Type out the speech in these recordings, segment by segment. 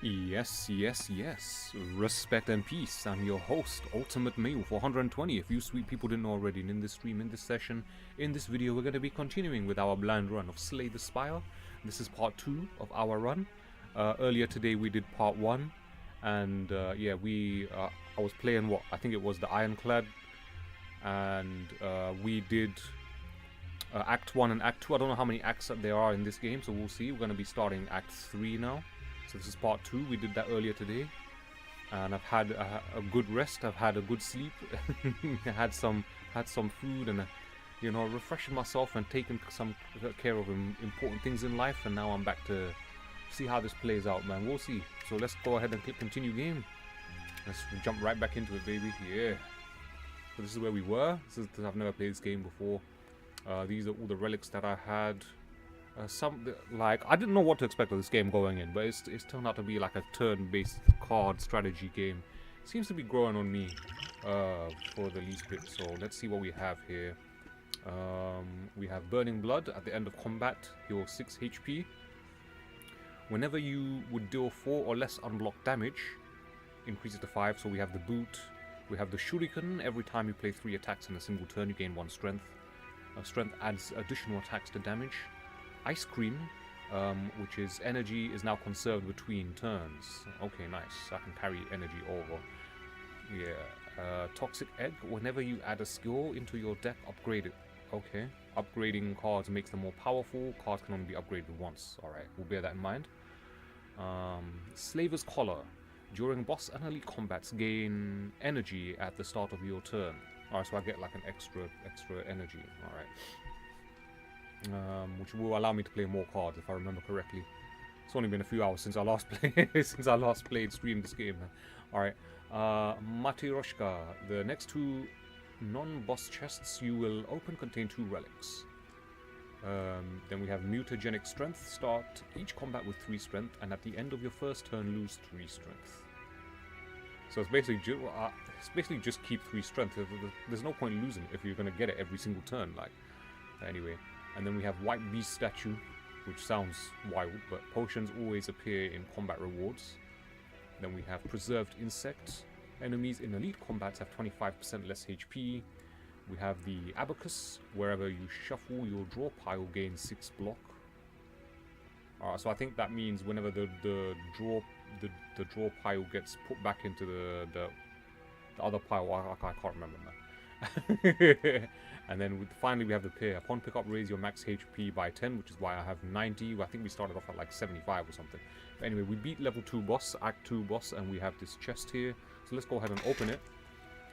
Yes, yes, yes. Respect and peace. I'm your host, Ultimate Male 420. If you sweet people didn't know already, and in this stream, in this session, in this video, we're going to be continuing with our blind run of Slay the Spire. This is part 2 of our run. Earlier today, we did part 1. And yeah, I was playing what? I think it was the Ironclad. And we did Act 1 and Act 2. I don't know how many acts there are in this game, so we'll see. We're going to be starting Act 3 now. So this is part 2. We did that earlier today, and I've had a good rest. I've had a good sleep. had some food, and you know, refreshing myself and taking some care of important things in life. And now I'm back to see how this plays out, man. We'll see. So let's go ahead and click continue game. Let's jump right back into it, baby. Yeah. So this is where we were. I've never played this game before. These are all the relics that I had. I didn't know what to expect of this game going in, but it's turned out to be like a turn-based card strategy game. Seems to be growing on me for the least bit. So let's see what we have here. We have Burning Blood at the end of combat. Heal 6 HP. Whenever you would deal 4 or less unblocked damage, increases to 5. So we have the boot. We have the Shuriken. Every time you play 3 attacks in a single turn, you gain 1 strength. Strength adds additional attacks to damage. Ice Cream, which is energy, is now conserved between turns. Okay, nice. I can carry energy over. Yeah. Toxic Egg. Whenever you add a skill into your deck, upgrade it. Okay. Upgrading cards makes them more powerful. Cards can only be upgraded once. Alright, we'll bear that in mind. Slaver's Collar. During boss and elite combats, gain energy at the start of your turn. Alright, so I get like an extra energy. Alright. Which will allow me to play more cards if I remember correctly. It's only been a few hours since I last played streamed this game. Alright. Matiroshka. The next 2 non-boss chests you will open contain 2 relics. Then we have Mutagenic Strength. Start each combat with 3 strength, and at the end of your first turn lose 3 strength. So it's basically just keep 3 strength. There's no point losing it if you're gonna get it every single turn. Like, anyway. And then we have White Beast Statue, which sounds wild, but potions always appear in combat rewards. Then we have Preserved Insect. Enemies in elite combats have 25% less HP. We have the Abacus. Wherever you shuffle, your draw pile gains 6 block. Alright, so I think that means whenever the draw pile gets put back into the other pile, I can't remember now. And then finally we have the Pier. Upon pickup, raise your max HP by 10, which is why I have 90. I think we started off at like 75 or something. But anyway, we beat level 2 boss, Act 2 boss, and we have this chest here. So let's go ahead and open it.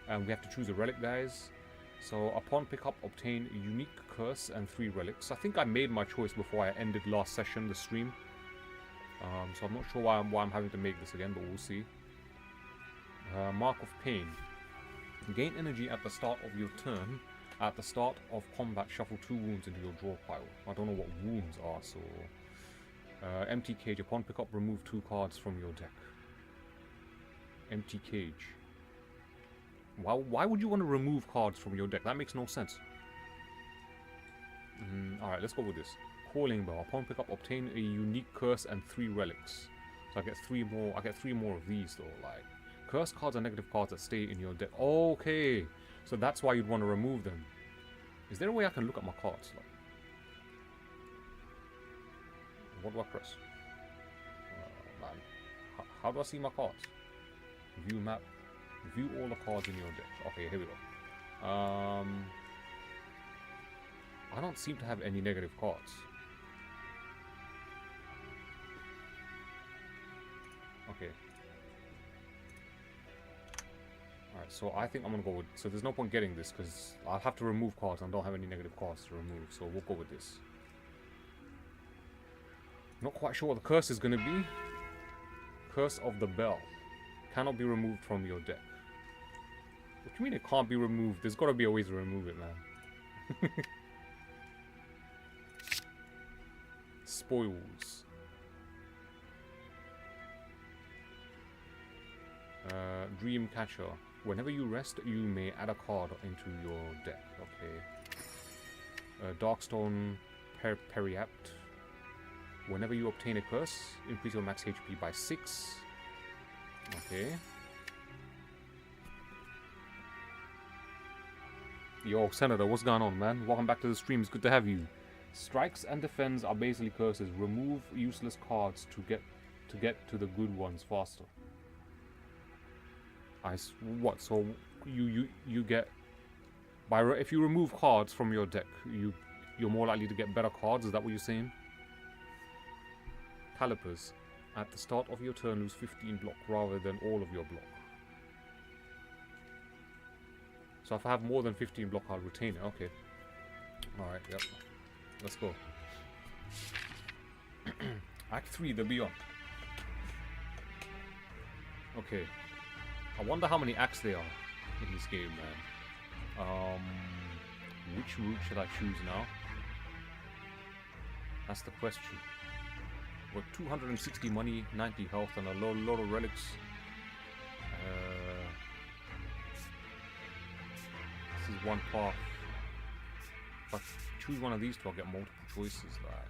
And we have to choose a relic, guys. So upon pickup, obtain a unique curse and 3 relics. I think I made my choice before I ended last session, the stream. So I'm not sure why I'm having to make this again, but we'll see. Mark of Pain. Gain energy at the start of your turn. At the start of combat, shuffle 2 wounds into your draw pile. I don't know what wounds are, so... Empty Cage. Upon pickup, remove 2 cards from your deck. Empty Cage. Why would you want to remove cards from your deck? That makes no sense. Alright, let's go with this. Calling Bell. Upon pickup, obtain a unique curse and 3 relics. So I get 3 more. I get 3 more of these, though. Like, curse cards are negative cards that stay in your deck. Okay. So that's why you'd want to remove them. Is there a way I can look at my cards? Like, what do I press? Man. How do I see my cards? View map. View all the cards in your deck. Okay, here we go. I don't seem to have any negative cards. Okay. Alright, so I think I'm gonna go with... So there's no point getting this, because I'll have to remove cards and I don't have any negative cards to remove, so we'll go with this. Not quite sure what the curse is gonna be. Curse of the Bell. Cannot be removed from your deck. What do you mean it can't be removed? There's gotta be a way to remove it, man. Spoils. Dream Catcher. Whenever you rest, you may add a card into your deck. Okay. Darkstone Periapt. Whenever you obtain a curse, increase your max HP by 6. Okay. Yo, Senator, what's going on, man? Welcome back to the stream. It's good to have you. Strikes and defense are basically curses. Remove useless cards to get to the good ones faster. What? So you get if you remove cards from your deck, you're more likely to get better cards. Is that what you're saying? Calipers. At the start of your turn, lose 15 block rather than all of your block. So if I have more than 15 block, I'll retain it. Okay. Alright, yep. Let's go. Act 3, the Beyond. Okay. I wonder how many acts there are in this game, man. Which route should I choose now? That's the question. Got 260 money, 90 health, and a lot of relics. This is one path. If I choose one of these two, I'll get multiple choices. Like,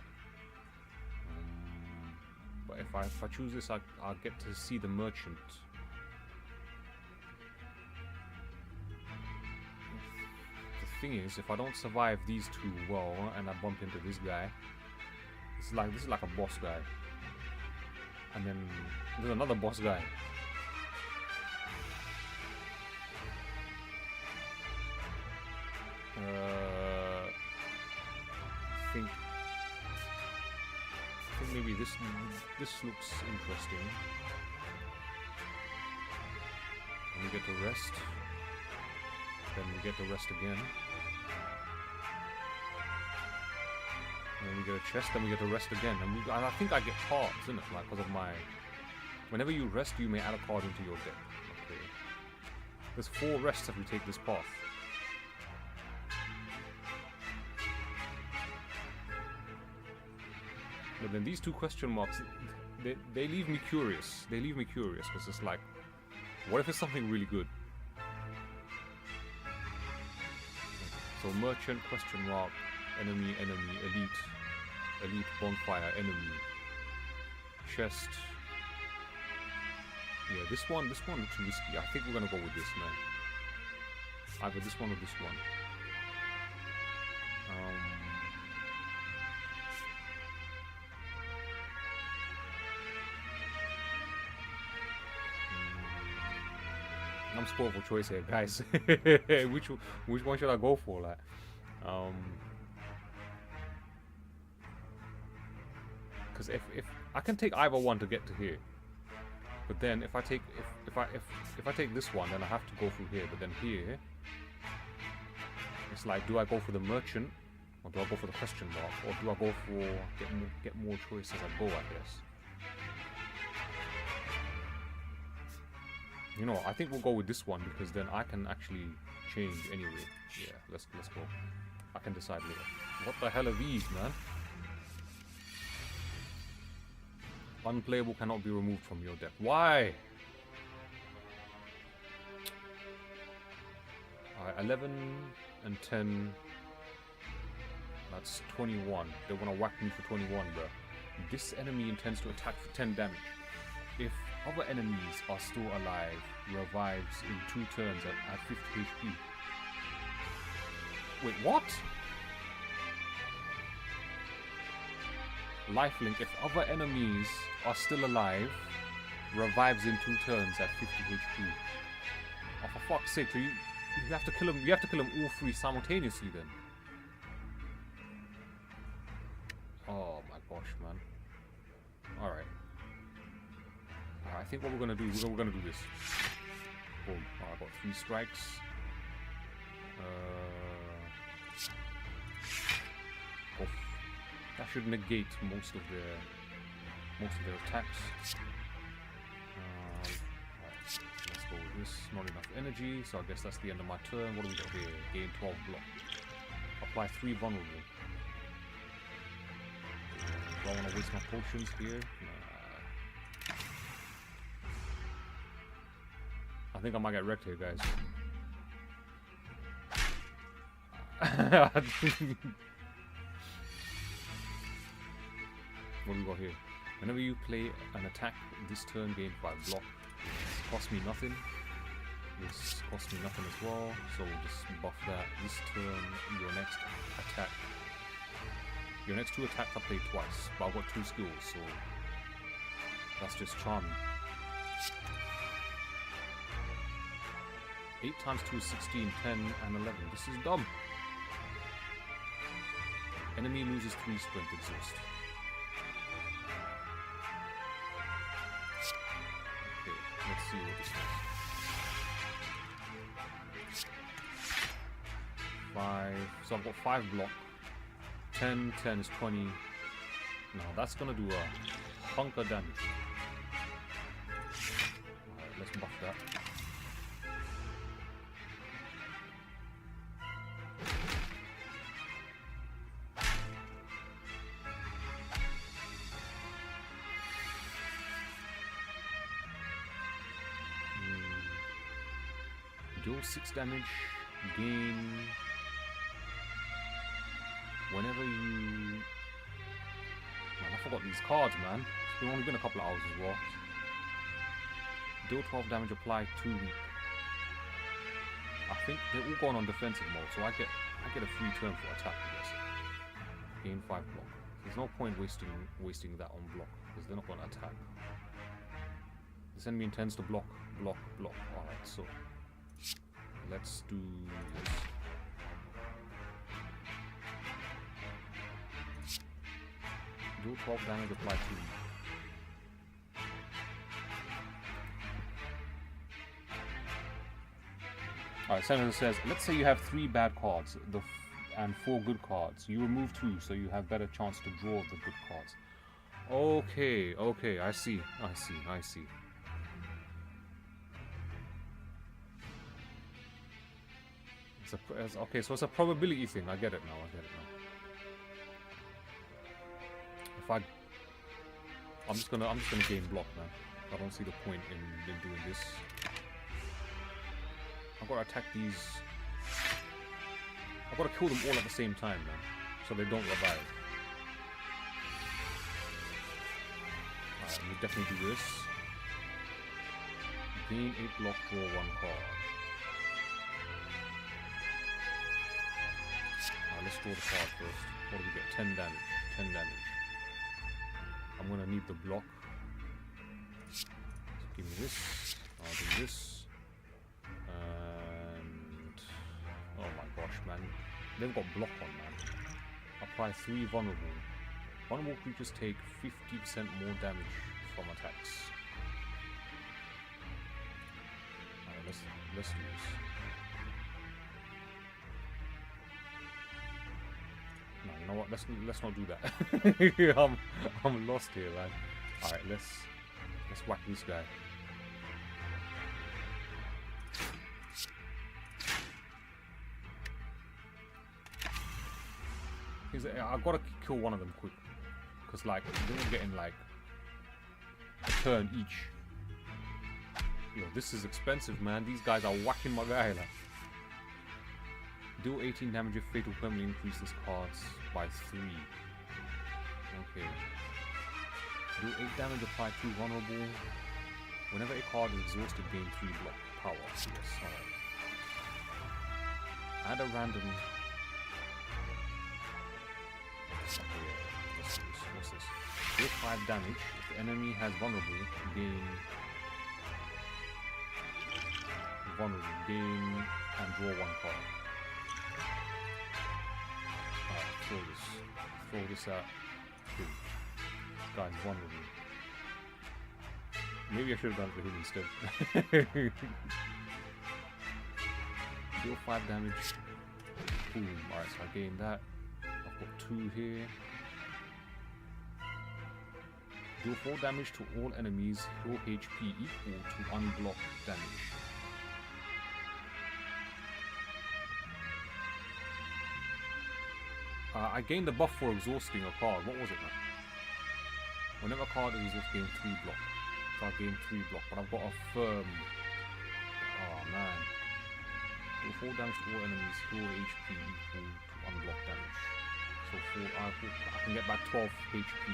but if I choose this, I'll get to see the merchant. The thing is, if I don't survive these two well, and I bump into this guy, this is like a boss guy, and then there's another boss guy. I think maybe this looks interesting. And we get to rest. Then we get to rest again. And then we get a chest, then we get to rest again. And I think I get cards, isn't it? Like, because of my... Whenever you rest, you may add a card into your deck. Okay. There's 4 rests if we take this path. But then these 2 question marks, they leave me curious. They leave me curious, because it's like, what if it's something really good? So merchant, question mark, enemy, elite, bonfire, enemy, chest. Yeah, this one looks risky. I think we're gonna go with this, man. Either this one or this one. I'm spoiled for choice here, guys. which one should I go for? Like, because if I can take either one to get to here, but then if I take this one, then I have to go through here. But then here, it's like, do I go for the merchant, or do I go for the question mark, or do I go for get more choices as I go? I guess. You know, I think we'll go with this one, because then I can actually change anyway. Yeah, let's go. I can decide later. What the hell are these, man? Unplayable cannot be removed from your deck. Why? Alright, 11 and 10. That's 21. They want to whack me for 21, bro. This enemy intends to attack for 10 damage. If other enemies are still alive, revives in 2 turns at 50 HP. Wait, what? Lifelink, if other enemies are still alive, revives in 2 turns at 50 HP. Oh, for fuck's sake, so you have to kill them. You have to kill them all 3 simultaneously then. Oh my gosh, man. All right. I think what we're gonna do, we're gonna do this. Boom. Oh, I got 3 strikes. That should negate most of their attacks. Right, let's go with this. Not enough energy, so I guess that's the end of my turn. What do we got here? Gain 12 block. Apply 3 vulnerable. Do I want to waste my potions here? I think I might get wrecked here, guys. What do we got here? Whenever you play an attack this turn, gain 5 block. This costs me nothing. This costs me nothing as well. So we'll just buff that. This turn, your next attack. Your next 2 attacks I played twice, but I've got 2 skills, so that's just charming. 8 times 2 is 16, 10, and 11. This is dumb. Enemy loses 3 sprint exhaust. Okay, let's see what this does. 5. So I've got 5 block. 10, 10 is 20. No, that's gonna do a hunk of damage. Alright, let's buff that. Deal 6 damage, gain whenever you... Man, I forgot these cards, man. It's only been a couple of hours as well. Deal 12 damage, apply 2 weak. I think they're all going on defensive mode, so I get a free turn for attack, I guess. Gain 5 block. There's no point wasting that on block, because they're not going to attack. This enemy intends to block, block, block. Alright, so let's do this. Do 12 damage, apply 2. Alright, Senator says, let's say you have 3 bad cards and 4 good cards. You remove 2, so you have better chance to draw the good cards. Okay, okay, I see. Okay, so it's a probability thing. I get it now. I'm just gonna gain block, man. I don't see the point in doing this. I've got to attack these. I've got to kill them all at the same time, man, so they don't revive. Alright, we'll definitely do this. Gain 8 block, draw 1 card. Let's draw the card first. What do we get? 10 damage. 10 damage. I'm gonna need the block. So give me this. I'll do this. And oh my gosh, man. They've got block on, man. Apply 3 vulnerable. Vulnerable creatures take 50% more damage from attacks. Alright, let's do this. No, you know what? Let's not do that. I'm lost here, man. All right, let's whack this guy. I've got to kill one of them quick, cause like they're getting like a turn each. Yo, this is expensive, man. These guys are whacking my guy. Like. Deal 18 damage if fatal permanently increases cards by 3. Okay. Do 8 damage, apply 2 vulnerable. Whenever a card is exhausted, gain 3 block power. Yes, alright. Add a random. Okay, what's this? Deal 5 damage. If the enemy has vulnerable, gain and draw 1 card. Throw this out. This guy's vulnerable. Maybe I should have done it for him instead. Deal 5 damage. Boom. Alright, so I gained that. I've got 2 here. Deal 4 damage to all enemies. Heal HP equal to unblocked damage. I gained a buff for exhausting a card. What was it, man? Whenever a card is exhausted, gain 3 block. So I gained 3 block, but I've got a firm. Oh man. Do 4 damage to all enemies, heal HP equal to unblocked damage. So I can get back 12 HP.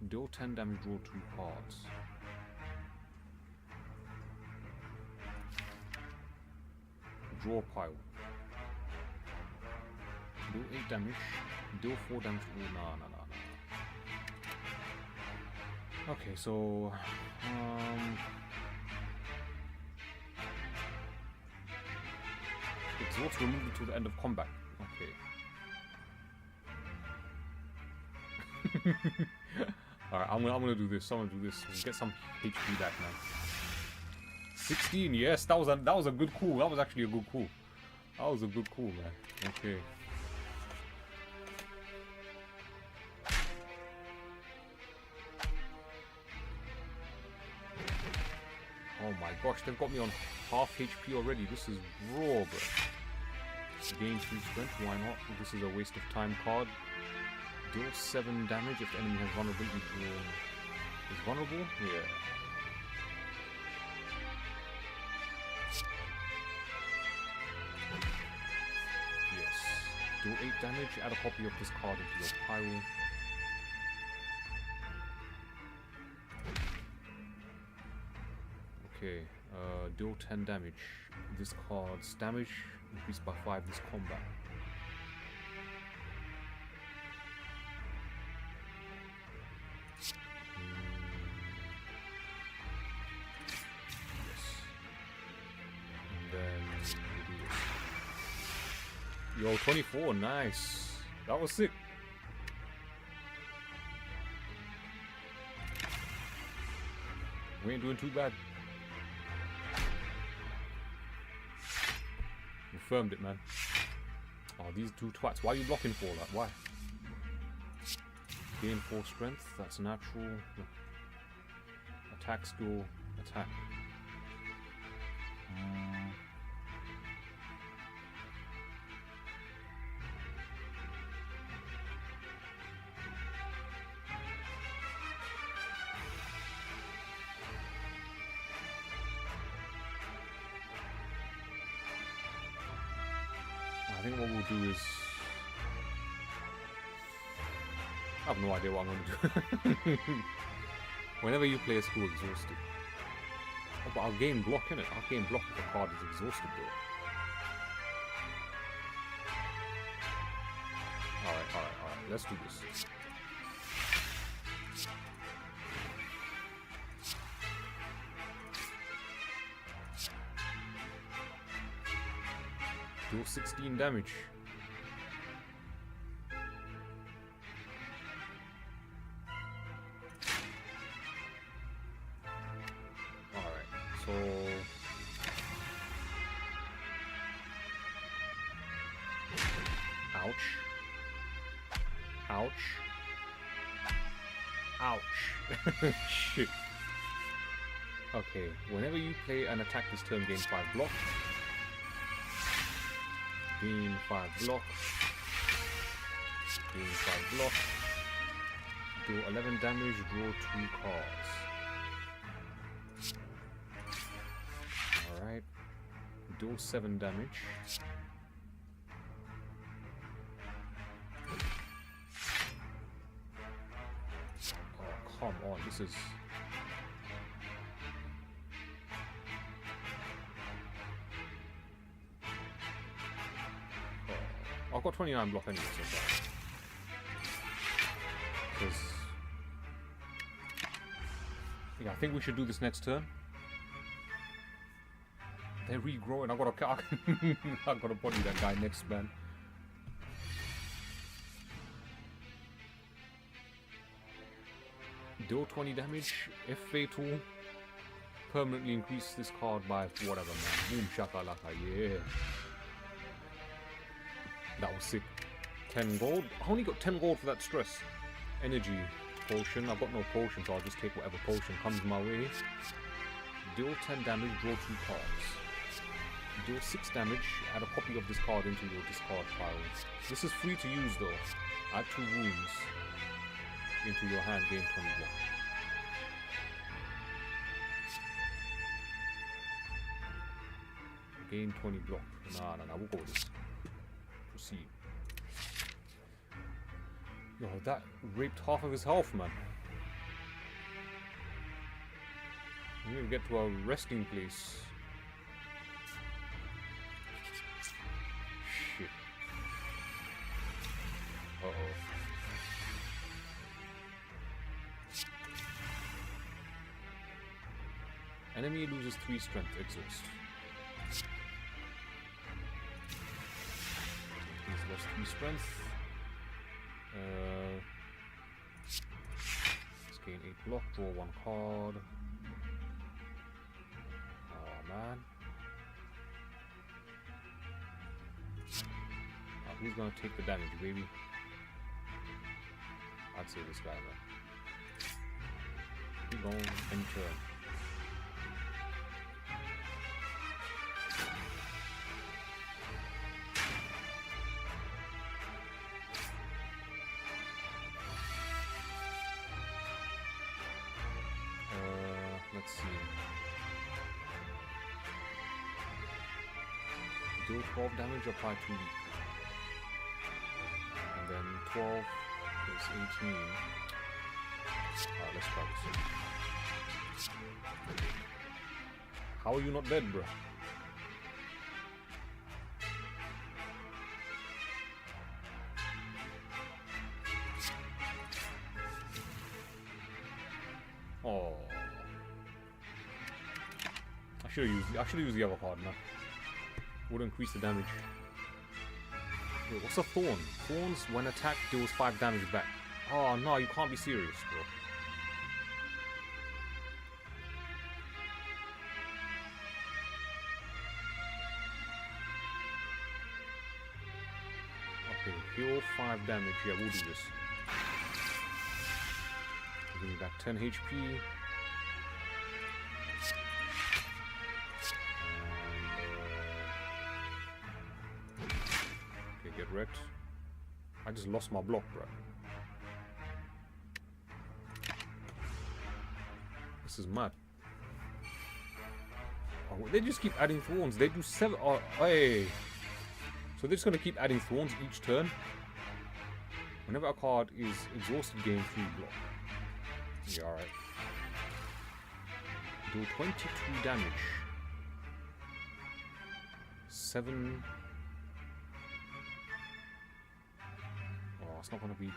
Deal 10 damage, draw 2 cards. Draw pile. Deal 8 damage. Deal 4 damage. Oh, nah. Okay, so exhaust removed until the end of combat. Okay. Alright, I'm gonna do this. I'm gonna do this. We'll get some HP back, man. 16, yes, that was a good call. That was actually a good call. That was a good call, man. Okay. Oh my gosh, they've got me on half HP already. This is raw, bro. Gain 3 strength, why not? This is a waste of time card. Deal 7 damage if the enemy has vulnerability. Is vulnerable? Yeah. Yes. Deal 8 damage, add a copy of this card into your pile. Okay, deal 10 damage. This card's damage increased by 5 this combat. Yes. And then we'll do this. Yo, 24, nice. That was sick. We ain't doing too bad. Confirmed it, man. Oh, these two twats. Why are you blocking for that? Why? Gain 4 strength. That's natural. Attack skill. Attack. I think what we'll do is... I have no idea what I'm going to do. Whenever you play a skill exhausted. Oh, but I'll gain block, innit? I'll gain block if the card is exhausted, though. Alright. Let's do this. Deal 16 damage. Alright, so... Ouch. Ouch. Ouch. Shit. Okay, whenever you play and attack this turn, gain 5 block. Gain 5 block. Gain 5 block. Do 11 damage, draw 2 cards. Alright. Do 7 damage. Oh, come on, this is... I've got 29 block anyway so far. Because... yeah, I think we should do this next turn. They're regrowing. I've got to body that guy next, man. Deal 20 damage. If fatal, permanently increase this card by whatever, man. Boom shakalaka, yeah. That was sick. 10 gold. I only got 10 gold for that stress. Energy potion. I've got no potion, so I'll just take whatever potion comes my way. Deal 10 damage, draw 2 cards. Deal 6 damage, add a copy of this card into your discard pile. This is free to use though. Add 2 wounds into your hand, gain 20 block. Gain 20 block. Nah, we'll go with this. Proceed. Yo, that raped half of his health, man. We need to get to our resting place. Shit. Uh-oh. Enemy loses 3 strength, exhaust. He's lost 3 strength. Let's gain 8 block, draw 1 card. Oh man. Who's gonna take the damage, baby? I'd say this guy, man. Keep going, end turn. Let's see. Deal 12 damage, apply 2 weak. And then 12 is 18. Alright, let's try this. How are you not dead, bro? Oh. I should have used the other card now. Would increase the damage. Wait, what's a thorn? Thorns, when attacked, deals 5 damage back. Oh no, you can't be serious, bro. Okay, heal 5 damage. Yeah, we'll do this. Give me back 10 HP. Get wrecked. I just lost my block, bro. This is mad. Oh, they just keep adding thorns. They do 7. Oh, hey. So they're just gonna keep adding thorns each turn. Whenever a card is exhausted, gain 3 block. Yeah, alright. Do 22 damage. 7. It's not gonna be.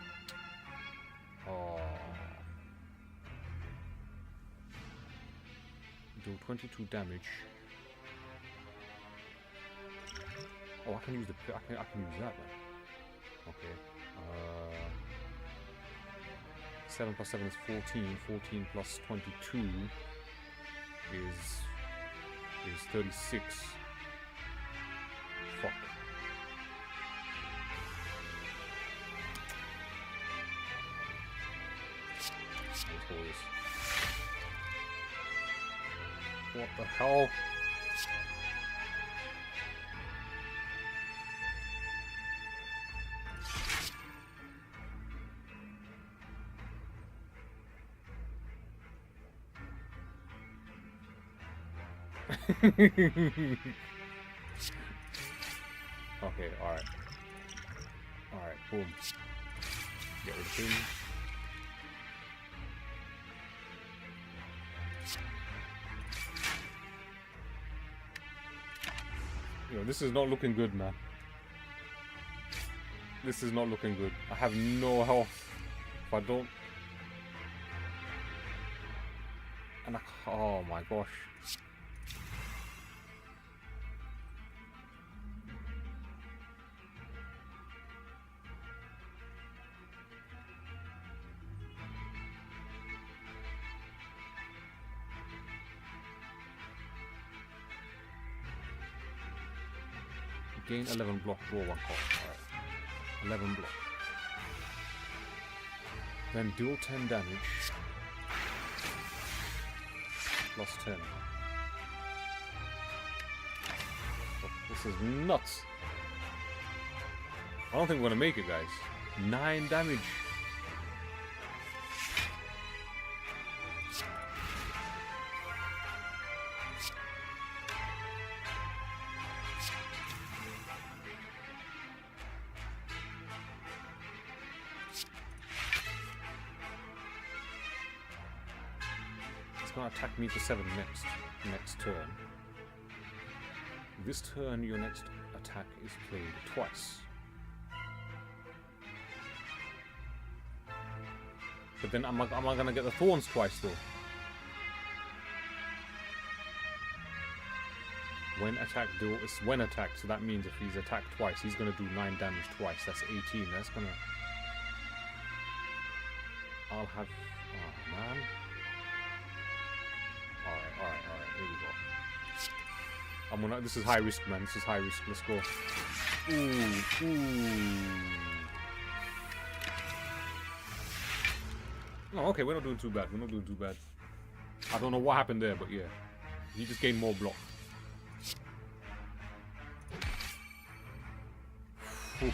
Oh. Do 22 damage. Oh, I can use the. I can use that then. Okay. 7 plus 7 is 14. 14 plus 22 is 36. Fuck. What the hell? Okay, alright. Alright, boom. Get rid of him. Yo, this is not looking good, man. This is not looking good. I have no health. If I don't... And I... Oh my gosh. Gain 11 block, draw 1 card. Alright. 11 block. Then deal 10 damage. Plus 10. Oh, this is nuts. I don't think we're gonna make it, guys. 9 damage. It's gonna attack me for 7 next turn. This turn, your next attack is played twice. But then am I gonna get the thorns twice though? When attacked, it's when attacked, so that means if he's attacked twice, he's gonna do 9 damage twice. That's 18. That's gonna. I'll have. Oh man. Alright. Here we go. I'm gonna. This is high risk, man. This is high risk. Let's go. Ooh. Oh, okay. We're not doing too bad. I don't know what happened there, but yeah, he just gained more block. Oof.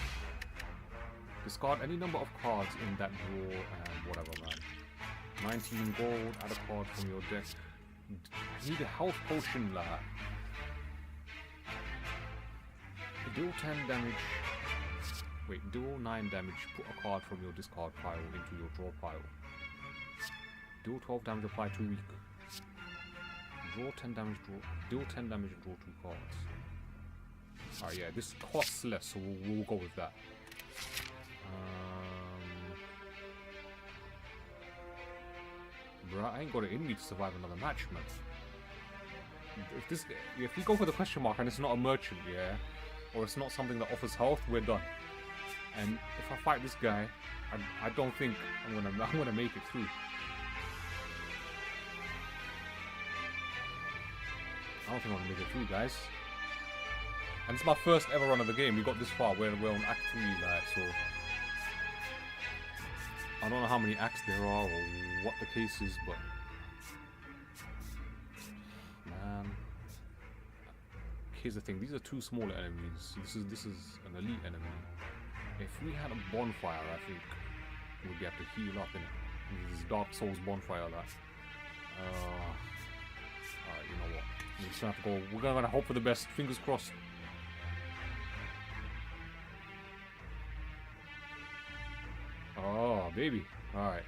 Discard any number of cards in that draw and whatever, man. 19 gold, add a card from your deck. I need a health potion, lad. Deal 10 damage. Wait, deal 9 damage, put a card from your discard pile into your draw pile. Deal 12 damage, apply 2 weak. Draw 10 damage, deal 10 damage and draw 2 cards. Alright, yeah, this costs less, so we'll go with that. Bruh, I ain't got it in me to survive another match, man. If we go for the question mark and it's not a merchant, yeah, or it's not something that offers health, we're done. And if I fight this guy, I don't think I'm gonna make it through. I don't think I'm gonna make it through, guys. And it's my first ever run of the game. We got this far. We're on Act 3, like, so I don't know how many acts there are or what the case is, but man, here's the thing. These are 2 smaller enemies. This is an elite enemy. If we had a bonfire, I think we'd be able to heal up in it. This Dark Souls bonfire, like. Alright, you know what? We're just gonna have to go. We're gonna hope for the best. Fingers crossed. Oh, baby. Alright.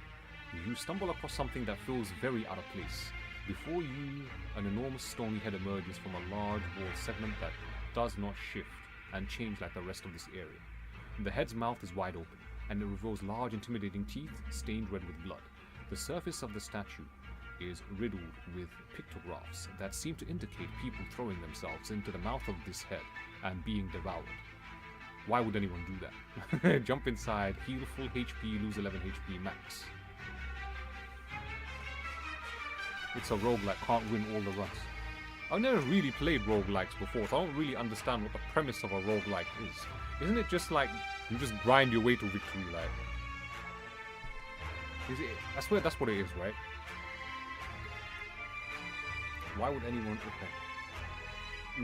You stumble across something that feels very out of place. Before you, an enormous stony head emerges from a large walled segment that does not shift and change like the rest of this area. The head's mouth is wide open, and it reveals large, intimidating teeth stained red with blood. The surface of the statue is riddled with pictographs that seem to indicate people throwing themselves into the mouth of this head and being devoured. Why would anyone do that? Jump inside, heal full HP, lose 11 HP max. It's a roguelike, can't win all the runs. I've never really played roguelikes before, so I don't really understand what the premise of a roguelike is. Isn't it just like, you just grind your way to victory, like? Is it? I swear that's what it is, right? Why would anyone... Okay.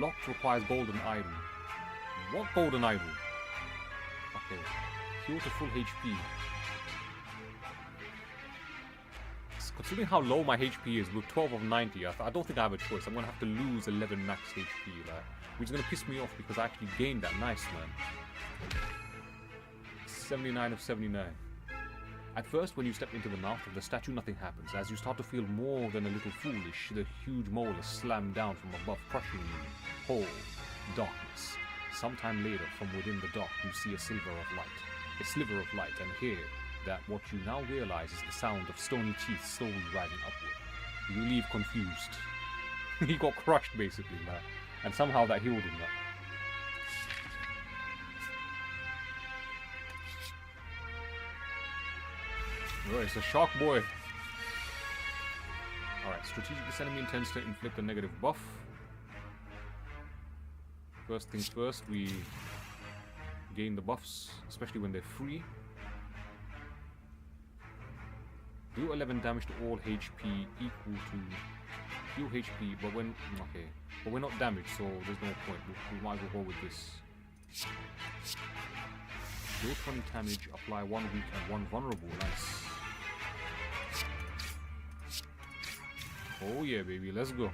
Locked requires golden idol. What golden idol? Okay. Heal to full HP. Considering how low my HP is, with 12 of 90, I don't think I have a choice. I'm gonna have to lose 11 max HP, like, which is gonna piss me off because I actually gained that. Nice, man. 79 of 79. At first, when you step into the mouth of the statue, nothing happens. As you start to feel more than a little foolish, the huge molar slammed down from above, crushing you. Whole. Darkness. Sometime later, from within the dark, you see a sliver of light, and hear that what you now realize is the sound of stony teeth slowly rising upward. You leave confused. He got crushed, basically, man. And somehow that healed him, man. Oh, it's a shark boy. Alright, strategic. This enemy intends to inflict a negative buff. First things first, we gain the buffs, especially when they're free. Do 11 damage to all HP equal to few HP, but when... Okay. But we're not damaged, so there's no point. We might as well go with this. Do 20 damage, apply 1 weak and 1 vulnerable. Nice. Oh yeah, baby, let's go.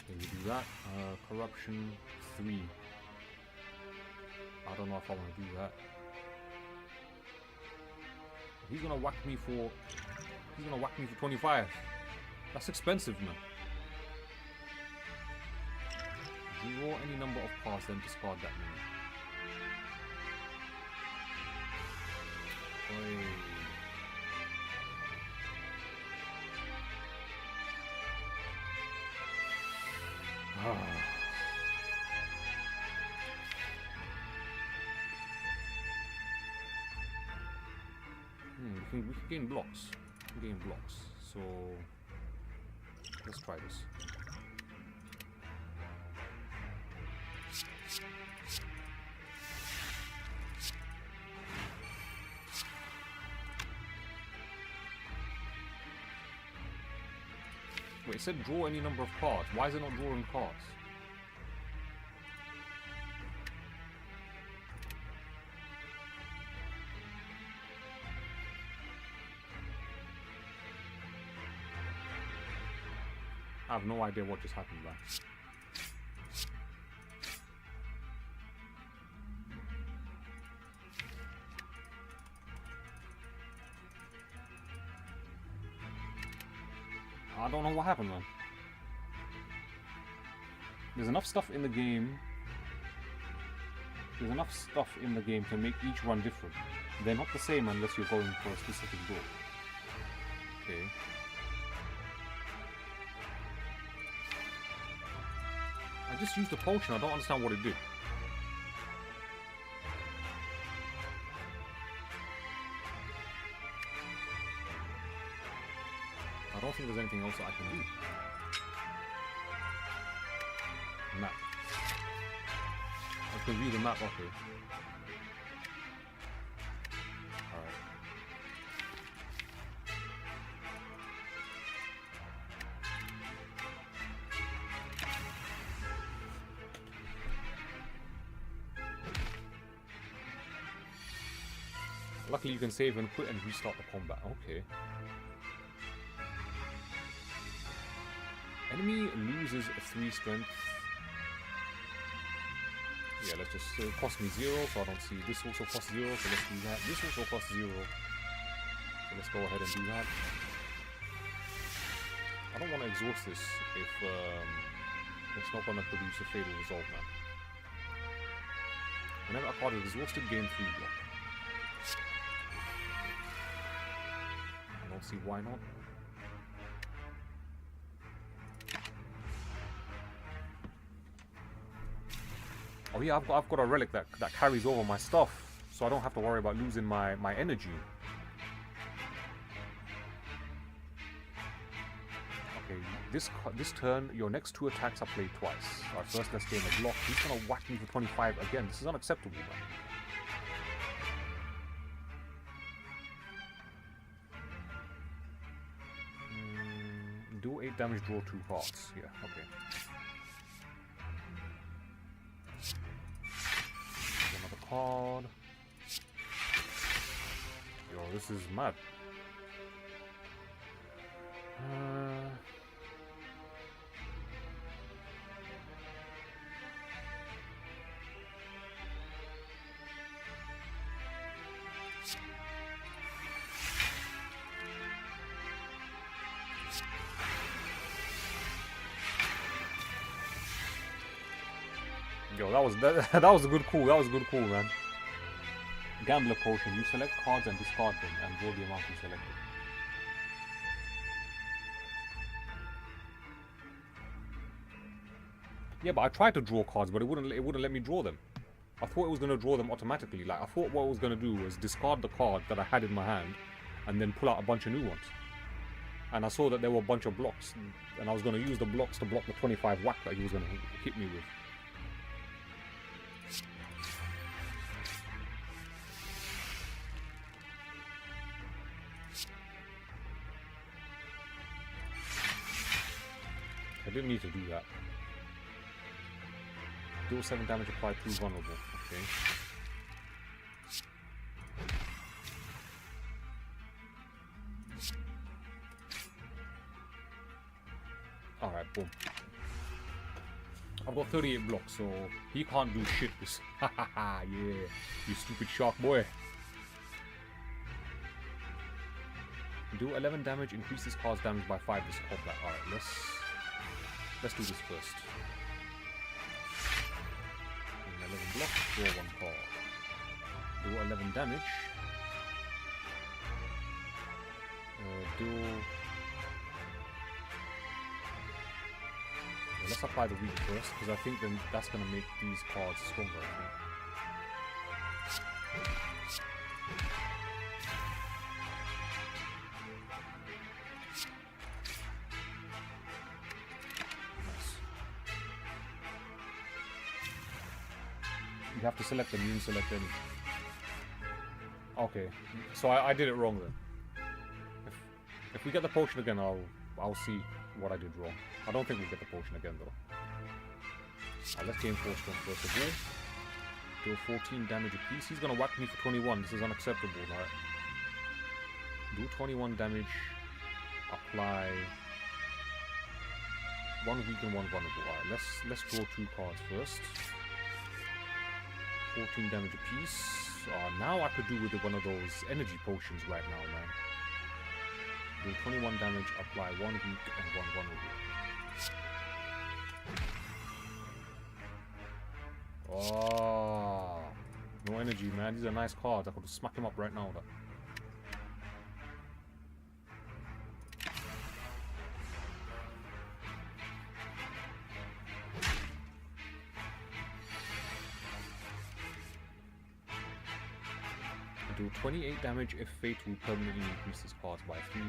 Okay, we do that. Corruption 3. I don't know if I want to do that. He's gonna whack me for 25. That's expensive, man. Draw any number of cards, then discard that many. We can gain blocks. So let's try this. Wait, it said draw any number of cards. Why is it not drawing cards? I have no idea what just happened there. I don't know what happened, man. There's enough stuff in the game. There's enough stuff in the game to make each run different. They're not the same unless you're going for a specific door. Okay. I just used a potion, I don't understand what it did. I don't think there's anything else that I can do. Map. I can view the map, okay. Alright. Luckily you can save and quit and restart the combat. Okay. Enemy loses 3 strength. Yeah, let's just... it cost me 0, so I don't see... This also costs 0, so let's do that. This also costs 0. So let's go ahead and do that. I don't want to exhaust this if it's not going to produce a fatal result, man. Whenever a card is exhausted, gain 3 block. I don't see why not. Oh yeah, I've got a relic that carries over my stuff, so I don't have to worry about losing my energy. Okay, this turn, your next 2 attacks are played twice. Alright, first let's gain a block. He's gonna whack me for 25 again. This is unacceptable, man. Do 8 damage, draw 2 cards. Yeah, okay. Card. Yo, this is mad. Yo, that was a good call. That was a good call, man. Gambler potion. You select cards and discard them, and draw the amount you selected. Yeah, but I tried to draw cards, but it wouldn't let me draw them. I thought it was gonna draw them automatically. Like I thought what it was gonna do was discard the card that I had in my hand, and then pull out a bunch of new ones. And I saw that there were a bunch of blocks, and I was gonna use the blocks to block the 25 whack that he was gonna hit me with. I didn't need to do that. Deal 7 damage applied to vulnerable. Okay. Alright, boom. I've got 38 blocks, so he can't do shit. This, yeah, you stupid shark boy. Do 11 damage, increase this card's damage by 5 this combat. Alright, let's do this first. 11 blocks, draw 1 card. Do 11 damage. Let's apply the weak first, because I think then that's going to make these cards stronger, I think. You have to select them, you didn't select any. Okay, so I did it wrong then. If we get the potion again, I'll see what I did wrong. I don't think we'll get the potion again though. Let's gain 4 strength first of all. Do 14 damage apiece. He's gonna whack me for 21. This is unacceptable, right? Do 21 damage. Apply 1 weak and 1 vulnerable. Alright, let's draw 2 cards first. 14 damage apiece. Now I could do with one of those energy potions right now, man. Do 21 damage, apply 1 weak and 1 vulnerable. Oh, no energy, man. These are nice cards. I could smack him up right now. Though. Do 28 damage if fate will permanently increase this card by 3.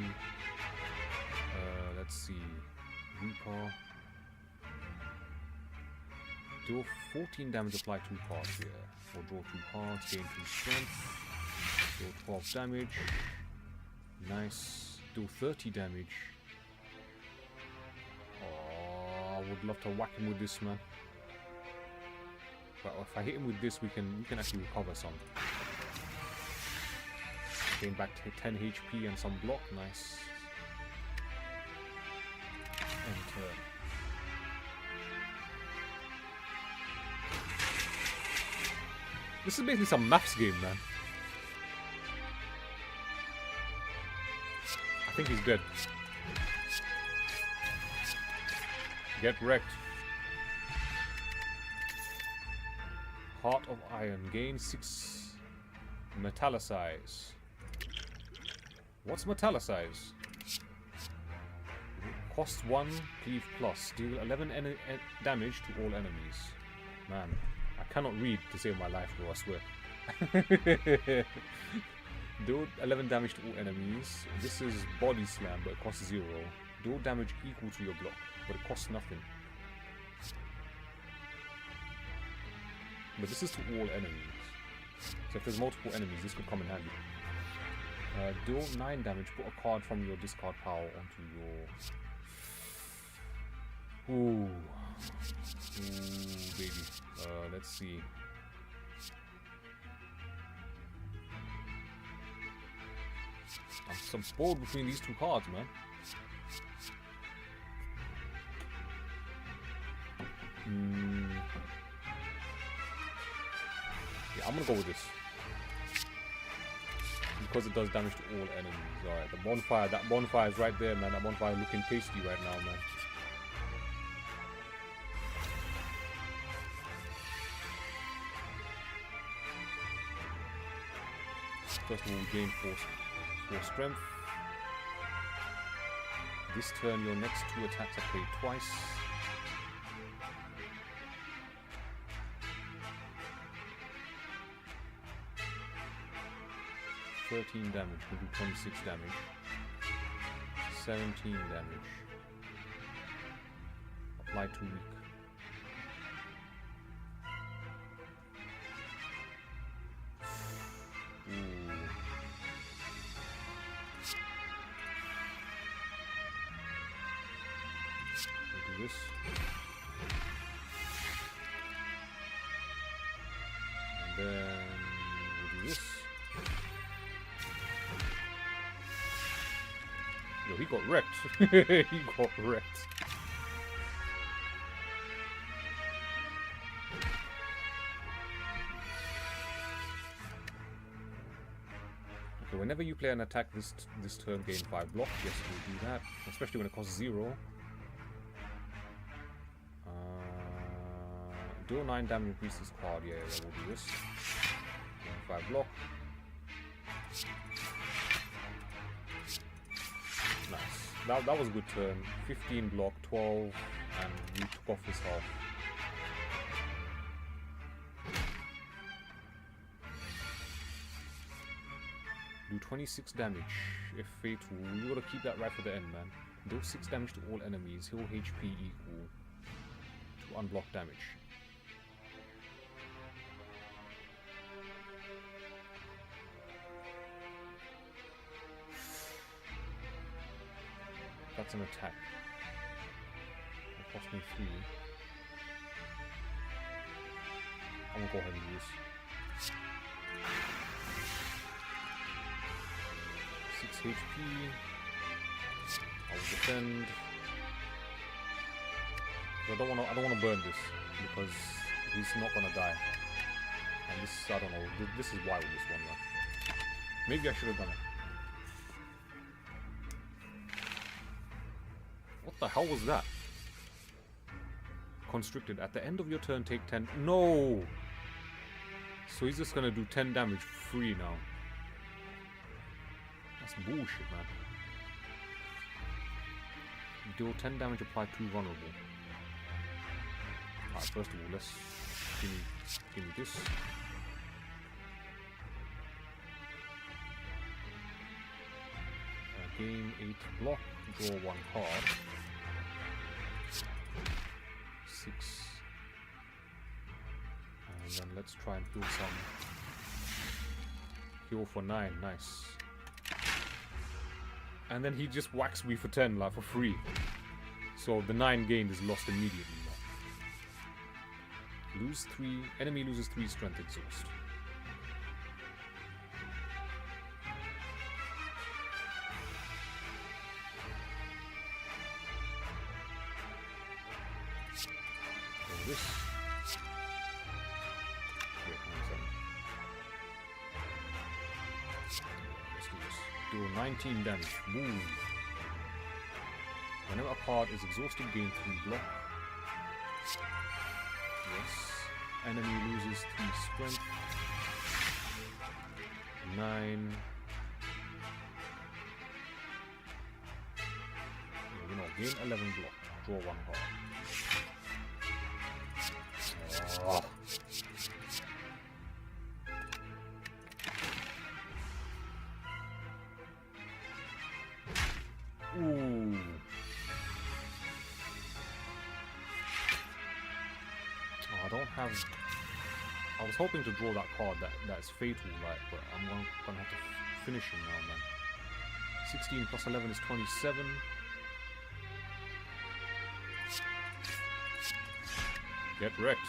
Let's see. Reaper. Do 14 damage, apply 2 cards here. Or draw 2 cards, gain 2 strength. Do 12 damage. Nice. Do 30 damage. Oh, I would love to whack him with this, man. But if I hit him with this, we can actually recover some. Gain back 10 HP and some block. Nice. Enter. This is basically some maths game, man. I think he's dead. Get wrecked. Heart of Iron. Gain 6 metallicize. What's metallicize? Cost 1, cleave plus. Deal 11 damage to all enemies. Man, I cannot read to save my life, bro, I swear. Do 11 damage to all enemies. This is body slam, but it costs 0. Do damage equal to your block, but it costs nothing. But this is to all enemies. So if there's multiple enemies, this could come in handy. Deal 9 damage. Put a card from your discard pile onto your... Ooh, baby. Let's see. I'm so bored between these 2 cards, man. Yeah, I'm gonna go with this. Because it does damage to all enemies. Alright, the bonfire, that bonfire is right there, man. That bonfire is looking tasty right now, man. First of all, we gain 4 strength. This turn, your next 2 attacks are played twice. $13 damage, we'll do 26 damage. 17 damage. Apply 2 weak. Ooh. We'll do this. And then we'll do this. Yo, he got wrecked. He got wrecked. whenever you play an attack this turn, gain 5 block. Yes, we'll do that, especially when it costs 0. Deal 9 damage, increase this card. Yeah, we'll do this. 5 block. Nice. That was a good turn. 15 block, 12, and we took off his half. Do 26 damage if fatal. You gotta keep that right for the end, man. Deal 6 damage to all enemies. Heal HP equal to unblock damage. That's an attack. It cost me 3. I'm gonna go ahead and do this. 6 HP. I will defend. I don't wanna burn this because he's not gonna die. And this, I don't know. This is why with this one, man. Maybe I should have done it. What the hell was that? Constricted. At the end of your turn, take 10. No! So he's just gonna do 10 damage free now. That's bullshit, man. Deal 10 damage, apply 2 vulnerable. Alright, first of all, let's give me this. Gain 8 block, draw 1 card. 6. And then let's try and heal some. Heal for 9, nice. And then he just whacks me for 10, like for free. So the 9 gained is lost immediately. Like. Lose 3, enemy loses 3 strength exhaust. This. Wait, 1 second. Let's do this. Do 19 damage. Move. Whenever a card is exhausted, gain 3 block. Yes. Enemy loses 3 strength. 9. You know, gain 11 block. Draw 1 card. Oh. Ooh. I don't have. I was hoping to draw that card that's fatal, like, but I'm gonna have to finish him now, man. 16 plus 11 is 27. Get wrecked.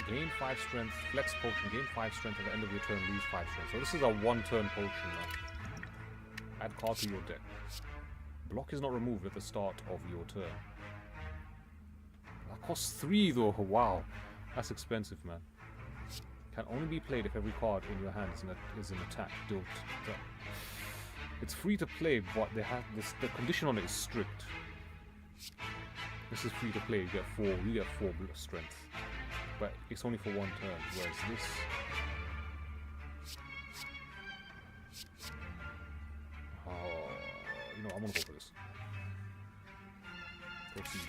Gain 5 strength, flex potion, gain 5 strength at the end of your turn, lose 5 strength. So this is a 1-turn potion now. Add card to your deck. Block is not removed at the start of your turn. That costs 3 though, wow. That's expensive, man. Can only be played if every card in your hand is an attack. It's free to play, but they have this, the condition on it is strict. This is free to play, you get 4 strength. But it's only for 1 turn, whereas this... you know, I'm gonna go for this. Proceed.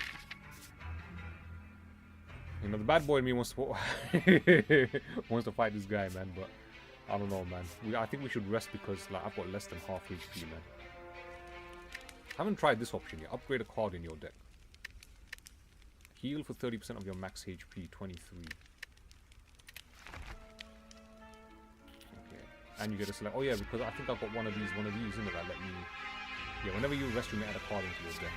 You know, the bad boy in me wants to wants to fight this guy, man, but I don't know, man. I think we should rest because, like, I've got less than half HP, man. I haven't tried this option yet. Upgrade a card in your deck. Heal for 30% of your max HP, 23. Okay. And you get to select, oh yeah, because I think I've got one of these, isn't it? That let me, yeah, whenever you rest, you may add a card into your deck.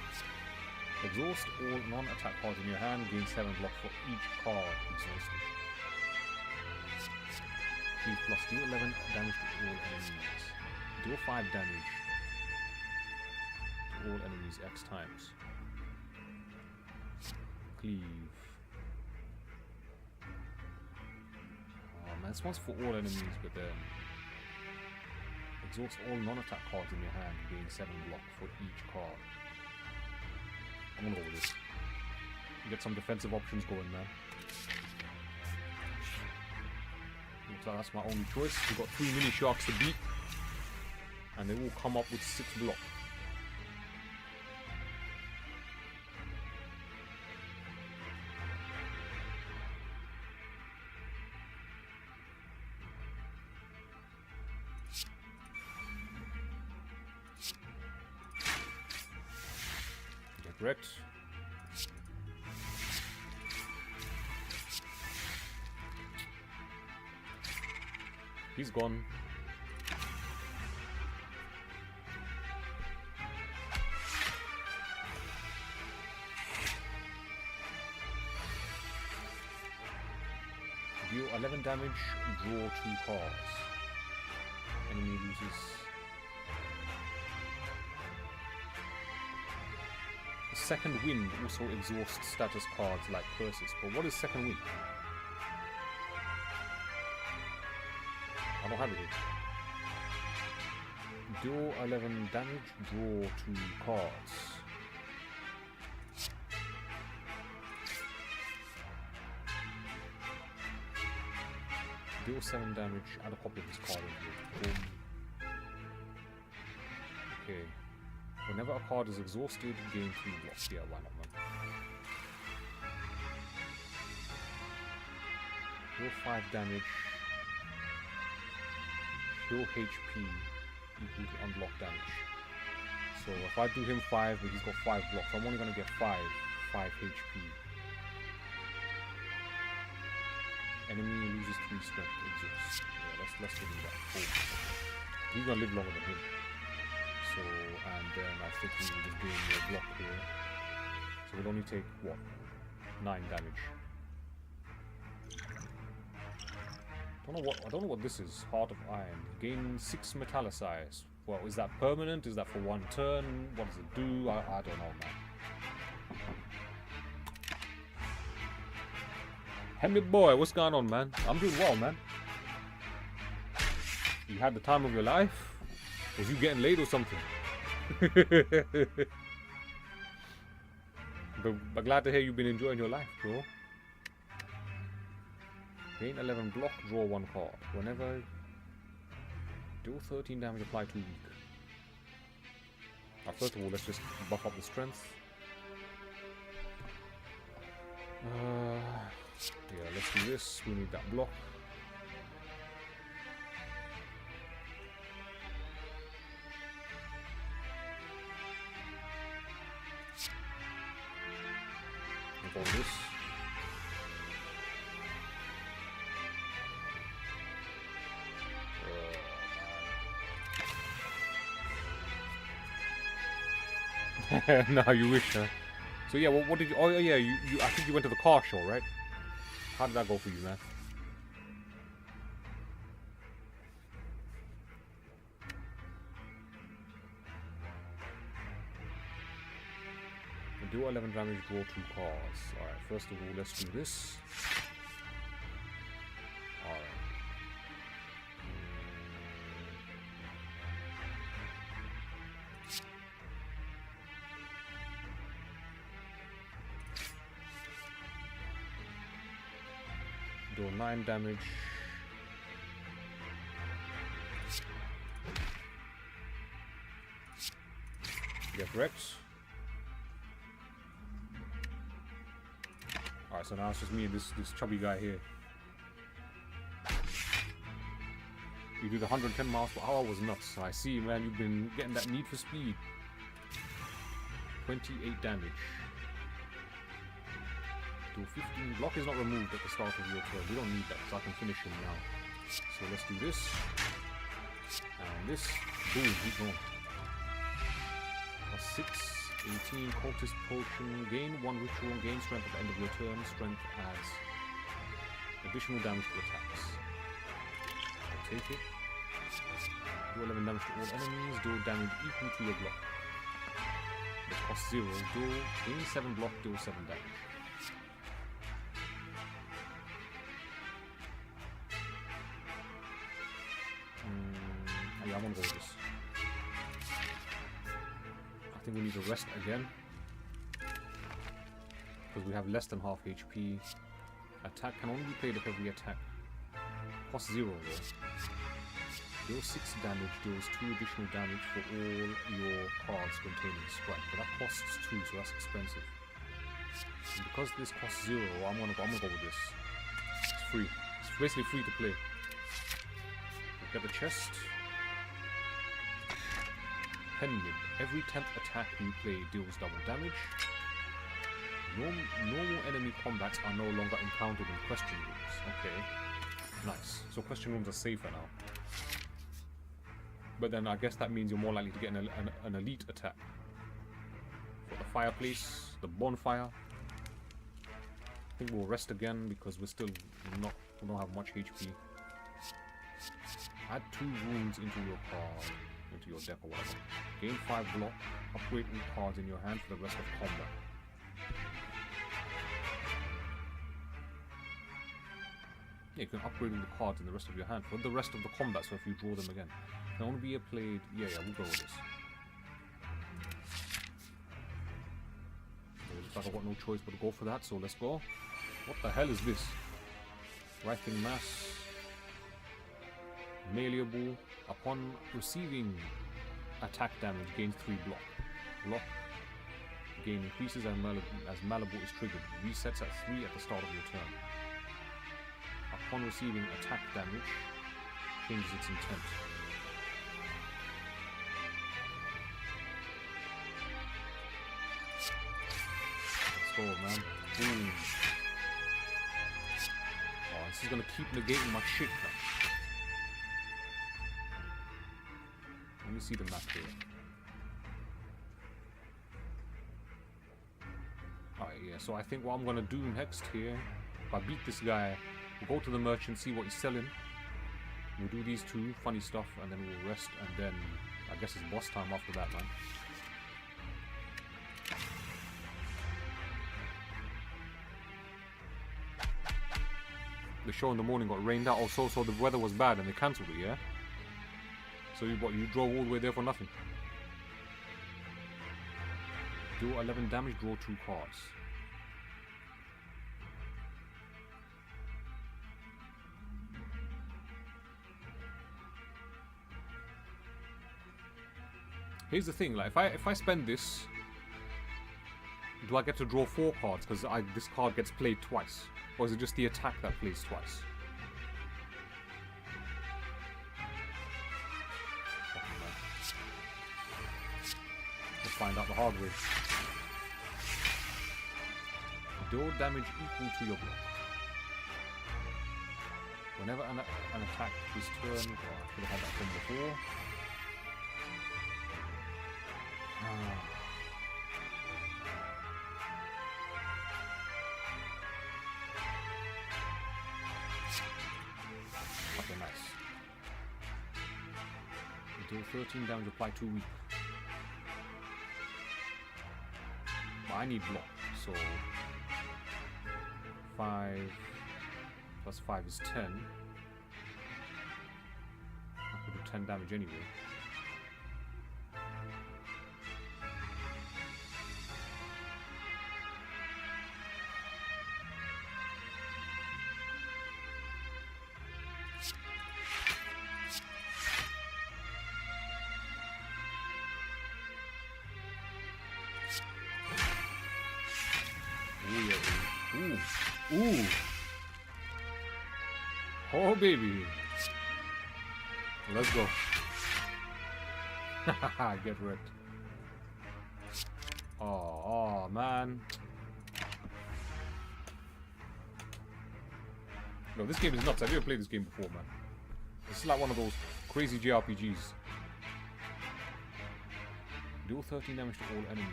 Exhaust all non-attack cards in your hand, gain 7 block for each card exhausted. Cleave plus, deal 11 damage to all enemies. Deal 5 damage to all enemies X times. Cleave. Oh This one's for all enemies, but then exhaust all non-attack cards in your hand, gain 7 block for each card. I'm gonna go with this. Get some defensive options going, man. Looks like that's my only choice. We've got 3 mini sharks to beat, and they all come up with 6 block. Correct. He's gone. Deal 11 damage, draw 2 cards. Enemy loses. Second Wind also exhausts status cards like curses, but what is Second Wind? I don't have it here. Deal 11 damage, draw 2 cards. Deal 7 damage, add a copy of this card into it. Boom. Okay. Whenever a card is exhausted, gain 3 blocks. Yeah, why not, man? Deal 5 damage. Heal HP equal to unblock damage. So if I do him 5, but he's got 5 blocks, I'm only gonna get 5 HP. Enemy loses 3 strength. Exhaust. Yeah, let's give him that. Cool. He's gonna live longer than him. So, and then I think we will just do a block here. So we'll only take, what, 9 damage. I don't know what this is. Heart of Iron. Gain 6 metallicize. Well, is that permanent? Is that for 1 turn? What does it do? I don't know, man. Henry boy, what's going on, man? I'm doing well, man. You had the time of your life? Was you getting laid or something? but glad to hear you've been enjoying your life, bro. Gain 11 block, draw 1 card. Whenever... Deal 13 damage, apply 2 weak. Now, first of all, let's just buff up the strength. Yeah, let's do this. We need that block. All this. No, you wish, huh? So yeah, what did you? Oh yeah, you. I think you went to the car show, right? How did that go for you, man? Do 11 damage, draw 2 cards. Alright, first of all, let's do this. Alright. Do 9 damage. Get wrecked. Alright, so now it's just me and this chubby guy here. You do the 110 miles per hour was nuts. I see, man, you've been getting that need for speed. 28 damage. Do 15. Block is not removed at the start of your turn. We don't need that, because I can finish him now. So let's do this. And this. Boom, keep going. Plus 6. 18 cultist potion, gain 1 ritual, gain strength at the end of your turn. Strength adds additional damage to attacks. I'll take it. Do 11 damage to all enemies, deal damage equal to your block. It costs 0, gain 7 block, deal 7 damage. I think we need to rest again. Because we have less than half HP. Attack can only be played if every attack costs 0 though. Deals 6 damage, deals 2 additional damage for all your cards containing strike. But that costs 2, so that's expensive. And because this costs 0, I'm gonna go with this. It's free. It's basically free to play. We get the chest. Pendant. Every 10th attack you play deals double damage. Normal enemy combats are no longer encountered in question rooms. Okay. Nice. So question rooms are safer now. But then I guess that means you're more likely to get an elite attack. For the fireplace, the bonfire. I think we'll rest again because we don't have much HP. Add 2 wounds into your card, into your deck or whatever. Gain 5 block. Upgrade all cards in your hand for the rest of combat. Yeah, you can upgrade all the cards in the rest of your hand for the rest of the combat, so if you draw them again. Can only be played... Yeah, we'll go with this. Looks like I've got no choice but to go for that, so let's go. What the hell is this? Writhing Mass. Malleable. Upon receiving attack damage, gains 3 block. Block gain increases as malleable is triggered. Resets at 3 at the start of your turn. Upon receiving attack damage, changes its intent. Let's go, man. Boom. Oh, this is gonna keep negating my shit, man. Let me see the map here. Alright, yeah, so I think what I'm gonna do next here, if I beat this guy, we'll go to the merchant, see what he's selling. We'll do these 2 funny stuff, and then we'll rest, and then I guess it's boss time after that, man. The show in the morning got rained out. Also, so the weather was bad and they cancelled it, yeah? So you drove all the way there for nothing. Do 11 damage, draw 2 cards. Here's the thing, like if I spend this, do I get to draw 4 cards? Because this card gets played twice. Or is it just the attack that plays twice? Let's find out the hard way. Deal damage equal to your block. Whenever an attack is turned, I should have had that from before. Okay, nice. Deal 13 damage, apply 2 weak. But I need block, so 5 plus 5 is 10. I could do 10 damage anyway. Ooh. Oh, baby. Let's go. Get wrecked. Oh, man. No, this game is nuts. I've never played this game before, man. This is like one of those crazy JRPGs. Deal 13 damage to all enemies.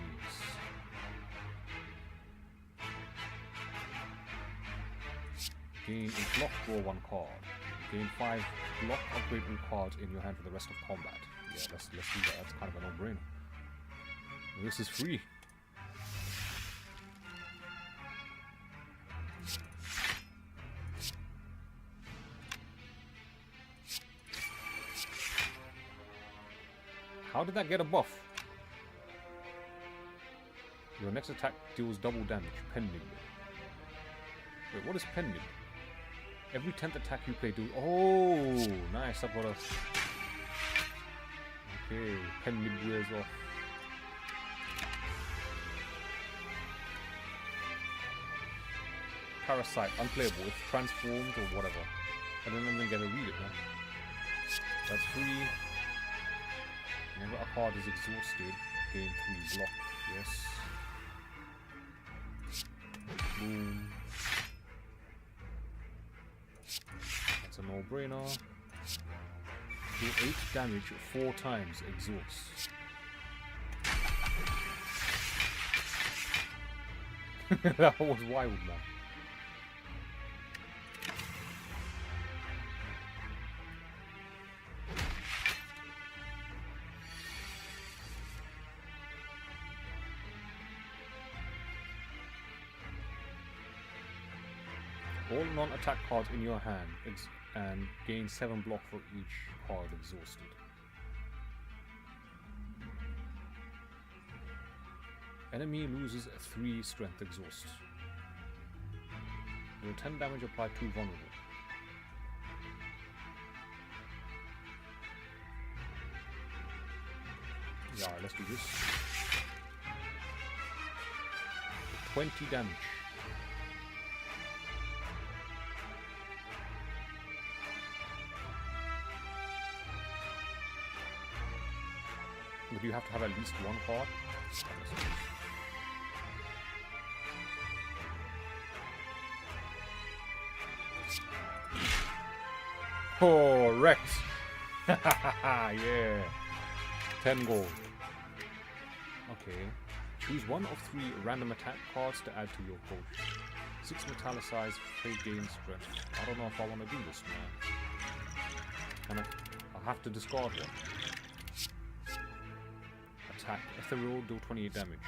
Gain a block, draw 1 card. Gain 5 block, upgrade all cards in your hand for the rest of combat. Yeah, let's do that. That's kind of a no-brainer. This is free. How did that get a buff? Your next attack deals double damage, pending. Wait, what is pending? Every 10th attack you play do... Oh, nice, I've got a... Okay, pending wears off. Parasite, unplayable if transformed or whatever. I don't even get to read it, man. That's 3. Whenever a card is exhausted, gain 3 block. Yes. Boom. That's a no-brainer. Do 8 damage 4 times, exhaust. That was wild, man. All non-attack cards in your hand and gain 7 block for each card exhausted. Enemy loses 3 strength exhaust. Deal 10 damage applied to vulnerable. Yeah, let's do this. 20 damage. But you have to have at least 1 card. Correct! Yeah! 10 gold. Okay. Choose 1 of 3 random attack cards to add to your potion. 6 metallicized, fake gain strength. I don't know if I want to do this, man. And I'll have to discard one. Attack. Ethereal, deal 28 damage.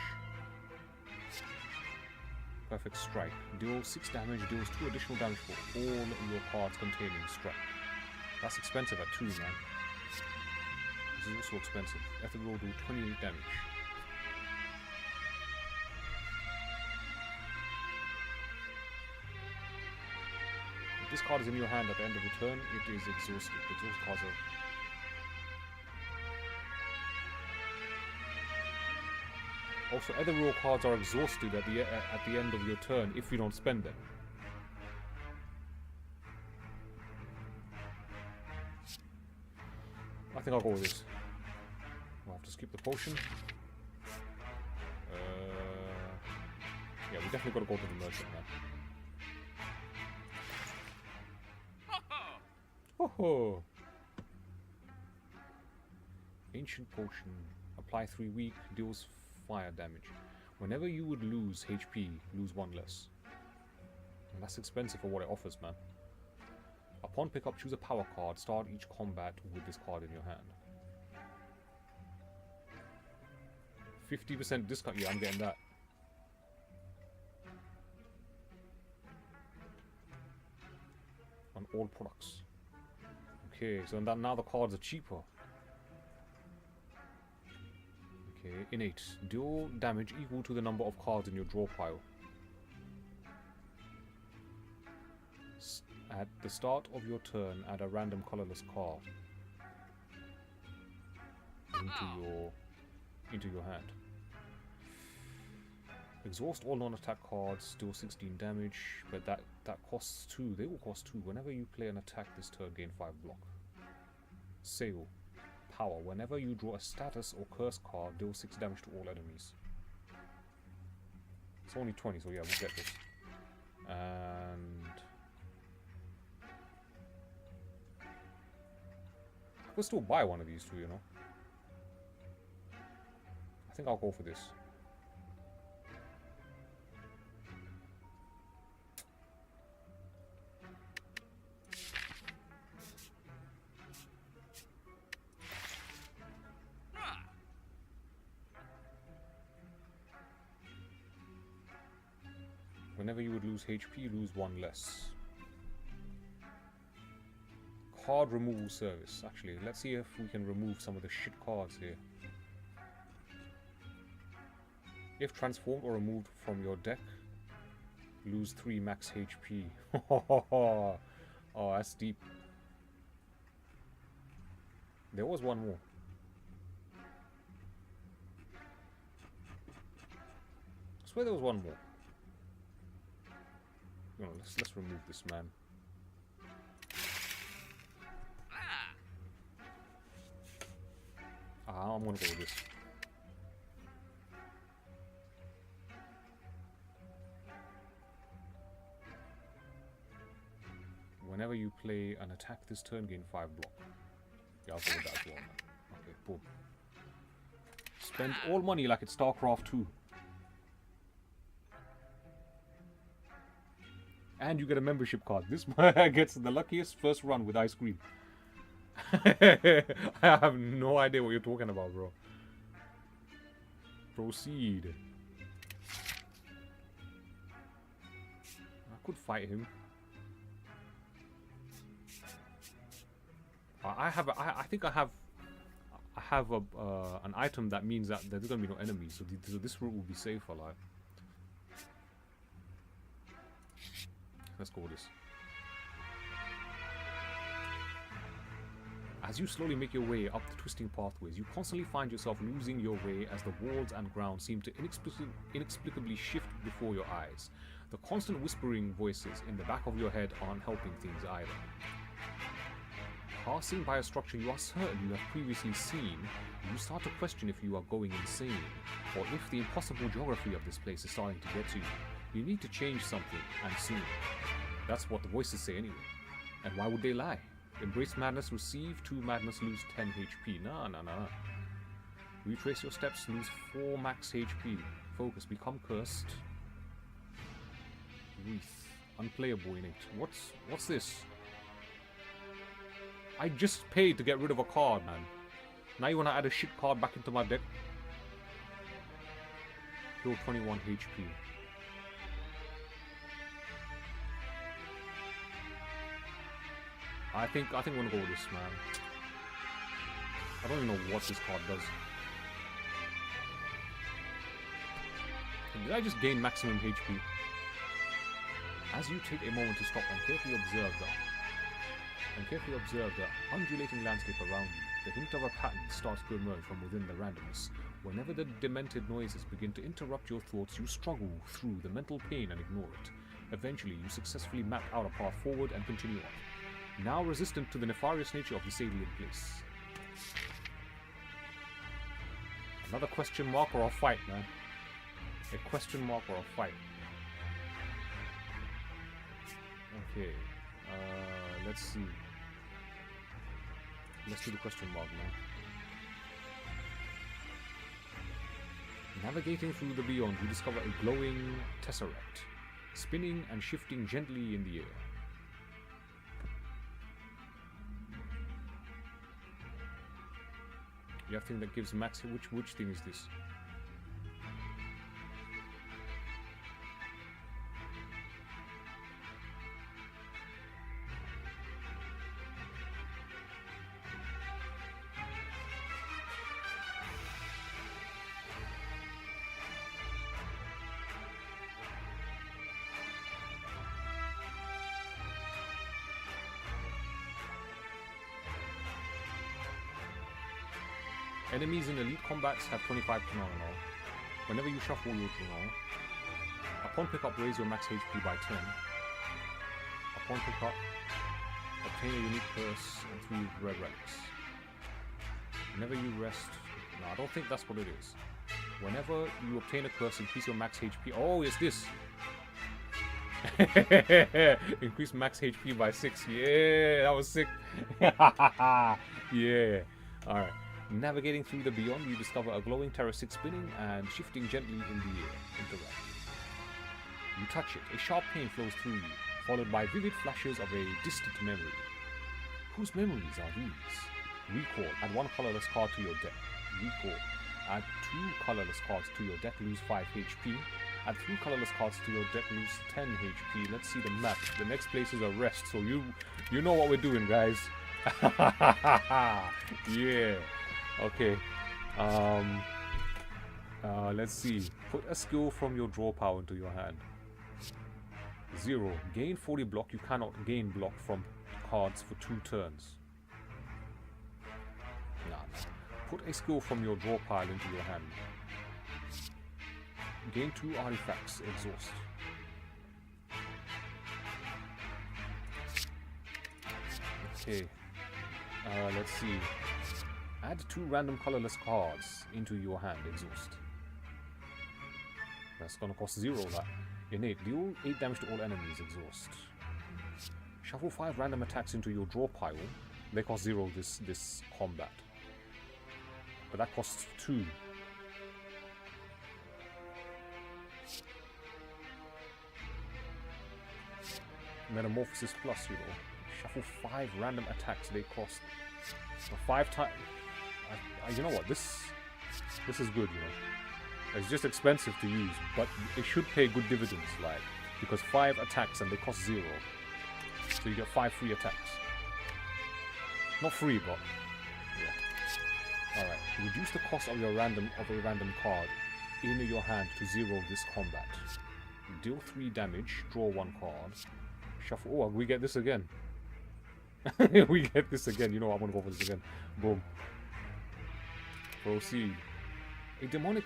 Perfect Strike. Deal 6 damage, deals 2 additional damage for all your cards containing Strike. That's expensive at 2, man. This is also expensive. Ethereal, deal 28 damage. If this card is in your hand at the end of the turn, it is exhausted. Exhaust cards are... Also, Ethereal cards are exhausted at the end of your turn if you don't spend them. I think I'll go with this. I'll have to skip the potion. Yeah, we definitely got to go to the merchant now. Ho ho! Ancient potion. Apply 3 weak, deals fire damage. Whenever you would lose HP, lose 1 less. And that's expensive for what it offers, man. Upon pickup, choose a power card. Start each combat with this card in your hand. 50% discount. Yeah, I'm getting that. On all products. Okay, so now the cards are cheaper. Okay, innate. Deal damage equal to the number of cards in your draw pile. At the start of your turn, add a random colorless card into your hand. Exhaust all non-attack cards, deal 16 damage, but that costs 2. They will cost 2. Whenever you play an attack this turn, gain 5 block. Sail. Power. Whenever you draw a status or curse card, deal 6 damage to all enemies. It's only 20, so yeah, we'll get this. And... I could still buy one of these two, you know. I think I'll go for this. Whenever you would lose HP, lose 1 less. Card removal service. Actually, let's see if we can remove some of the shit cards here. If transformed or removed from your deck, lose 3 max HP. Oh, that's deep. There was one more. I swear there was one more. No, let's remove this man. I'm gonna go with this. Whenever you play an attack this turn, gain 5 block. Yeah, I'll go with that as well, man. Okay, boom. Spend all money like it's StarCraft 2. And you get a membership card. This gets the luckiest first run with ice cream. I have no idea what you're talking about, bro. Proceed. I could fight him. I think I have an item that means that there's gonna be no enemies, so this route will be safer. Like, let's go with this. As you slowly make your way up the twisting pathways, you constantly find yourself losing your way as the walls and ground seem to inexplicably shift before your eyes. The constant whispering voices in the back of your head aren't helping things either. Passing by a structure you are certain you have previously seen, you start to question if you are going insane, or if the impossible geography of this place is starting to get to you. You need to change something, and soon. That's what the voices say anyway. And why would they lie? Embrace madness, receive 2 madness, lose 10 HP. Nah. Retrace your steps, lose 4 max HP. Focus, become cursed. Wreath. Unplayable in it. What's this? I just paid to get rid of a card, man. Now you wanna add a shit card back into my deck? Heal 21 HP. I think I'm gonna go with this, man. I don't even know what this card does. Did I just gain maximum HP? As you take a moment to stop and carefully observe the undulating landscape around you, the hint of a pattern starts to emerge from within the randomness. Whenever the demented noises begin to interrupt your thoughts, you struggle through the mental pain and ignore it. Eventually, you successfully map out a path forward and continue on, now resistant to the nefarious nature of this alien place. Another question mark or a fight, man. A question mark or a fight. Okay, let's see. Let's do the question mark now. Navigating through the beyond, you discover a glowing tesseract, spinning and shifting gently in the air. You have thing that gives max. Which thing is this? Enemies in elite combats have 25% now. Whenever you shuffle your draw, upon pickup, raise your max HP by 10. Upon pickup, obtain a unique curse and 3 red relics. Whenever you rest, no, I don't think that's what it is. Whenever you obtain a curse, increase your max HP. Oh, it's this. Increase max HP by 6. Yeah, that was sick. Yeah. Alright. Navigating through the beyond, you discover a glowing terracid spinning and shifting gently in the air. Interact. You touch it. A sharp pain flows through you, followed by vivid flashes of a distant memory. Whose memories are these? Recall. Add 1 colorless card to your deck. Recall. Add 2 colorless cards to your deck, lose 5 HP. Add 3 colorless cards to your deck, lose 10 HP. Let's see the map. The next place is a rest, so you know what we're doing, guys. Yeah. Okay. Let's see. Put a skill from your draw power into your hand. 0. Gain 40 block. You cannot gain block from cards for 2 turns. Nah. Put a skill from your draw pile into your hand. Gain 2 artifacts. Exhaust. Okay. Let's see. Add 2 random colorless cards into your hand. Exhaust. That's gonna cost 0. That. Innate. Deal 8 damage to all enemies. Exhaust. Shuffle 5 random attacks into your draw pile. They cost 0 this combat. But that costs 2. Metamorphosis plus, you know. Shuffle 5 random attacks. They cost 5 times. You know what? This is good, you know. It's just expensive to use, but it should pay good dividends, like, because 5 attacks and they cost 0. So you get 5 free attacks. Not free, but yeah. Alright. Reduce the cost of a random card in your hand to 0 this combat. Deal 3 damage, draw 1 card. Shuffle. Oh, we get this again. We get this again. You know what? I'm gonna go for this again. Boom. Proceed. A demonic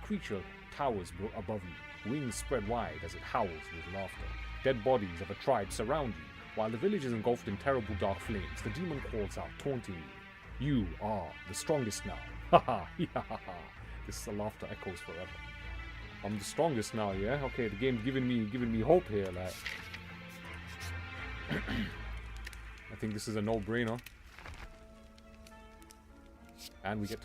creature towers above you. Wings spread wide as it howls with laughter. Dead bodies of a tribe surround you. While the village is engulfed in terrible dark flames, the demon calls out, taunting you. You are the strongest now. Haha. This laughter echoes forever. I'm the strongest now, yeah? Okay, the game's giving me hope here, like. I think this is a no-brainer. And we get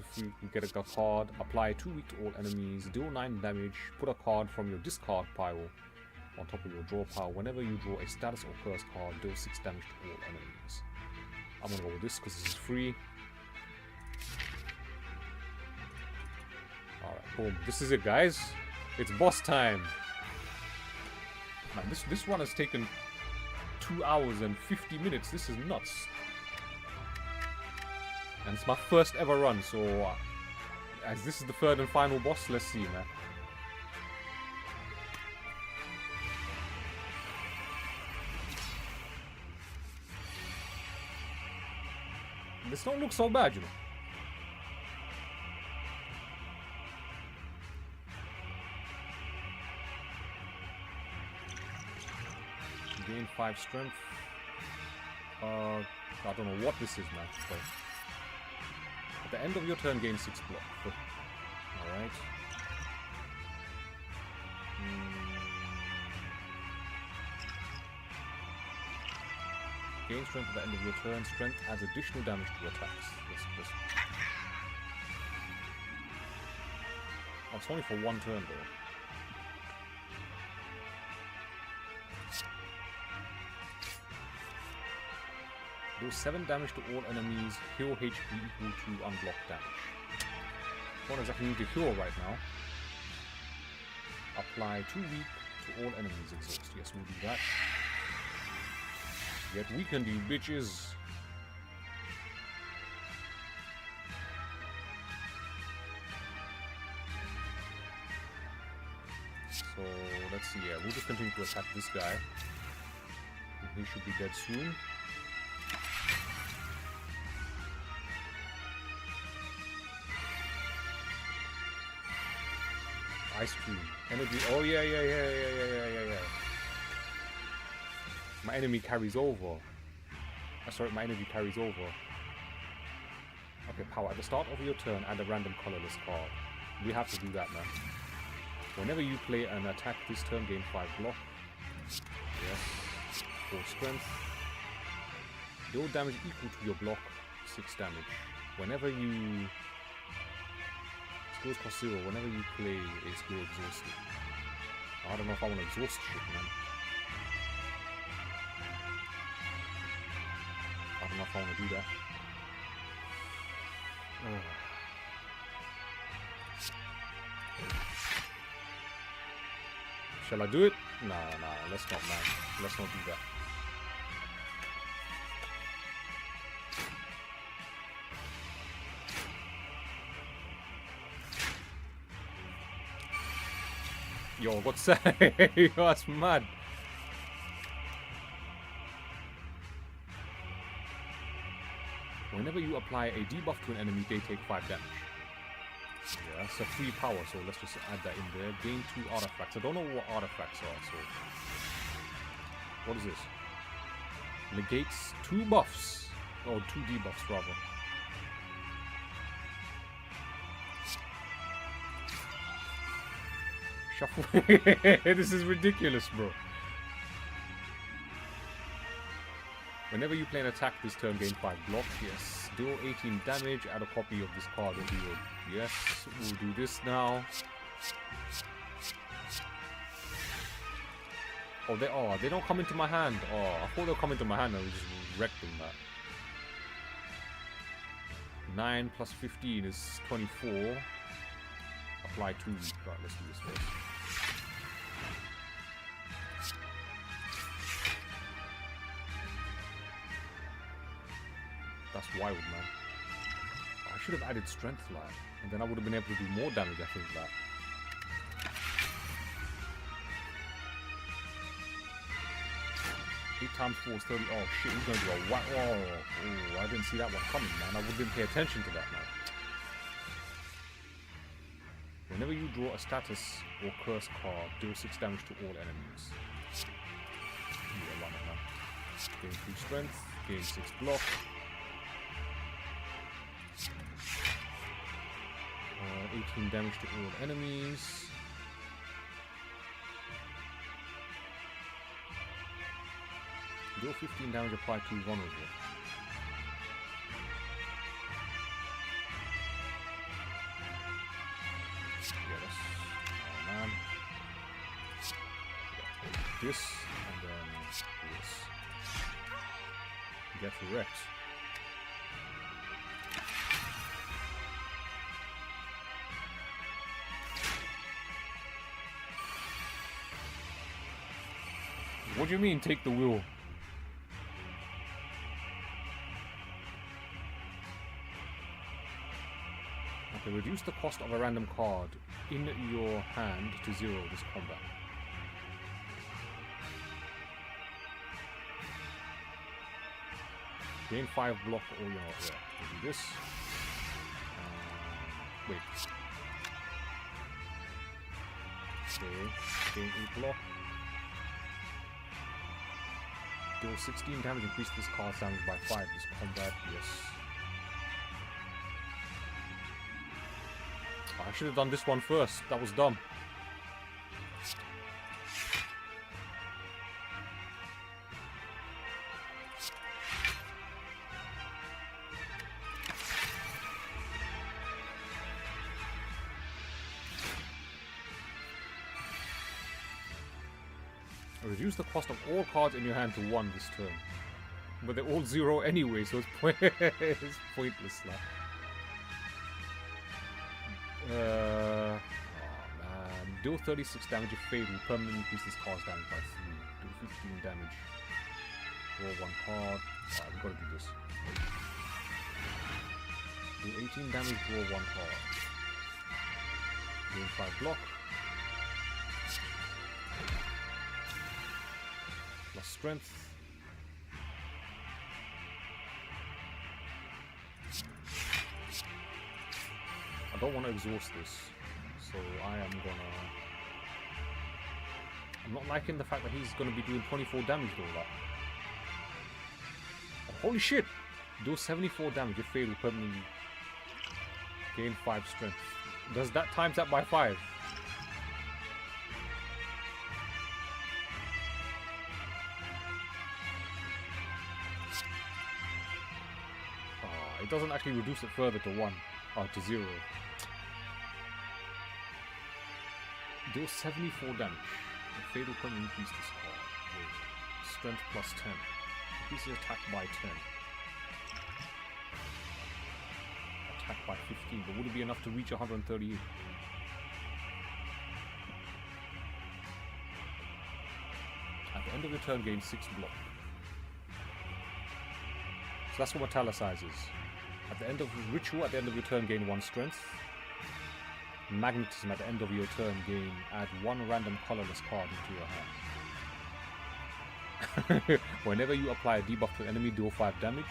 a card. Apply 2 weak to all enemies. Deal 9 damage. Put a card from your discard pile on top of your draw pile. Whenever you draw a status or curse card, deal 6 damage to all enemies. I'm gonna go with this because this is free. Alright, boom. This is it, guys. It's boss time. Man, this run has taken 2 hours and 50 minutes. This is nuts. And it's my first ever run, so as this is the 3rd and final boss, let's see, man. This don't look so bad, you know. Gain 5 strength. I don't know what this is, man. But at the end of your turn, gain 6 block. Alright. Gain strength at the end of your turn. Strength adds additional damage to attacks. This. Oh, it's only for 1 turn, though. Do 7 damage to all enemies, heal HP equal to unblocked damage. Don't exactly need to heal right now. Apply 2 weak to all enemies exhaust. Yes, we'll do that. Get weakened, you bitches. So, let's see, yeah, we'll just continue to attack this guy. He should be dead soon. Ice cream. Energy. Oh, yeah. My enemy carries over. Sorry, my energy carries over. Okay, power. At the start of your turn, add a random colorless card. We have to do that, man. Whenever you play an attack this turn, gain 5 block. Yes. 4 strength. Deal damage equal to your block. 6 damage. Whenever you... Skills cost 0. Whenever you play a skill exhausted. I don't know if I want to exhaust shit, man. I don't know if I want to do that. Shall I do it? Nah, let's not, man. Let's not do that. Yo, what's that? Yo, that's mad. Whenever you apply a debuff to an enemy, they take 5 damage. Yeah, that's a free power, so let's just add that in there. Gain 2 artifacts. I don't know what artifacts are, so... What is this? Negates 2 buffs. Or 2 debuffs, rather. Shuffle. This is ridiculous, bro. Whenever you play an attack this turn, gain 5 block. Yes. Deal 18 damage. Add a copy of this card into your... Yes. We'll do this now. Oh, they don't come into my hand. Oh, I thought they'll come into my hand. I would just wreck them that. 9 plus 15 is 24. Apply 2. Right, let's do this first. That's wild, man. Oh, I should have added strength line, and then I would have been able to do more damage, I think, that. Eight times 4 is 30. Oh shit, he's going to do a whack. Oh, I didn't see that one coming, man. I didn't pay attention to that, man. Whenever you draw a status or curse card, deal 6 damage to all enemies. Yeah, run it, man. Gain 2 strength, gain 6 block. 18 damage to all enemies. Deal 15 damage applied to vulnerable. Yeah, that's... Oh, man. Yeah, this, and then this. Get wrecked. What do you mean, take the wheel? Okay, reduce the cost of a random card in your hand to 0 this combat. Gain 5 block, or you know, yeah, we'll do this. Wait. Okay, gain 8 block. Deal 16 damage, increase this card's damage by 5 this combat, yes. I should have done this one first, that was dumb. Reduce the cost of all cards in your hand to 1 this turn. But they're all 0 anyway, so it's pointless. Like. Oh man. Deal 36 damage if failed. Will permanently increase this card's damage by 3. Do 15 damage. Draw 1 card. Alright, we gotta do this. Do 18 damage, draw 1 card. Gain 5 block. Plus strength. I don't want to exhaust this, so I am gonna... I'm not liking the fact that he's gonna be doing 24 damage though. That. Oh, holy shit! Do 74 damage if failed, will permanently gain 5 strength. Does that times that by 5? It doesn't actually reduce it further to 1, or to 0. Deal 74 damage. The fatal can increase this card. With strength plus 10. Increases attack by 10. Attack by 15, but would it be enough to reach 138? At the end of the turn, gain 6 block. So that's what Metallicize is. At the end of Ritual, at the end of your turn, gain 1 strength. Magnetism at the end of your turn gain. Add 1 random colorless card into your hand. Whenever you apply a debuff to an enemy, deal 5 damage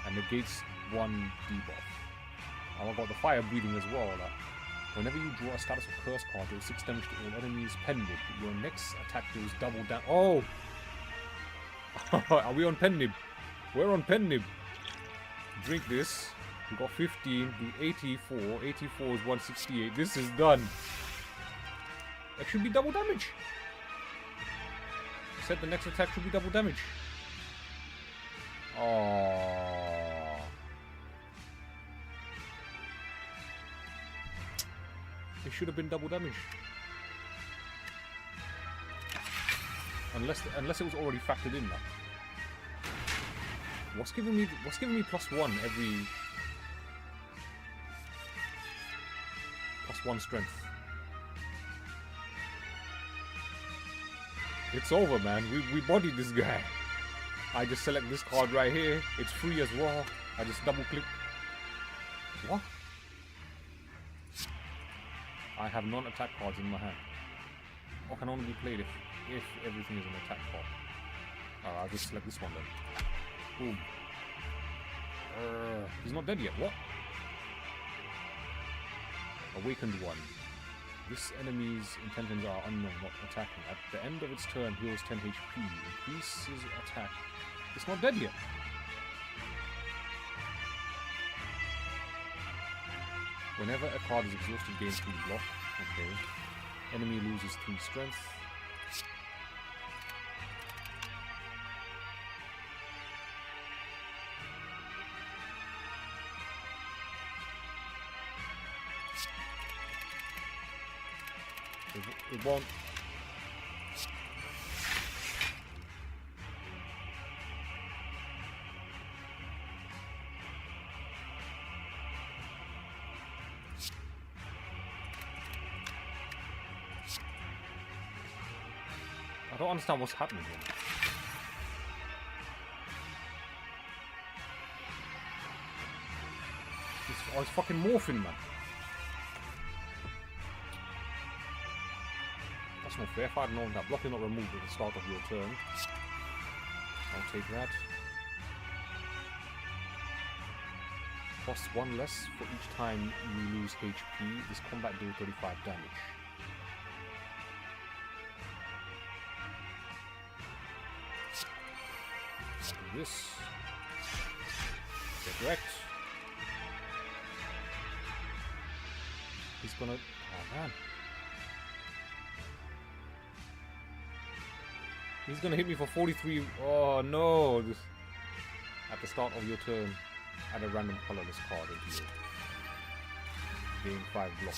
and negates 1 debuff. And I've got the fire breathing as well. Like, whenever you draw a status or curse card, deal 6 damage to all enemies pending. Your next attack deals double damage. Oh! Are we on Pen Nib? We're on Pen Nib. Drink this. We got 15, do 84. 84 is 168. This is done. That should be double damage. Said the next attack should be double damage. Oh. It should have been double damage. Unless it was already factored in now. What's giving me +1 every +1 strength? It's over, man. We bodied this guy. I just select this card right here. It's free as well. I just double click. What? I have non-attack cards in my hand. Or can only be played if everything is an attack card. Alright, I'll just select this one then. Boom. He's not dead yet. What? Awakened 1. This enemy's intentions are unknown, not attacking. At the end of its turn, heals 10 HP. Increases attack. It's not dead yet. Whenever a card is exhausted, gains 3 block. Okay. Enemy loses 3 strength. It won't. I don't understand what's happening here. It's fucking morphing, man. That's not fair. If I'd known that block is not removed at the start of your turn, I'll take that. Costs 1 less for each time you lose HP. This combat deals 35 damage. I'll do this. Get wrecked. He's gonna... Oh man. He's gonna hit me for 43. Oh no! This, at the start of your turn, add a random colorless card into your gain 5 block.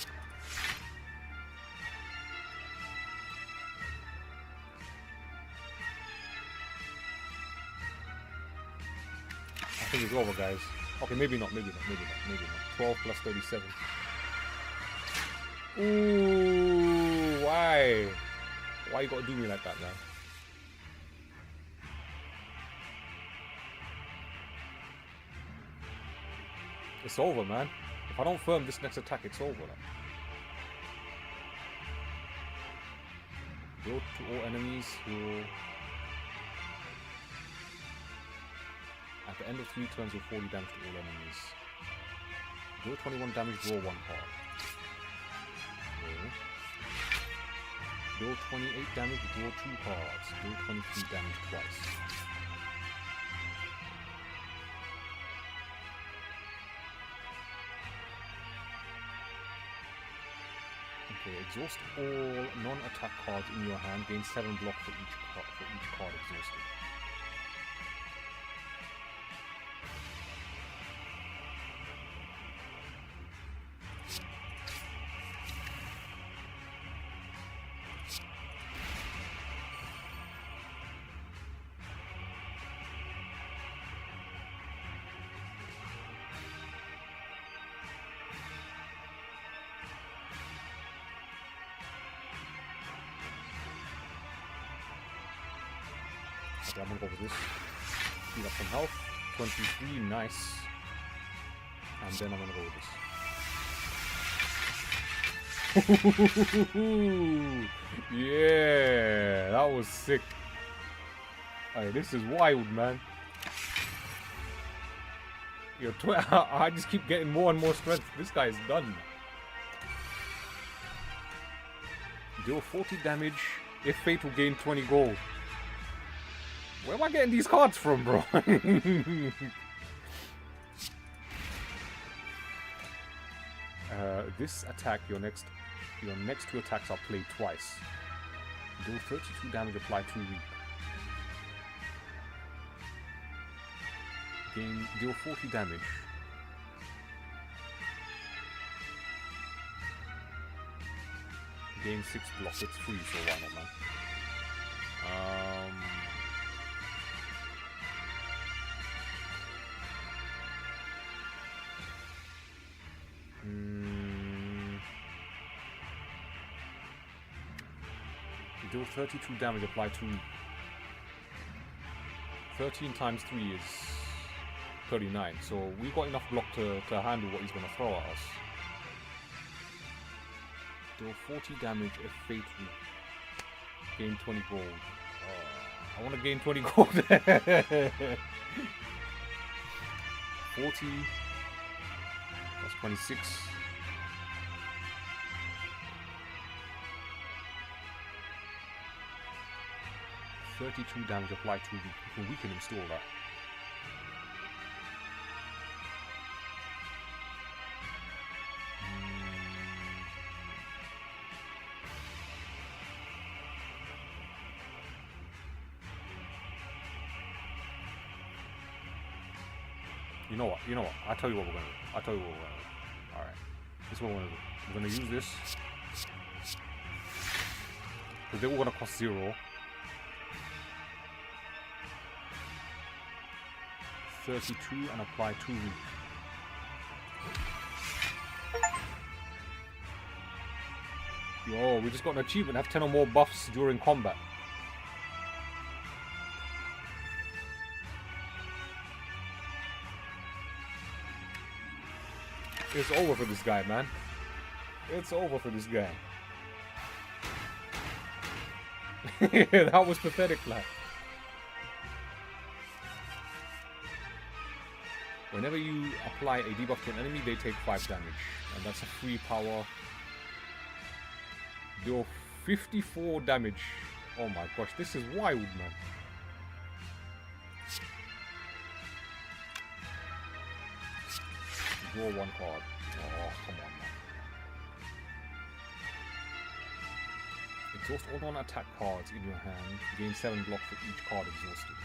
I think it's over, guys. Okay, maybe not. 12 plus 37. Ooh, why? Why you gotta do me like that, man? It's over, man. If I don't firm this next attack, it's over. Like. Deal to all enemies who... At the end of 3 turns, will 40 damage to all enemies. Deal 21 damage, draw 1 card. Okay. Deal 28 damage, draw 2 cards. Deal 23 damage twice. Okay, exhaust all non-attack cards in your hand. Gain 7 block for each card exhausted. Okay, I'm gonna go with this. Speed up some health. 23, nice. And then I'm gonna go with this. Yeah, that was sick. Alright, this is wild, man. Yo, I just keep getting more and more strength. This guy is done. Deal 40 damage. If fate will gain 20 gold. Where am I getting these cards from, bro? This attack, your next two attacks are played twice. Deal 32 damage, apply 2 weak. Deal 40 damage. Gain 6 block. It's free, so why not, man? Deal 32 damage, apply 2. 13 times 3 is 39, so we got enough block to handle what he's going to throw at us. Deal 40 damage if fate weak. Gain 20 gold. I want to gain 20 gold. 40. That's 26. $32 damage, apply 2 weak. We can install that. You know what? I'll tell you what we're gonna do. Alright. This is what we're gonna do. We're gonna use this. Because they're all gonna cost 0. 32 and apply 2 weak. Yo, we just got an achievement. Have 10 or more buffs during combat. It's over for this guy, man. It's over for this guy. That was pathetic, lad. Whenever you apply a debuff to an enemy, they take 5 damage. And that's a free power. Deal 54 damage. Oh my gosh, this is wild, man. Draw 1 card. Oh, come on, man. Exhaust all non-attack cards in your hand. Gain 7 block for each card exhausted.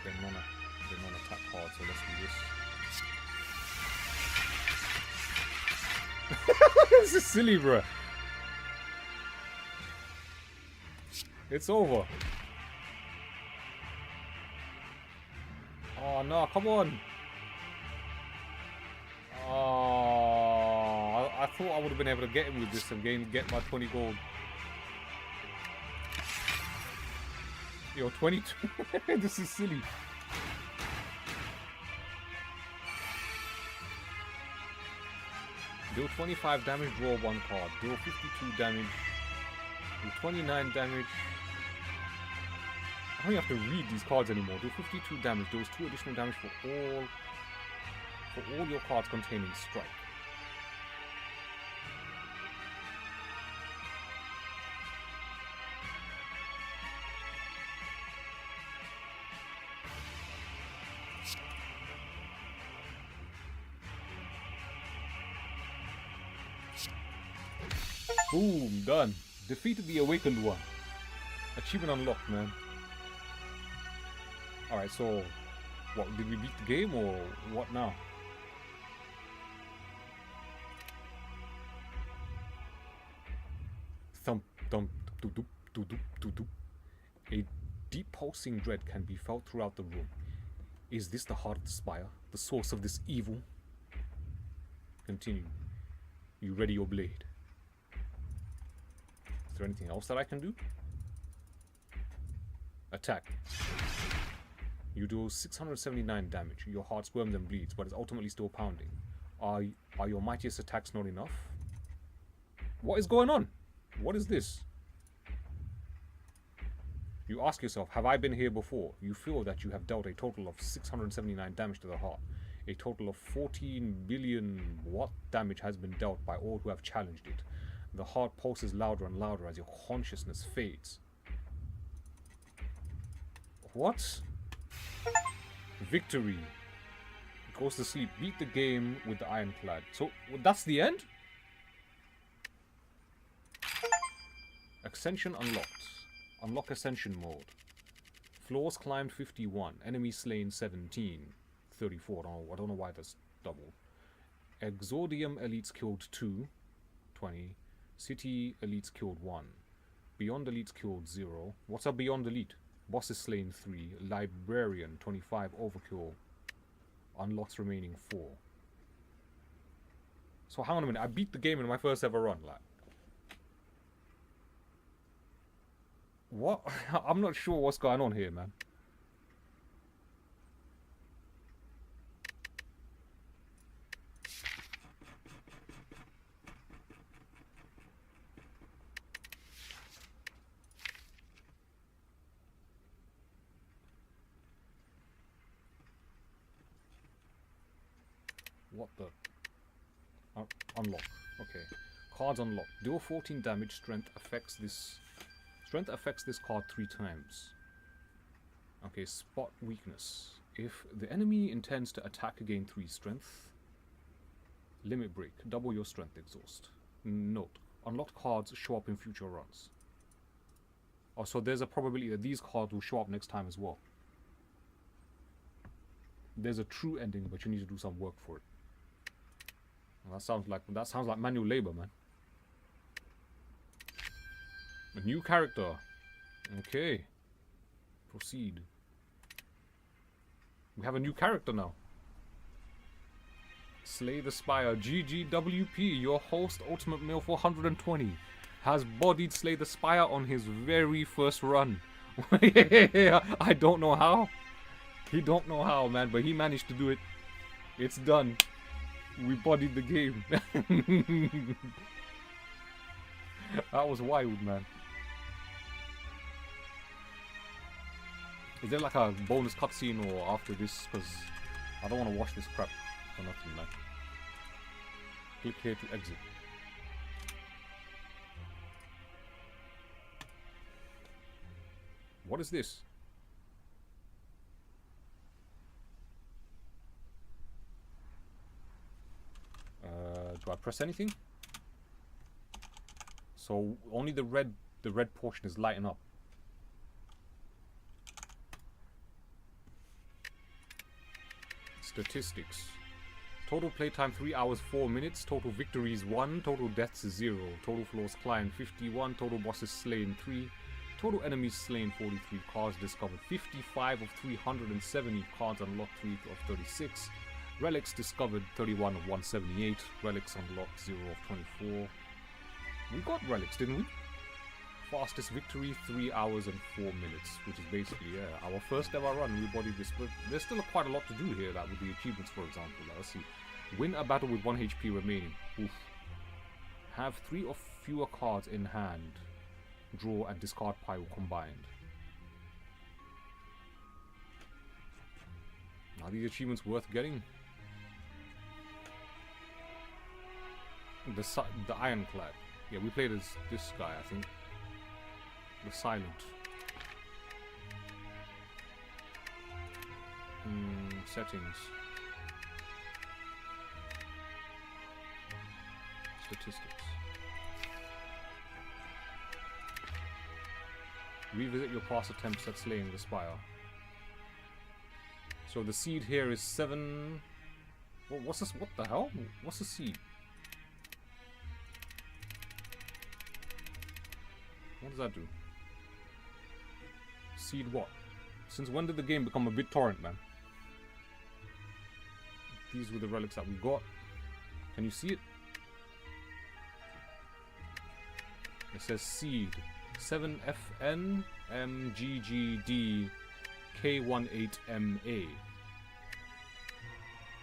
They're non-attack cards, so let's do this. This is silly, bro. It's over. Oh no, come on. Oh, I thought I would have been able to get him with this and get my 20 gold. Yo, 22. This is silly. Deal 25 damage, draw 1 card. Deal 52 damage. Deal 29 damage. I don't even have to read these cards anymore. Deal 52 damage. Deals 2 additional damage for all your cards containing strike. Boom, done. Defeated the awakened one. Achievement unlocked, man. Alright, so what, did we beat the game or what now? Thump, thump, doo-doop, doo-doop, doo-doop. A deep pulsing dread can be felt throughout the room. Is this the heart of the spire? The source of this evil? Continue. You ready your blade? Is there anything else that I can do? Attack. You do 679 damage. Your heart squirms and bleeds, but is ultimately still pounding. Are your mightiest attacks not enough? What is going on? What is this? You ask yourself, have I been here before? You feel that you have dealt a total of 679 damage to the heart. A total of 14 billion watt damage has been dealt by all who have challenged it. The heart pulses louder and louder as your consciousness fades. What? Victory. Goes to sleep. Beat the game with the ironclad. So, that's the end? Ascension unlocked. Unlock Ascension mode. Floors climbed 51. Enemies slain 17. 34. I don't know why that's double. Exordium elites killed 2. 20. City elites killed 1. Beyond elites killed 0. What's a beyond elite? Bosses slain 3. Librarian 25. Overkill. Unlocks remaining 4. So hang on a minute. I beat the game in my first ever run, like. What? I'm not sure what's going on here, man. What the? Unlock. Okay. Cards unlocked. Deal 14 damage. Strength affects this card 3 times. Okay, spot weakness. If the enemy intends to attack, gain 3 strength. Limit break. Double your strength exhaust. Note. Unlocked cards show up in future runs. Oh, so there's a probability that these cards will show up next time as well. There's a true ending, but you need to do some work for it. Well, that sounds like manual labor, man. A new character. Okay. Proceed. We have a new character now. Slay the Spire. GGWP, your host, Ultimate Male 420, has bodied Slay the Spire on his very first run. I don't know how. He don't know how, man, but he managed to do it. It's done. We bodied the game. That was wild, man. Is there like a bonus cutscene or after this? Because I don't want to watch this crap for nothing, man. Click here to exit. What is this? Do I press anything? So only the red portion is lighting up. Statistics. Total playtime 3 hours 4 minutes. Total victories 1. Total deaths 0. Total floors climbed 51. Total bosses slain 3. Total enemies slain 43. Cards discovered 55 of 370. Cards unlocked 3 of 36. Relics discovered 31 of 178. Relics unlocked 0 of 24. We got relics, didn't we? Fastest victory 3 hours and 4 minutes, which is basically our first ever run. We bodied this, but there's still quite a lot to do here. That with the achievements, for example. Let's see. Win a battle with 1 HP remaining. Oof. Have 3 or fewer cards in hand. Draw and discard pile combined. Are these achievements worth getting? The Ironclad. Yeah, we played as this guy, I think. The Silent. Settings. Statistics. Revisit your past attempts at slaying the Spire. So the seed here is 7... What's this? What the hell? What's the seed? What does that do? Seed what? Since when did the game become a BitTorrent, man? These were the relics that we got. Can you see it? It says seed. 7FN MGGD K18MA.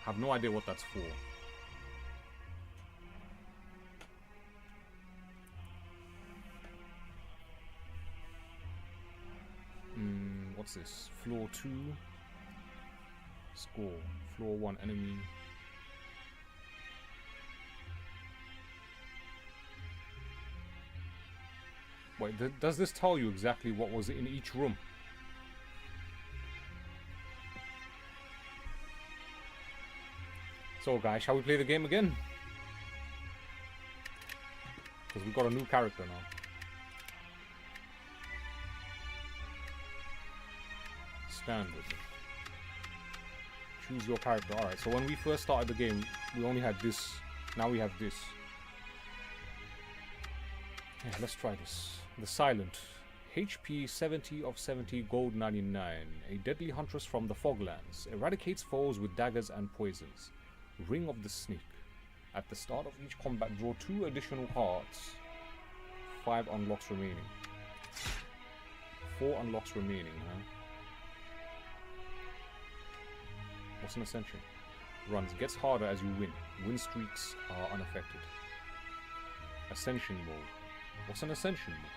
Have no idea what that's for. What's this? Floor 2. Score. Floor 1 enemy. Wait, does this tell you exactly what was in each room? So guys, shall we play the game again? Because we've got a new character now. Standard. Choose your character. Alright, so when we first started the game, we only had this. Now we have this. Yeah, let's try this. The Silent. HP 70 of 70, gold 99. A deadly huntress from the Foglands. Eradicates foes with daggers and poisons. Ring of the Snake. At the start of each combat, draw 2 additional cards. 5 unlocks remaining. 4 unlocks remaining, huh? What's an Ascension? Runs. Gets harder as you win. Win streaks are unaffected. Ascension mode. What's an Ascension mode?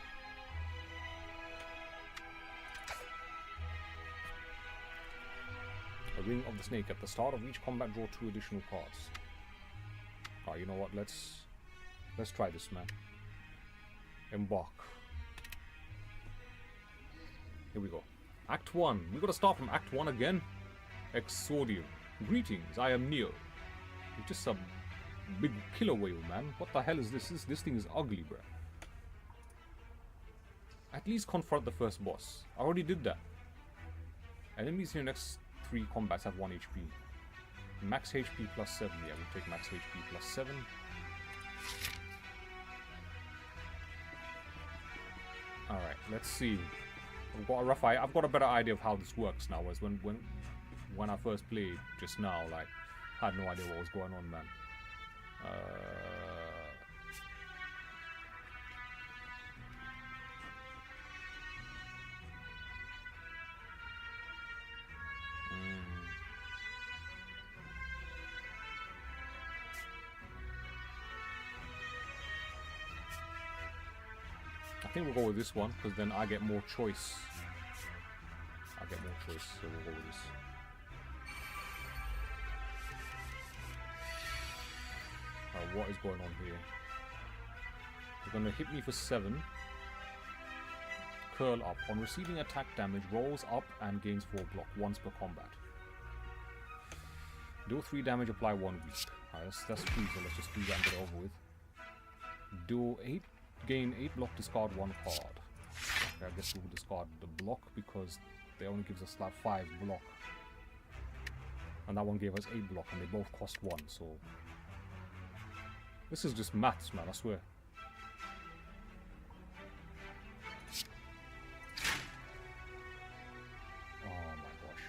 A Ring of the Snake. At the start of each combat, draw 2 additional cards. Alright, you know what? Let's try this, man. Embark. Here we go. Act 1. We gotta start from Act 1 again. Exordium. Greetings, I am Neo. You're just a big killer whale, man. What the hell is this? This thing is ugly, bruh. At least confront the first boss. I already did that. Enemies in your next 3 combats have 1 HP. Max HP plus 7. Yeah, we'll take max HP plus 7. Alright, let's see. I've got a rough idea. I've got a better idea of how this works now, as when I first played just now, like, I had no idea what was going on, man. I think we'll go with this one, because then I get more choice. So we'll go with this. What is going on here? They're gonna hit me for 7. Curl up. On receiving attack damage, rolls up and gains 4 block once per combat. Deal 3 damage, apply 1 weak. Alright, that's free, so let's just do that and get it over with. Deal 8, gain 8 block, discard 1 card. Okay, I guess we'll discard the block because they only gives us like 5 block. And that one gave us 8 block and they both cost 1, so... This is just maths, man, I swear. Oh my gosh.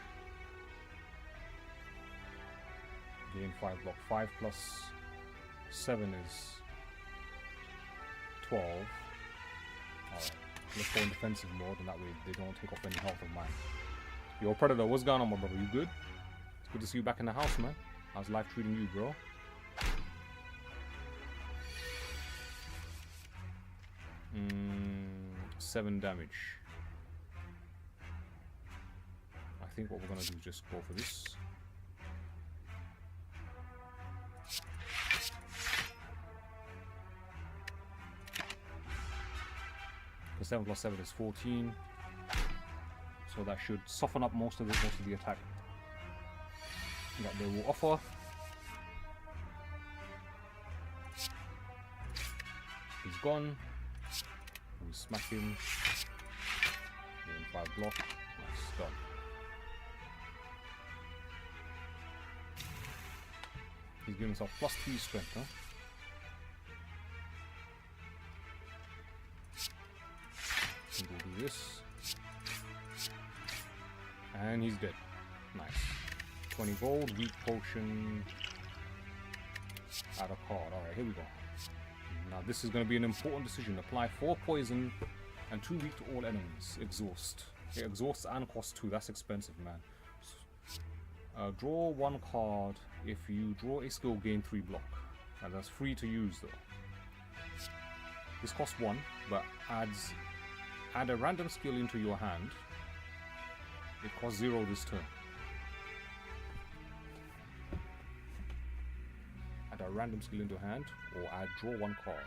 Gain 5 block. 5 plus 7 is 12. Alright, let's go in defensive mode, and that way they don't take off any health of mine. Yo, Predator, what's going on, my brother? You good? It's good to see you back in the house, man. How's life treating you, bro? 7 damage. I think what we're gonna do is just go for this. Because 7 plus 7 is 14. So that should soften up most of the attack that they will offer. He's gone. We smack him. Gain 5 block. Nice, done. He's giving himself plus 3 strength, huh? And we'll do this. And he's dead. Nice. 20 gold, weak potion. Add a card. Alright, here we go. Now this is going to be an important decision. Apply 4 poison and 2 weak to all enemies. Exhaust. It exhausts and costs 2. That's expensive, man. Draw 1 card. If you draw a skill, gain 3 block. And that's free to use though. This costs 1, but add a random skill into your hand. It costs 0 this turn. Add a random skill into hand, or I draw 1 card.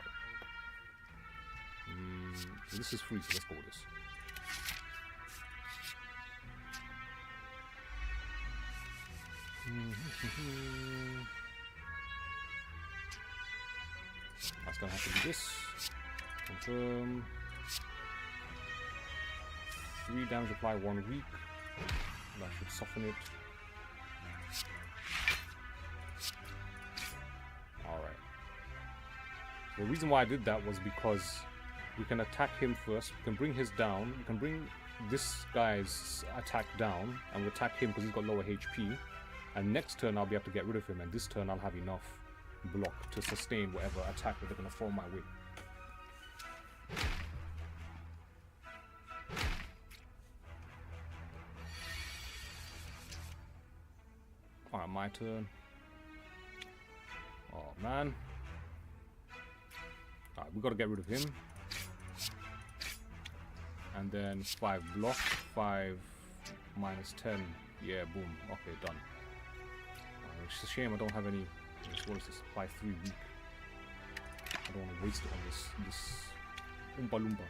This is free, so let's go with this. That's gonna have to be this. Confirm. 3 damage apply 1 week. That should soften it. Alright. The reason why I did that was because we can attack him first, we can bring his down, we can bring this guy's attack down, and we attack him because he's got lower HP. And next turn I'll be able to get rid of him, and this turn I'll have enough block to sustain whatever attack that they're going to throw my way. Alright, my turn. Oh man. Alright, we got to get rid of him. And then 5 block, 5 minus 10. Yeah, boom. Okay, done. It's a shame I don't have any. What is this? Apply 3 week. I don't want to waste it on this Oompa Loompa.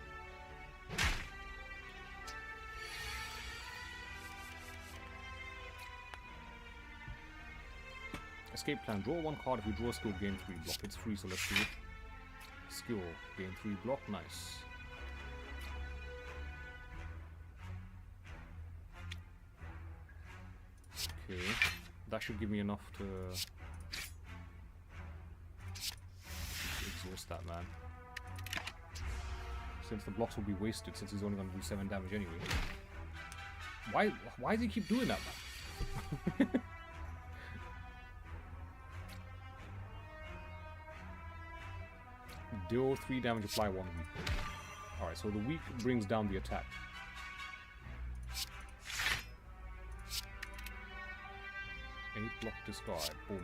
Escape plan. Draw 1 card. If you draw a skill, gain 3 block. It's free, so let's do it. Skill, gain 3 block. Nice. Okay. That should give me enough to exhaust that man. Since the blocks will be wasted, since he's only going to do 7 damage anyway. Why does he keep doing that, man? Deal 3 damage, apply 1 weak. Alright, so the weak brings down the attack. 8 block discard. Boom.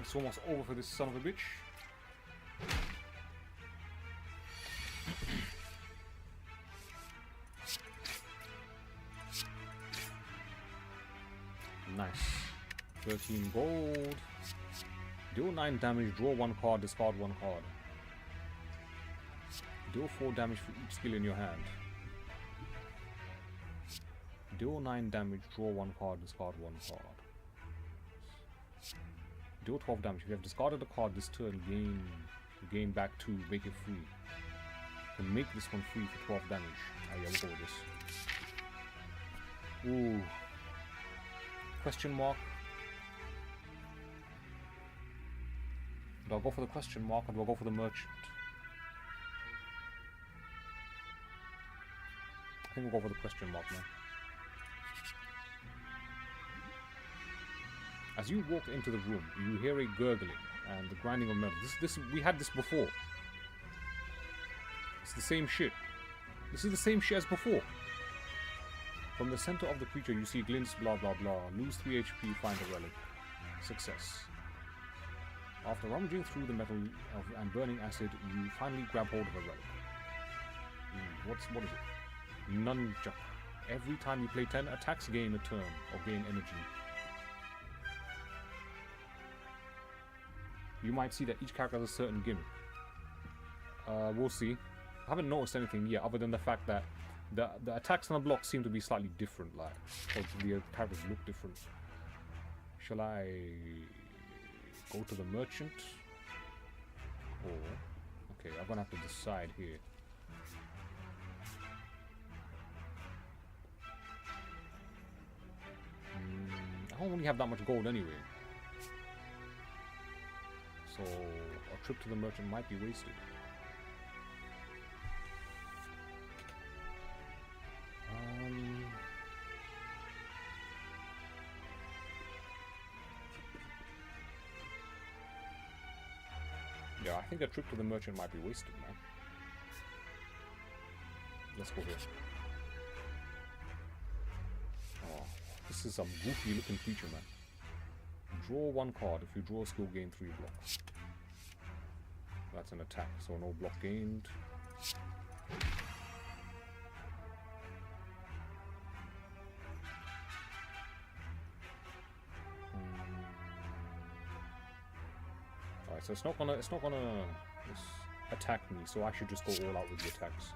It's almost over for this son of a bitch. Nice. 13 gold. Deal 9 damage, draw 1 card, discard 1 card. Deal 4 damage for each skill in your hand. Deal 9 damage, draw 1 card, discard 1 card. Deal 12 damage. If you have discarded a card this turn, gain back 2, make it free. You can make this one free for 12 damage. Oh yeah, we'll go with this. Ooh. Question mark. Do I go for the question mark or do I go for the merchant? I think we'll go for the question mark, man. As you walk into the room, you hear a gurgling and the grinding of metal. We had this before. It's the same shit. This is the same shit as before. From the center of the creature, you see glints, blah blah blah. Lose 3 HP, find a relic. Success. After rummaging through the metal and burning acid, you finally grab hold of a relic. What is it? Nunchuck. Every time you play 10 attacks, gain a turn or gain energy. You might see that each character has a certain gimmick. We'll see. I haven't noticed anything yet, other than the fact that the attacks and the blocks seem to be slightly different. Like, the characters look different. Shall I go to the merchant? Or okay, I'm gonna have to decide here. I don't really have that much gold anyway. So a trip to the merchant might be wasted. Yeah, I think a trip to the merchant might be wasted, man. Let's go here. Oh, this is some goofy looking creature, man. Draw 1 card. If you draw a skill, gain 3 blocks. That's an attack, so no block gained. Right, so it's not gonna attack me, so I should just go all out with the attacks.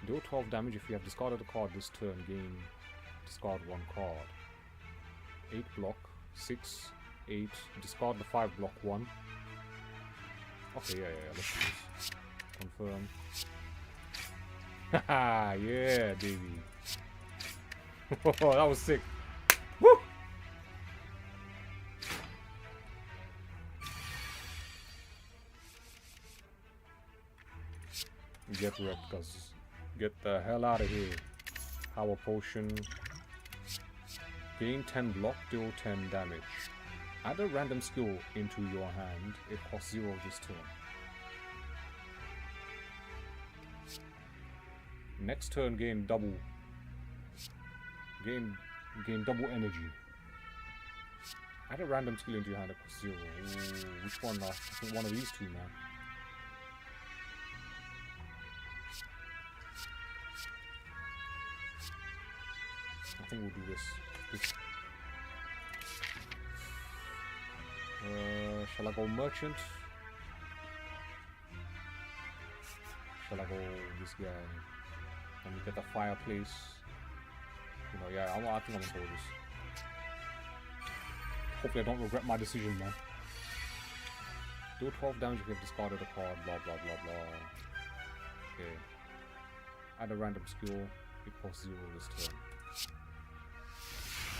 Deal 12 damage if you have discarded a card this turn, discard 1 card. 8 block, 6, 8, discard the 5 block 1. Okay, yeah, let's do this. Confirm. Haha, yeah, baby. Oh, that was sick. Woo! Get wrecked, cuz. Get the hell out of here. Power potion. Gain 10 block, deal 10 damage. Add a random skill into your hand. It costs 0 this turn. Next turn, gain double energy. Add a random skill into your hand. It costs 0. Ooh, which one? I think one of these two, man. I think we'll do this. Shall I go merchant? Shall I go this guy? Let me get the fireplace. You know, yeah, I think I'm gonna go with this. Hopefully I don't regret my decision, man. Do 12 damage if you have discarded a card, blah blah blah blah. Okay. Add a random skill, it costs 0 this turn.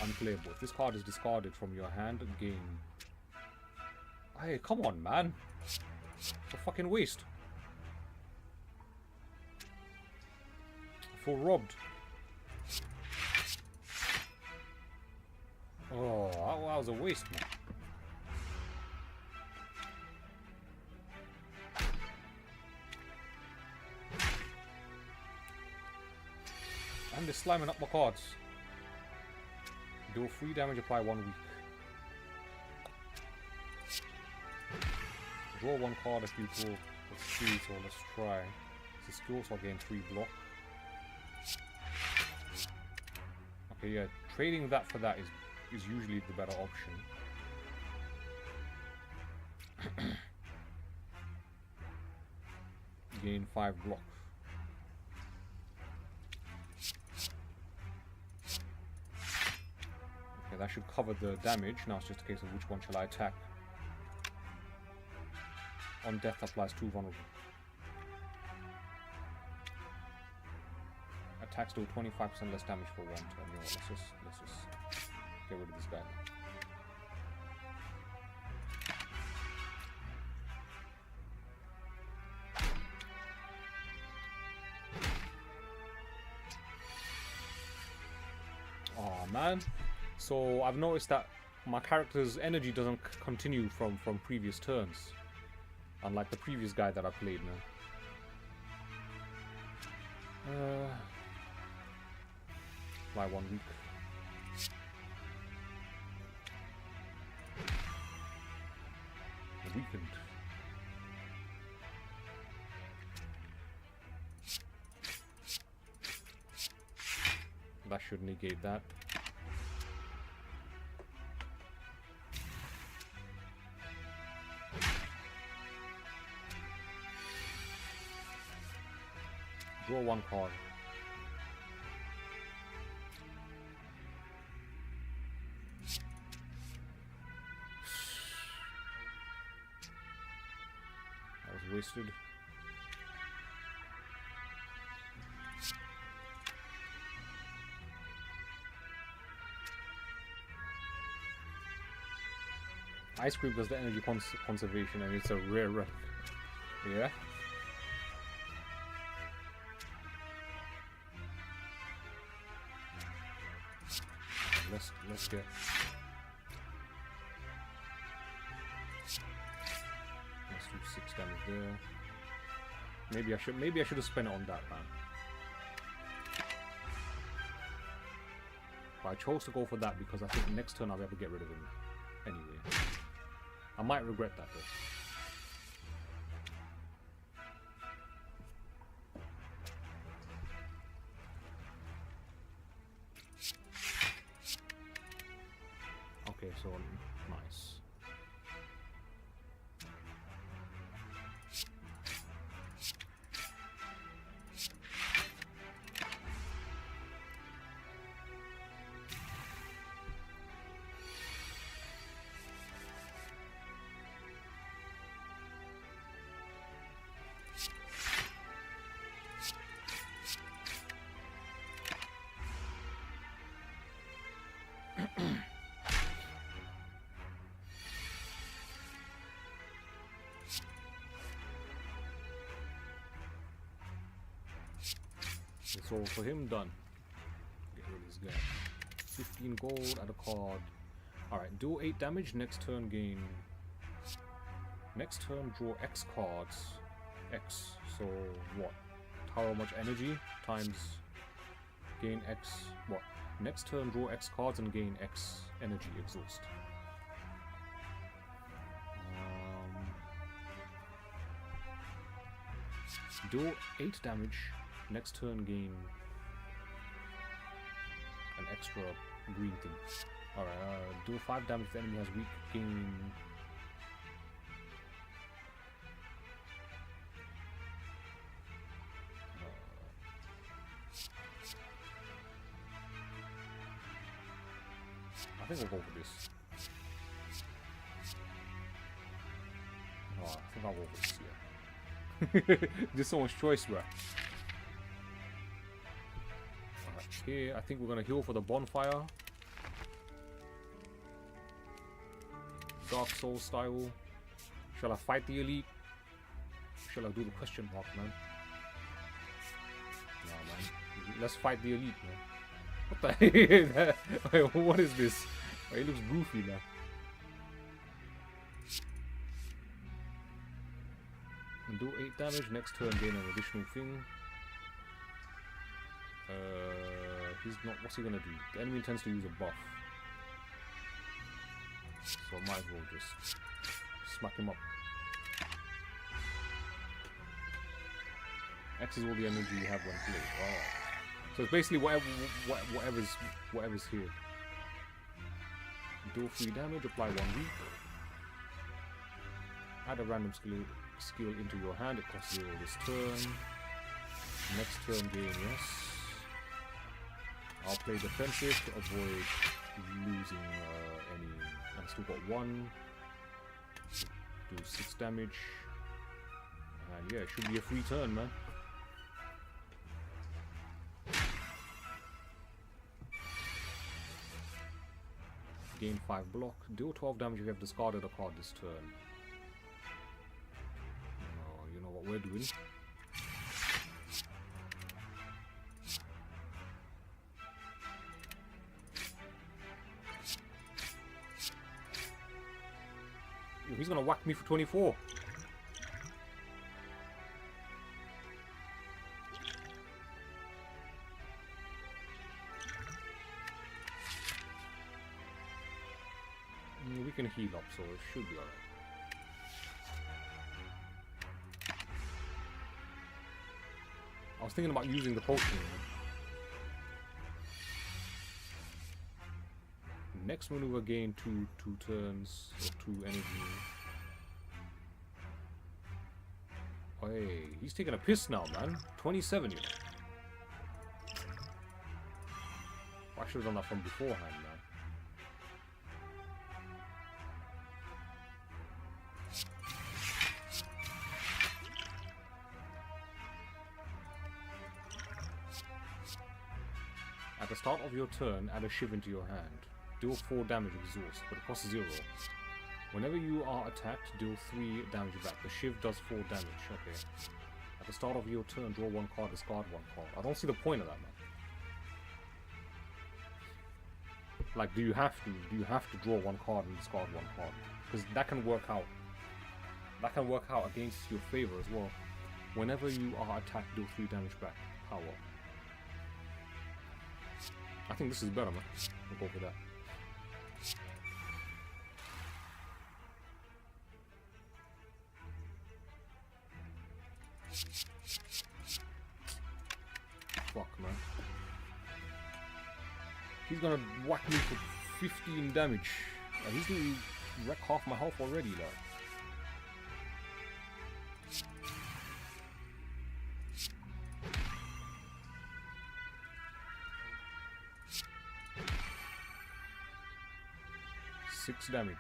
Unplayable. If this card is discarded from your hand, gain. Hey, come on, man. It's a fucking waste. I feel robbed. Oh, that was a waste, man. And they're slamming up my cards. Deal 3 damage, apply 1 week. Draw 1 card if you pull. Let's see, so let's try. It's a skill, so I'll gain 3 block. Okay, yeah, trading that for that is usually the better option. Gain 5 block. Okay, that should cover the damage. Now it's just a case of which one shall I attack. On death applies 2 vulnerable. Attacks do 25% less damage for 1 turn. You know, let's just get rid of this guy. Oh man. So I've noticed that my character's energy doesn't continue from previous turns. Unlike the previous guy that I played now. Fly 1 week. Weakened. That should negate that. Draw 1 card. That was wasted. Ice Cream does the energy conservation and it's a rare relic. Yeah? Let's get. Let's do 6 damage there. Maybe I should have spent it on that, man. But I chose to go for that because I think next turn I'll be able to get rid of him. Anyway, I might regret that though. It's all for him, done. Get rid of this guy. 15 gold, add a card. Alright, do 8 damage, next turn gain... Next turn draw X cards. X, so what? However much energy times gain X... What? Next turn draw X cards and gain X energy exhaust. Do 8 damage, next turn gain an extra green thing. Alright, do 5 damage if the enemy has weak, gain... I think we'll go for this. Oh, I think I'll go for this, yeah. Just so much choice, bro. Alright, here, I think we're gonna heal for the bonfire. Dark Soul style. Shall I fight the elite? Shall I do the question mark, man? Nah, man. Let's fight the elite, man. What the heck? Wait, what is this? Oh, he looks goofy now. And do 8 damage, next turn gain an additional thing. He's not... What's he gonna do? The enemy intends to use a buff. So I might as well just smack him up. X is all the energy you have when played. Oh. So it's basically whatever's here. Do 3 damage, apply 1 weak. Add a random skill into your hand, it costs 0 this turn. Next turn gain, yes. I'll play defensive to avoid losing any. I've still got 1. Do 6 damage. And yeah, it should be a free turn, man. Gain 5 block. Deal 12 damage if you have discarded a card this turn. Oh, you know what we're doing. Ooh, he's gonna whack me for 24. We can heal up, so it should be alright. I was thinking about using the potion. Next maneuver gain 2 turns or 2 energy. Oh, hey, he's taking a piss now, man. 27, you know. I should have done that from beforehand, man. At the start of your turn, add a shiv into your hand. Deal 4 damage exhaust, but it costs 0. Whenever you are attacked, deal 3 damage back. The shiv does 4 damage. Okay. At the start of your turn, draw 1 card, discard 1 card. I don't see the point of that, man. Like, do you have to? Do you have to draw 1 card and discard 1 card? Because that can work out. That can work out against your favor as well. Whenever you are attacked, deal 3 damage back. Power. I think this is better, man. We'll go for that. Fuck, man. He's gonna whack me for 15 damage. He's gonna wreck half my health already, like. Six damage.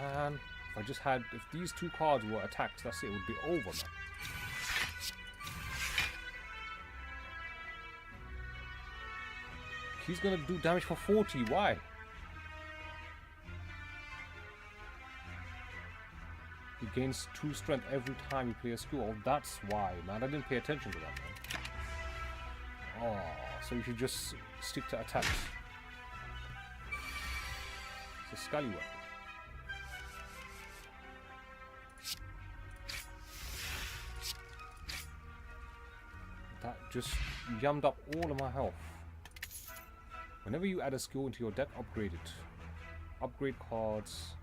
Oh man, if I just had, if these 2 cards were attacked, that's it, it would be over, man. He's gonna do damage for 40, why? He gains 2 strength every time you play a skill. Oh, that's why, man. I didn't pay attention to that, man. Oh, so you should just stick to attacks. It's a scallywag. That just yummed up all of my health. Whenever you add a skill into your deck, upgrade it. Upgrade cards.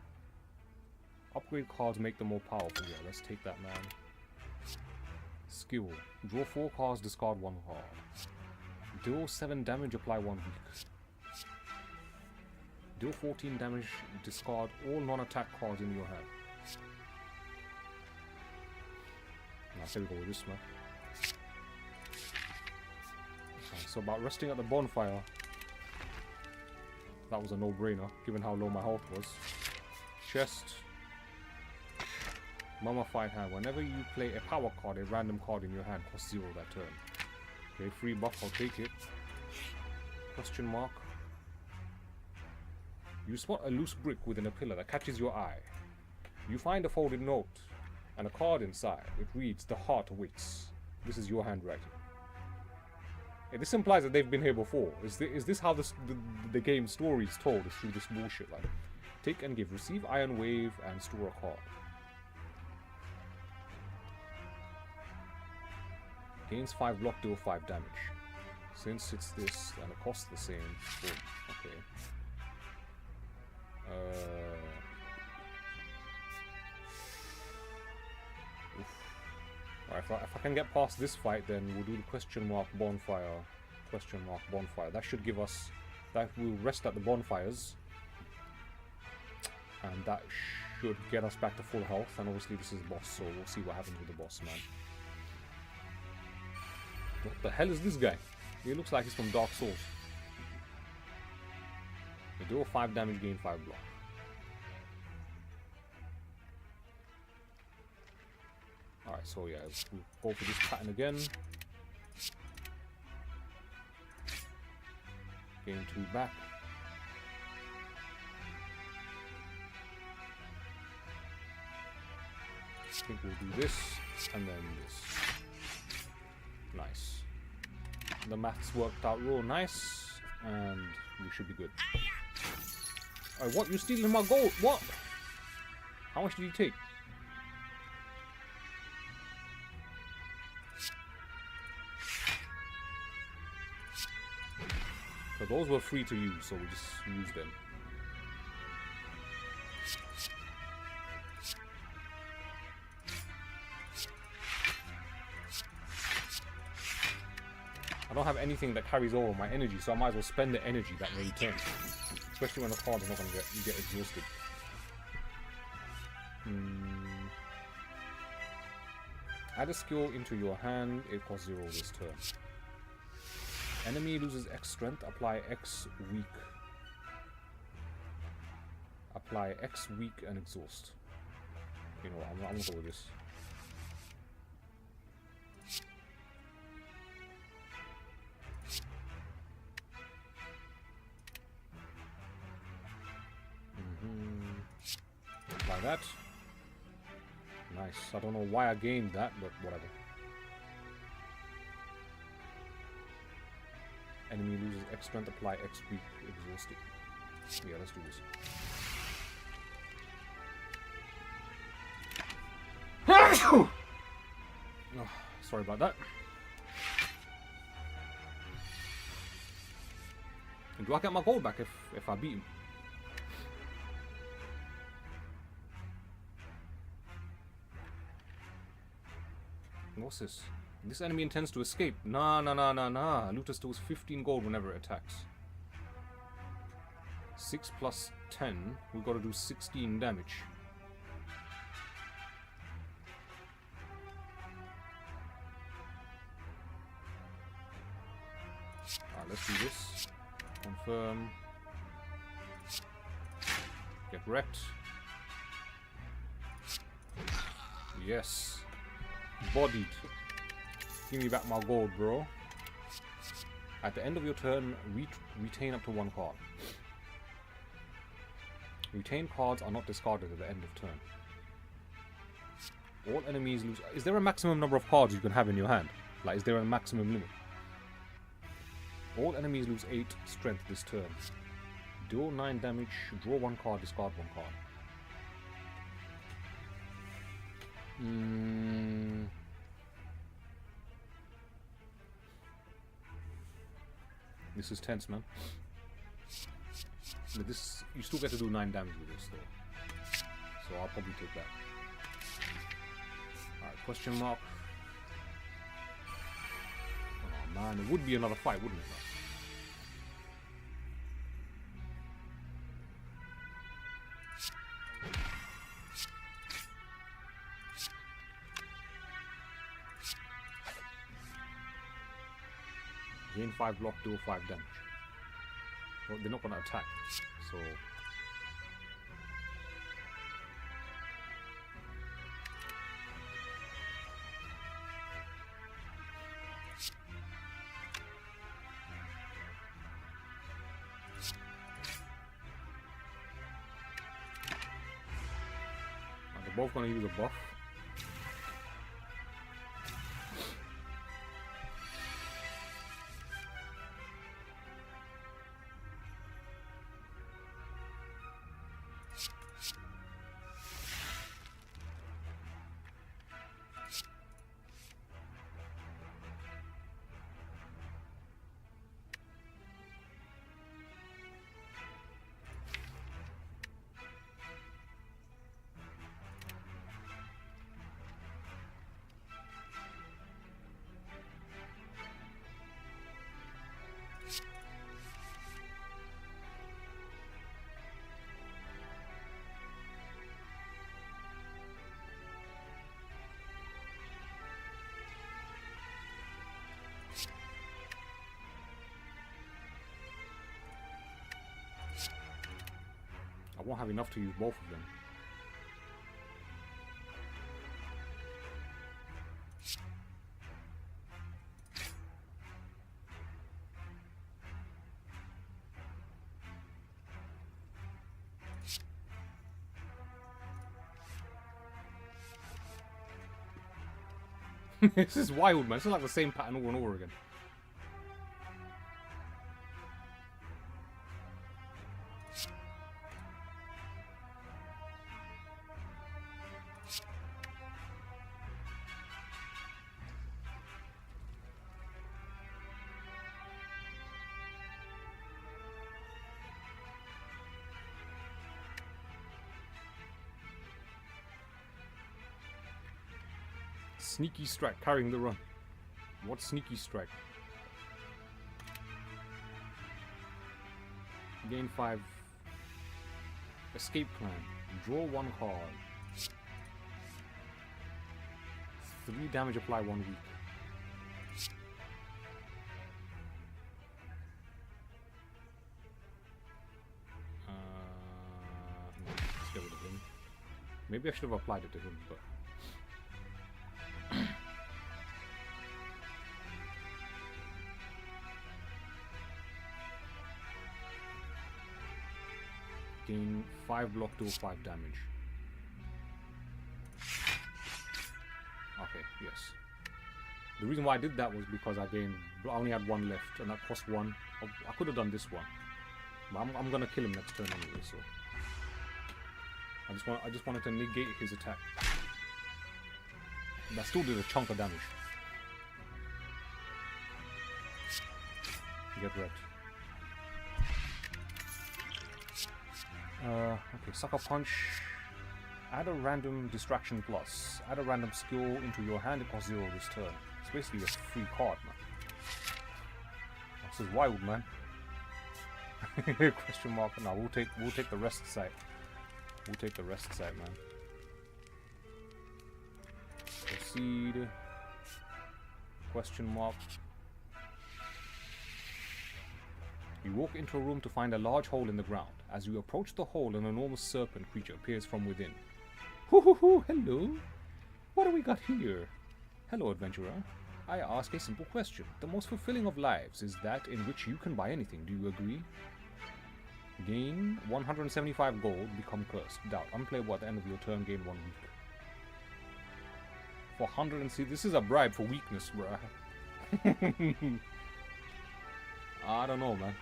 Upgrade cards make them more powerful. Yeah, let's take that, man. Skill. Draw 4 cards, discard 1 card. Deal 7 damage, apply 1 weak. Deal 14 damage, discard all non-attack cards in your hand. Now, here we go with this, man. Okay, so about resting at the bonfire. That was a no-brainer, given how low my health was. Chest. Mummified hand. Whenever you play a power card, a random card in your hand costs 0 that turn. Okay, free buff, I'll take it. Question mark. You spot a loose brick within a pillar that catches your eye. You find a folded note and a card inside. It reads, "The heart awaits." This is your handwriting. Yeah, this implies that they've been here before. Is this how the game story is told? Is through this bullshit, like. Take and give. Receive Iron Wave and store a card. Gains 5 block, deal 5 damage. Since it's this, and it costs the same. Boom. Okay. Alright, if I can get past this fight, then we'll do the question mark bonfire. Question mark bonfire. That should give us... That will rest at the bonfires. And that should get us back to full health. And obviously this is the boss, so we'll see what happens with the boss, man. What the hell is this guy? He looks like he's from Dark Souls. You deal 5 damage, gain 5 block. Alright, so yeah, we'll go for this pattern again. Gain 2 back. I think we'll do this, and then this. Nice. The maths worked out real nice, and we should be good. What? You're stealing my gold? What? How much did you take? So those were free to use, so we just use them. I don't have anything that carries over my energy, so I might as well spend the energy that may return. Especially when the card is not going to get exhausted. Add a skill into your hand, it costs 0 this turn. Enemy loses X strength, apply X weak. Apply X weak and exhaust. You know what, I'm gonna go with this. Apply that. Nice. I don't know why I gained that, but whatever. Enemy loses X strength, apply X weak, exhausted. Yeah, let's do this. Oh, sorry about that. And do I get my gold back if I beat him? What's this? This enemy intends to escape. Nah. Looter stores 15 gold whenever it attacks. 6 plus 10. We've got to do 16 damage. Alright, let's do this. Confirm. Get wrecked. Yes. Bodied. Give me back my gold, bro. At the end of your turn, retain up to 1 card. Retained cards are not discarded at the end of turn. All enemies lose... Is there a maximum number of cards you can have in your hand? Like, is there a maximum limit? All enemies lose 8 strength this turn. Deal 9 damage, draw 1 card, discard 1 card. This is tense, man. But this, you still get to do 9 damage with this, though. So I'll probably take that. Alright, question mark. Oh man, it would be another fight, wouldn't it? Gain 5 block, deal 5 damage. Well, they're not gonna attack, so... They're both gonna use a buff. I won't have enough to use both of them. This is wild, man. It's like the same pattern over and over again. Sneaky strike, carrying the run. What sneaky strike? Gain 5. Escape plan. Draw 1 card. 3 damage apply 1 week. No, let's get rid of him. Maybe I should have applied it to him, but... Gain 5 block, deal 5 damage. Okay, yes. The reason why I did that was because I only had 1 left, and that cost 1. I could have done this one, but I'm gonna kill him next turn anyway. So I just wanted to negate his attack. That still did a chunk of damage. Get wrecked. Okay, Sucker Punch. Add a random distraction plus. Add a random skill into your hand, it costs 0 this turn. It's basically a free card, man. This is wild, man. Question mark. No, we'll take the rest site. We'll take the rest site, man. Proceed. Question mark. You walk into a room to find a large hole in the ground. As you approach the hole, an enormous serpent creature appears from within. Hoo, hello. What do we got here? Hello, adventurer. I ask a simple question. The most fulfilling of lives is that in which you can buy anything. Do you agree? Gain 175 gold, become cursed. Doubt. Unplayable at the end of your turn, gain 1 week. For 100 and see, this is a bribe for weakness, bruh. I don't know, man.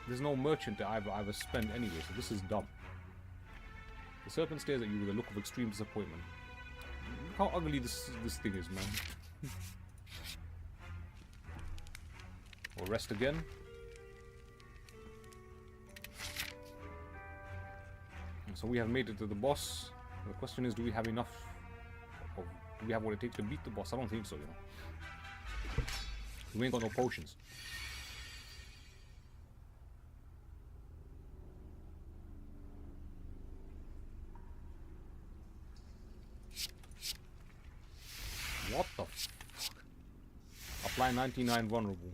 There's no merchant that I've ever spent anyway, so this is dumb. The serpent stares at you with a look of extreme disappointment. Look how ugly this thing is, man. We'll rest again. So we have made it to the boss. The question is, do we have enough? Or do we have what it takes to beat the boss? I don't think so, you know. We ain't got no potions. What the fuck? Apply 99 vulnerable.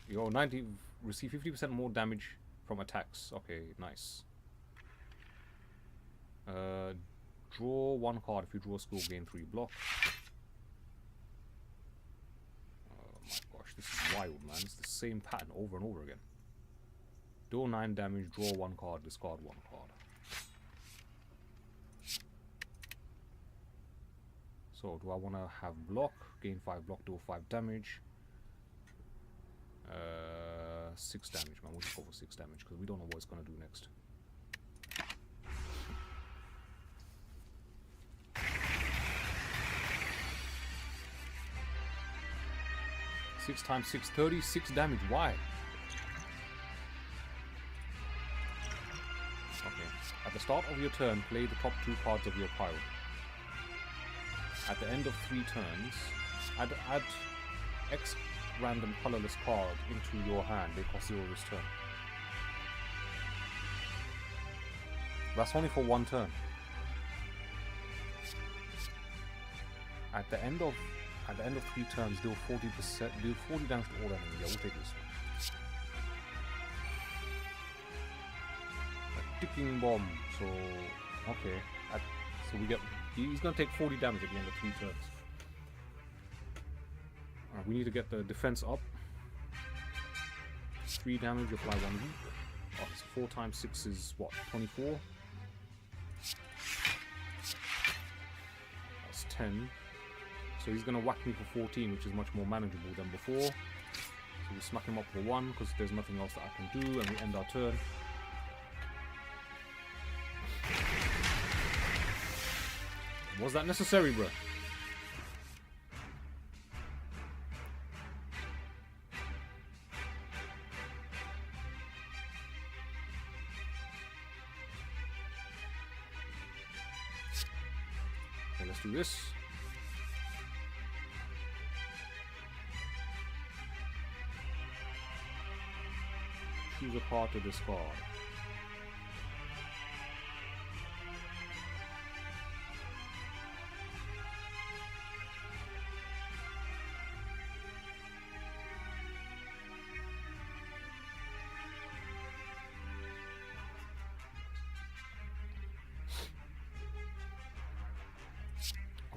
Yo, 90 receive 50% more damage from attacks. Okay, nice. Draw one card. If you draw a skill, gain 3 block. Oh my gosh, this is wild, man. It's the same pattern over and over again. Deal 9 damage, draw 1 card, discard 1 card. So, do I want to have block? Gain 5 block, deal 5 damage. 6 damage, man. We'll just go for 6 damage because we don't know what it's going to do next. Six times 6, 36 damage. Why? Okay. At the start of your turn, play the top 2 cards of your pile. At the end of 3 turns, add X random colorless card into your hand. They cost 0 this turn. That's only for 1 turn. At the end of 3 turns, deal 40%, deal 40 damage to all enemies. Yeah, we'll take this one. A ticking bomb. So, okay. So we get. He's gonna take 40 damage at the end of 3 turns. We need to get the defense up. 3 damage, apply 1 weak. Oh, so 4 times 6 is what? 24. That's 10. So he's gonna whack me for 14, which is much more manageable than before. So we smack him up for 1 because there's nothing else that I can do, and we end our turn. Was that necessary, bro? Okay, let's do this. Choose a card to discard.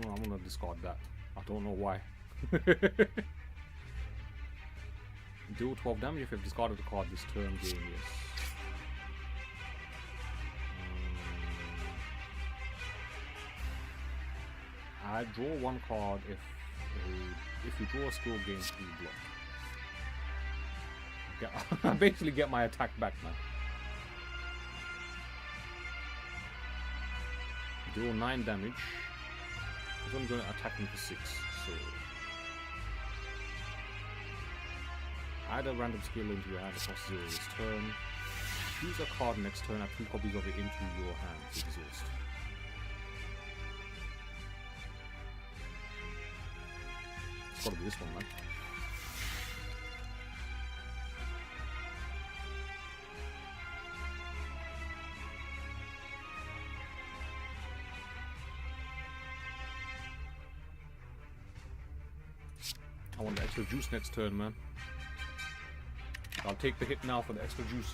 Oh, I'm gonna discard that. I don't know why. Deal 12 damage if you've discarded a card this turn, game, yes. I draw 1 card if you draw a skill, gain 3 block. I basically get my attack back now. Deal 9 damage. He's only going to attack me for 6, so add a random skill into your hand across 0 this turn. Choose a card next turn, add 2 copies of it into your hand to exhaust. It's gotta be this one, man. I want the extra juice next turn, man. I'll take the hit now for the extra juice.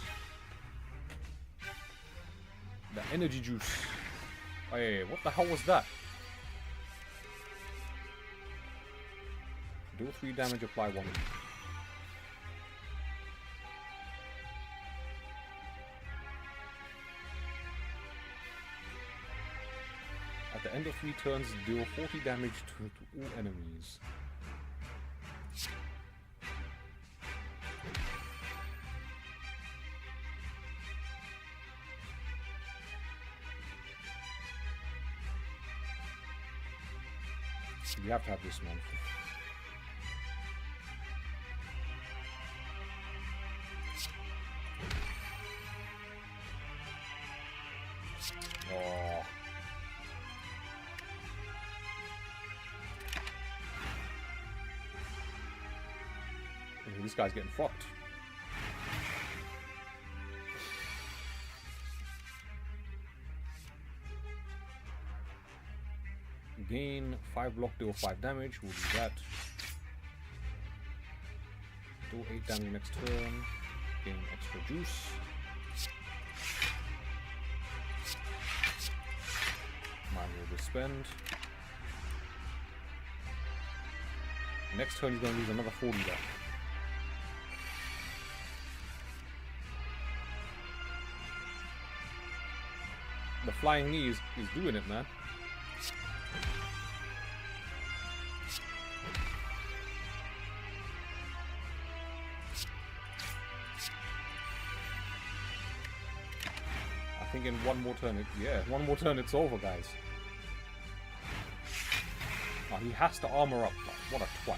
The energy juice. Hey, what the hell was that? Do 3 damage, apply 1. the end of 3 turns, deal 40 damage to all enemies. You have to have this, man. Oh. This guy's getting fucked. Gain 5 block, deal 5 damage. We'll do that. Do 8 damage next turn. Gain extra juice. Mine will spend. Next turn he's going to lose another 40 left. The flying knee is doing it, man. I think in one more turn, one more turn it's over, guys. Oh, he has to armor up. What a twat.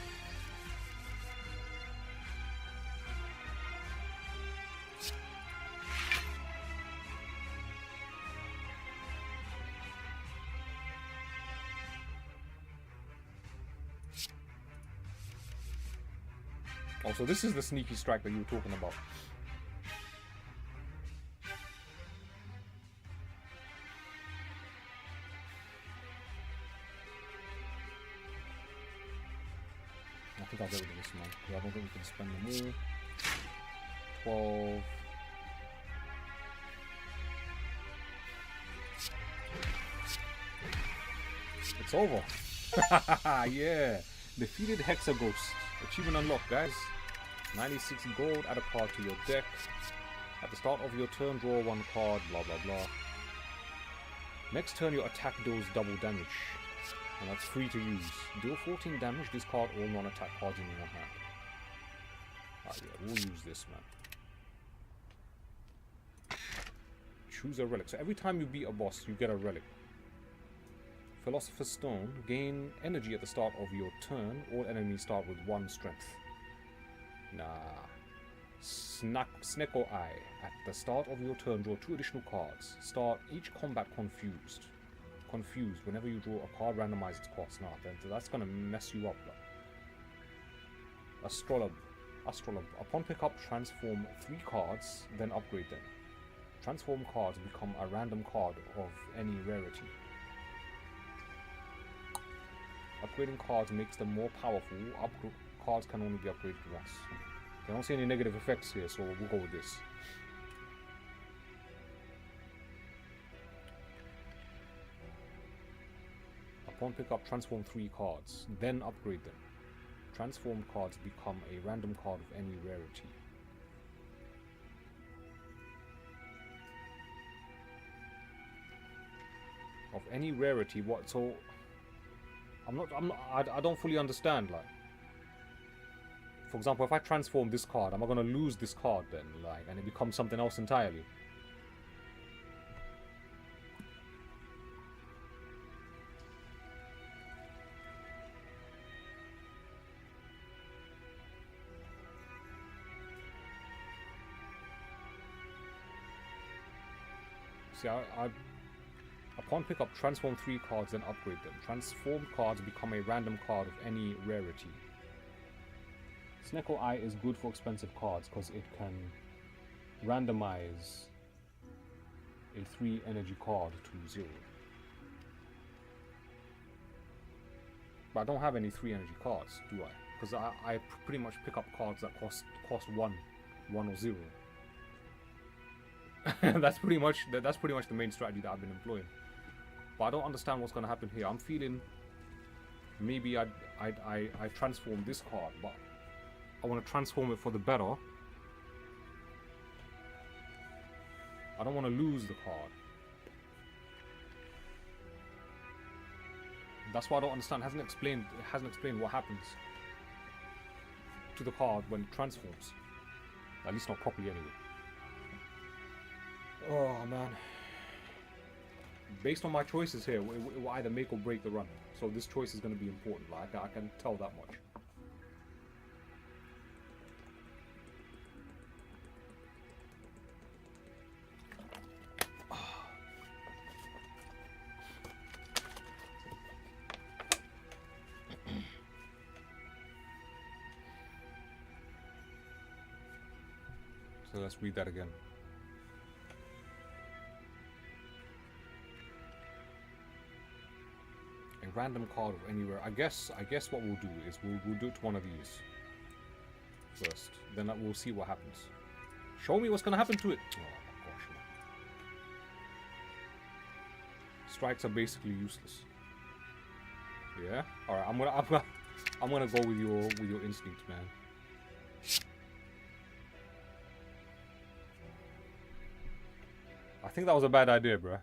Oh, so this is the sneaky strike that you were talking about. I think I'll get rid of this one. I don't think we can spend them all. 12. It's over. Yeah. Defeated Hexaghost. Achievement unlocked, guys. 96 gold, add a card to your deck. At the start of your turn, draw 1 card, blah blah blah. Next turn, your attack deals double damage. And that's free to use. Deal 14 damage, discard all non-attack cards in your hand. Ah, yeah, we'll use this, man. Choose a relic. So every time you beat a boss, you get a relic. Philosopher's Stone. Gain energy at the start of your turn. All enemies start with 1 strength. Nah. Snecko Eye. At the start of your turn, draw 2 additional cards. Start each combat confused. Whenever you draw a card, randomize its cost. Nah, that's gonna mess you up. Astrolabe. Upon pickup, transform 3 cards, then upgrade them. Transform cards become a random card of any rarity. Upgrading cards makes them more powerful. Cards can only be upgraded once. I don't see any negative effects here, so we'll go with this. Upon pickup, transform 3 cards, then upgrade them. Transformed cards become a random card of any rarity. Of any rarity, what? So I don't fully understand. Like, for example, if I transform this card, am I gonna lose this card then? Like, and it becomes something else entirely? See, upon pickup, transform 3 cards and upgrade them. Transformed cards become a random card of any rarity. Snecko Eye is good for expensive cards because it can randomize a 3 energy card to 0. But I don't have any 3 energy cards, do I? Because I pretty much pick up cards that cost 1 or 0. that's pretty much the main strategy that I've been employing. But I don't understand what's going to happen here. I'm feeling maybe I transform this card, but I want to transform it for the better. I don't want to lose the card. That's what I don't understand. It hasn't explained what happens to the card when it transforms. At least not properly anyway. Oh man. Based on my choices here, it will either make or break the run. So this choice is going to be important. Like I can tell that much. So let's read that again. A random card of anywhere. I guess what we'll do is we'll do it to one of these first. Then we'll see what happens. Show me what's gonna happen to it. Oh my gosh, man. Strikes are basically useless. Yeah. All right. I'm gonna go with your instinct, man. I think that was a bad idea, bruh.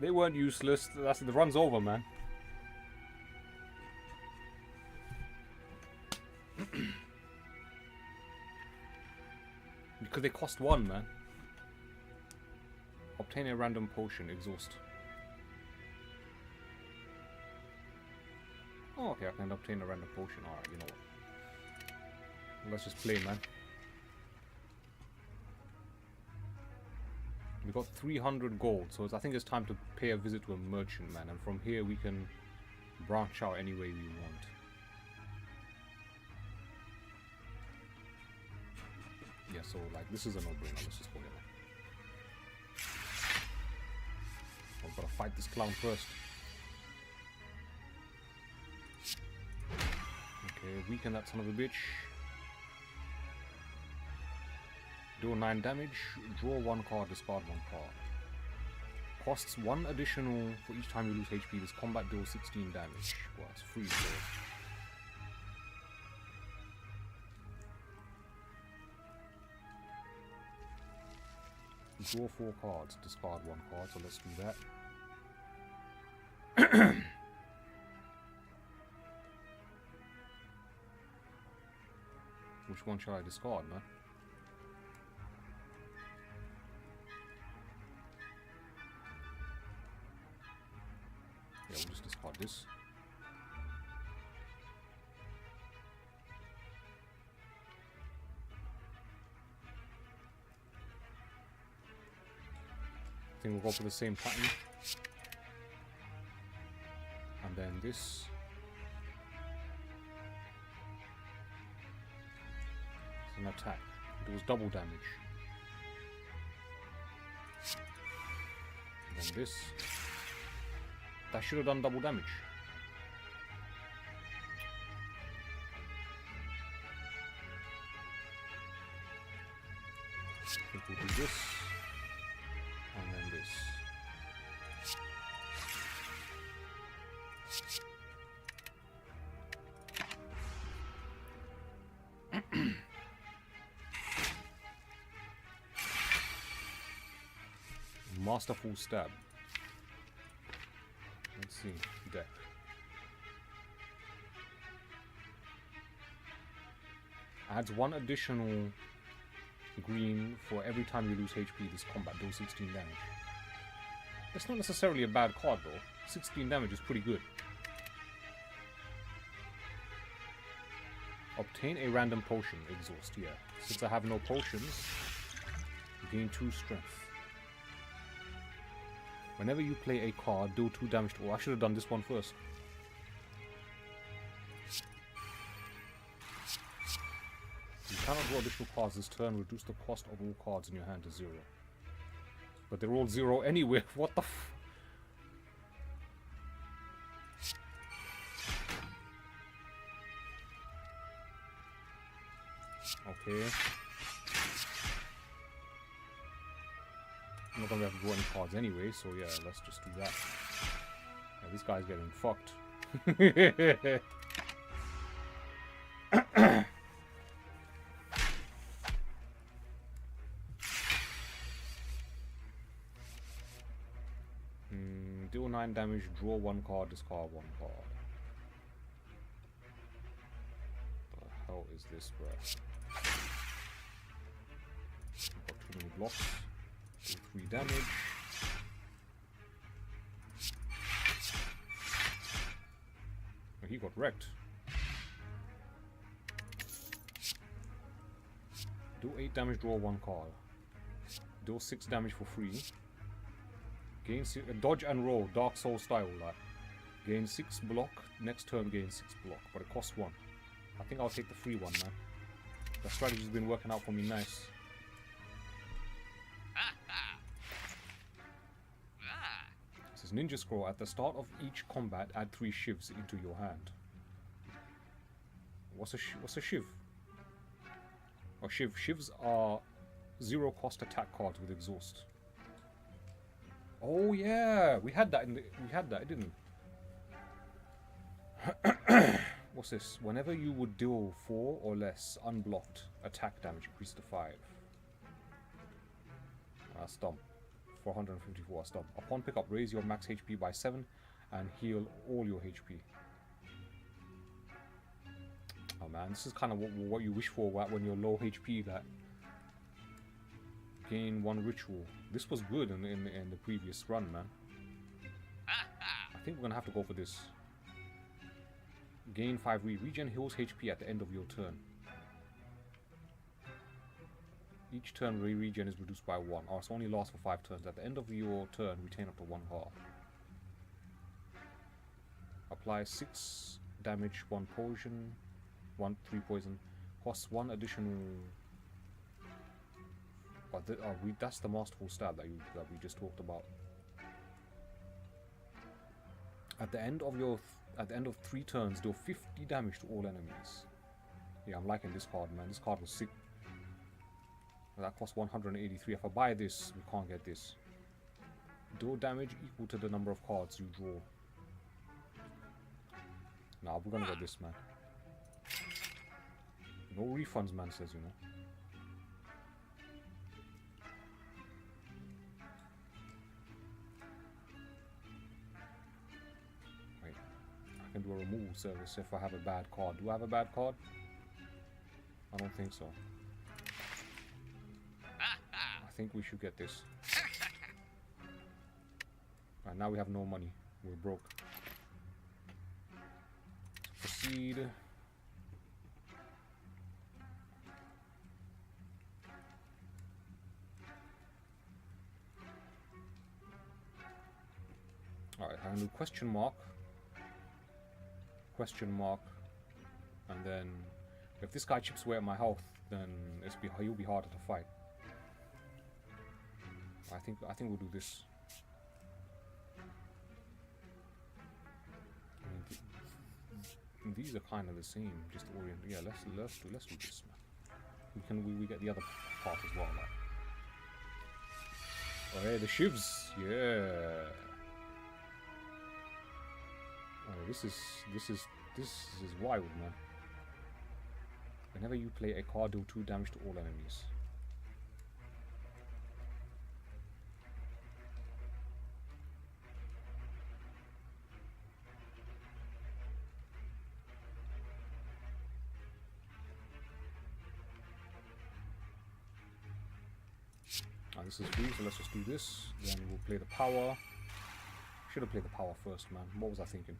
They weren't useless. The run's over, man. Because they cost 1, man. Obtain a random potion. Exhaust. Oh, okay. I can obtain a random potion. Alright, you know what. Let's just play, man. We got 300 gold, so I think it's time to pay a visit to a merchant, man. And from here we can branch out any way we want. Yeah, so like this is a no-brainer. Let's just go here. I've got to fight this clown first. Okay, weaken that son of a bitch. Deal 9 damage, draw 1 card, discard 1 card. Costs 1 additional for each time you lose HP. This combat deals 16 damage. Well, it's free, so. Draw 4 cards, discard 1 card, so let's do that. Which one shall I discard, man? Yeah, we'll just discard this. I think we'll go for the same pattern. And then this. It's an attack. It was double damage. And then this. That should have done double damage. I think we'll do this. And then this. Masterful Stab. Let's see, deck. Adds 1 additional green for every time you lose HP. This combat deals 16 damage. It's not necessarily a bad card though. 16 damage is pretty good. Obtain a random potion. Exhaust, yeah. Since I have no potions, gain 2 strength. Whenever you play a card, deal 2 damage to... Oh, I should have done this one first. You cannot draw additional cards this turn. Reduce the cost of all cards in your hand to 0. But they're all 0 anyway. What the f... Okay. I'm not gonna have to draw any cards anyway, so yeah, let's just do that. Yeah, this guy's getting fucked. 9 damage, draw 1 card, discard 1 card. What the hell is this, bro? Got too many blocks. Do 3 damage. He got wrecked. Do 8 damage, draw 1 card. Do 6 damage for free. Gain dodge and roll, Dark Soul style, like. Gain 6 block, next turn gain 6 block, but it costs 1. I think I'll take the free one, man. The strategy's been working out for me nice. This is Ninja Scroll. At the start of each combat, add 3 shivs into your hand. What's a shiv? Oh, shivs are 0 cost attack cards with exhaust. Oh yeah, we had that didn't we? What's this? Whenever you would deal 4 or less unblocked attack damage, increase to 5. That's dumb. 454, that's dumb. Upon pickup, raise your max HP by 7 and heal all your HP. Oh man, this is kind of what you wish for when you're low HP. That gain 1 ritual. This was good in the previous run, man. I think we're gonna have to go for this. Gain 5 regen, heals HP at the end of your turn. Each turn regen is reduced by 1. Oh, so only lasts for 5 turns. At the end of your turn, retain up to 1 heart. Apply 6 damage, 1 poison, 3 poison. Costs 1 additional. But that's the masterful stab that we just talked about. At the end of 3 turns, deal 50 damage to all enemies. Yeah, I'm liking this card, man. This card was sick. That costs 183. If I buy this, we can't get this. Deal damage equal to the number of cards you draw. Nah, we're gonna get this, man. No refunds, man says, you know. Wait, I can do a removal service if I have a bad card. Do I have a bad card? I don't think so. I think we should get this. Right, now we have no money. We're broke. Proceed. Alright, I'm gonna do question mark, and then if this guy chips away at my health, then he'll be harder to fight. I think we'll do this. I mean, these are kind of the same, just orient. Yeah, let's do this, man. We get the other part as well, like. Oh yeah, the shivs, yeah. Oh, this is wild, man. Whenever you play a card, deal 2 damage to all enemies. This is free, so let's just do this. Then we'll play the power. Should have played the power first, man. What was I thinking?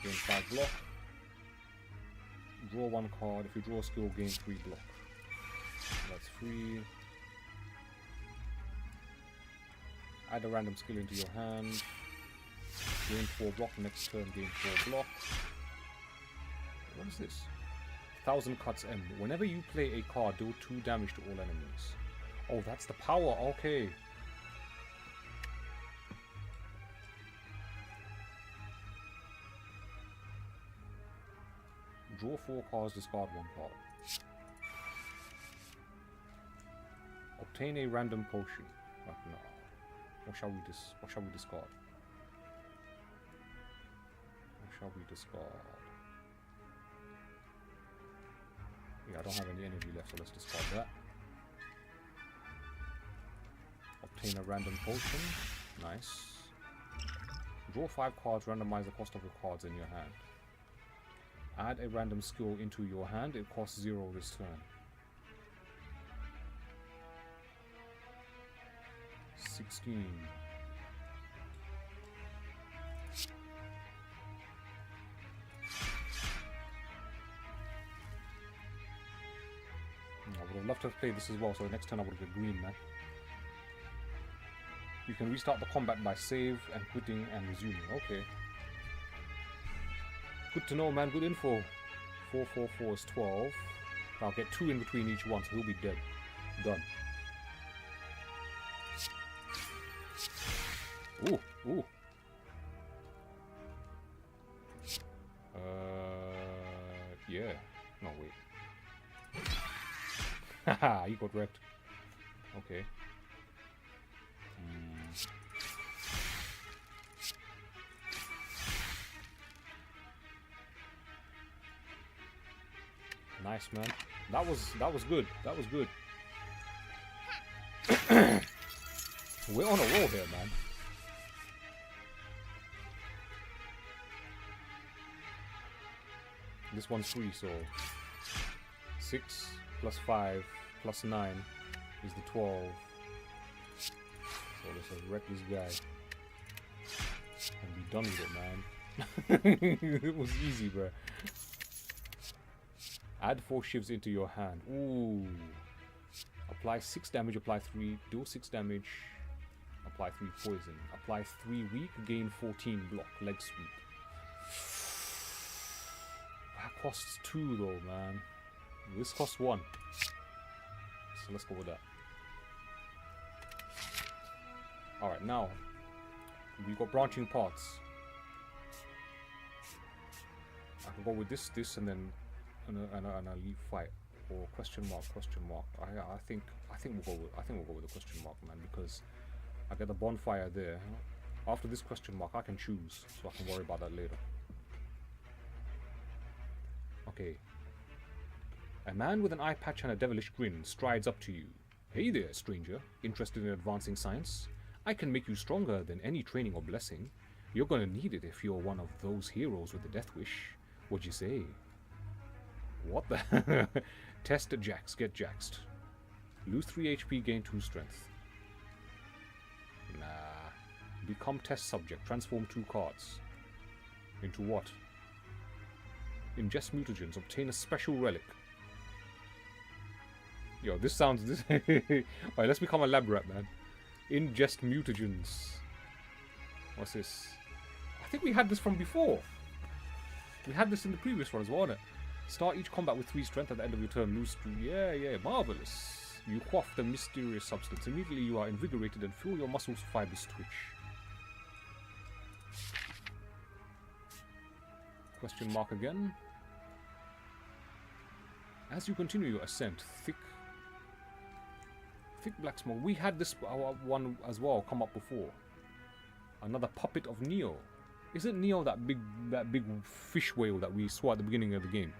Gain 5 block. Draw 1 card. If you draw a skill, gain 3 block. That's free. Add a random skill into your hand. Gain 4 block. Next turn, gain 4 block. What is this? 1000 cuts M. Whenever you play a card, deal 2 damage to all enemies. Oh, that's the power. Okay. Draw 4 cards, discard 1 card. Obtain a random potion. Oh, no. What shall we discard? shall we discard? Yeah, I don't have any energy left, so let's discard that. Obtain a random potion. Nice. Draw 5 cards, randomize the cost of your cards in your hand. Add a random skill into your hand, it costs 0 this turn. 16. I would have loved to have played this as well, so the next turn I would get green, man. You can restart the combat by save and quitting and resuming. Okay. Good to know, man. Good info. 4, 4, 4 is 12. I'll get 2 in between each one, so he'll be dead. Done. Ooh, ooh. Yeah. No, wait. Haha, he got wrecked. Okay. Nice, man. That was good. That was good. We're on a roll here, man. This one's free, so 6 plus 5 plus 9 is the 12. So let's just wreck this guy and be done with it, man. It was easy, bro. Add 4 shivs into your hand. Ooh. Apply 6 damage, apply 3, deal 6 damage, apply 3 poison. Apply 3 weak, gain 14 block, leg sweep. That costs 2 though, man. This costs 1. So let's go with that. Alright, now we got branching paths. I can go with this, and then a leaf fight, or question mark. I think we'll go with the question mark, man, because I get the bonfire there. After this question mark, I can choose, so I can worry about that later. Okay. A man with an eye patch and a devilish grin strides up to you. Hey there, stranger. Interested in advancing science? I can make you stronger than any training or blessing. You're gonna need it if you're one of those heroes with the death wish. What'd you say? What the? Test Jax. Get jaxed. Lose 3 HP, gain 2 strength. Nah. Become test subject. Transform 2 cards. Into what? Ingest mutagens. Obtain a special relic. Yo, this sounds... Alright, let's become a lab rat, man. Ingest mutagens. What's this? I think we had this from before. We had this in the previous one as well, wasn't it? Start each combat with 3 strength at the end of your turn. Lose 2. Yeah, marvelous. You quaff the mysterious substance. Immediately you are invigorated and feel your muscles fibers twitch. Question mark again. As you continue your ascent, thick black smoke. We had this one as well come up before. Another puppet of Neo. Isn't Neo that big fish whale that we saw at the beginning of the game?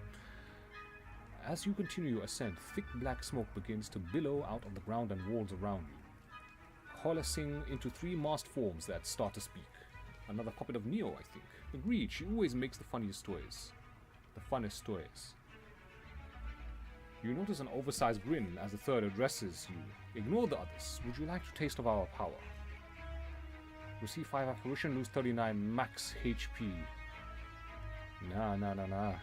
As you continue your ascent, thick black smoke begins to billow out of the ground and walls around you, coalescing into 3 masked forms that start to speak. Another puppet of Neo, I think. Agreed, she always makes the funniest toys. The funnest toys. You notice an oversized grin as the third addresses you. Ignore the others. Would you like to taste of our power? Receive 5 apparition, lose 39 max HP. Nah.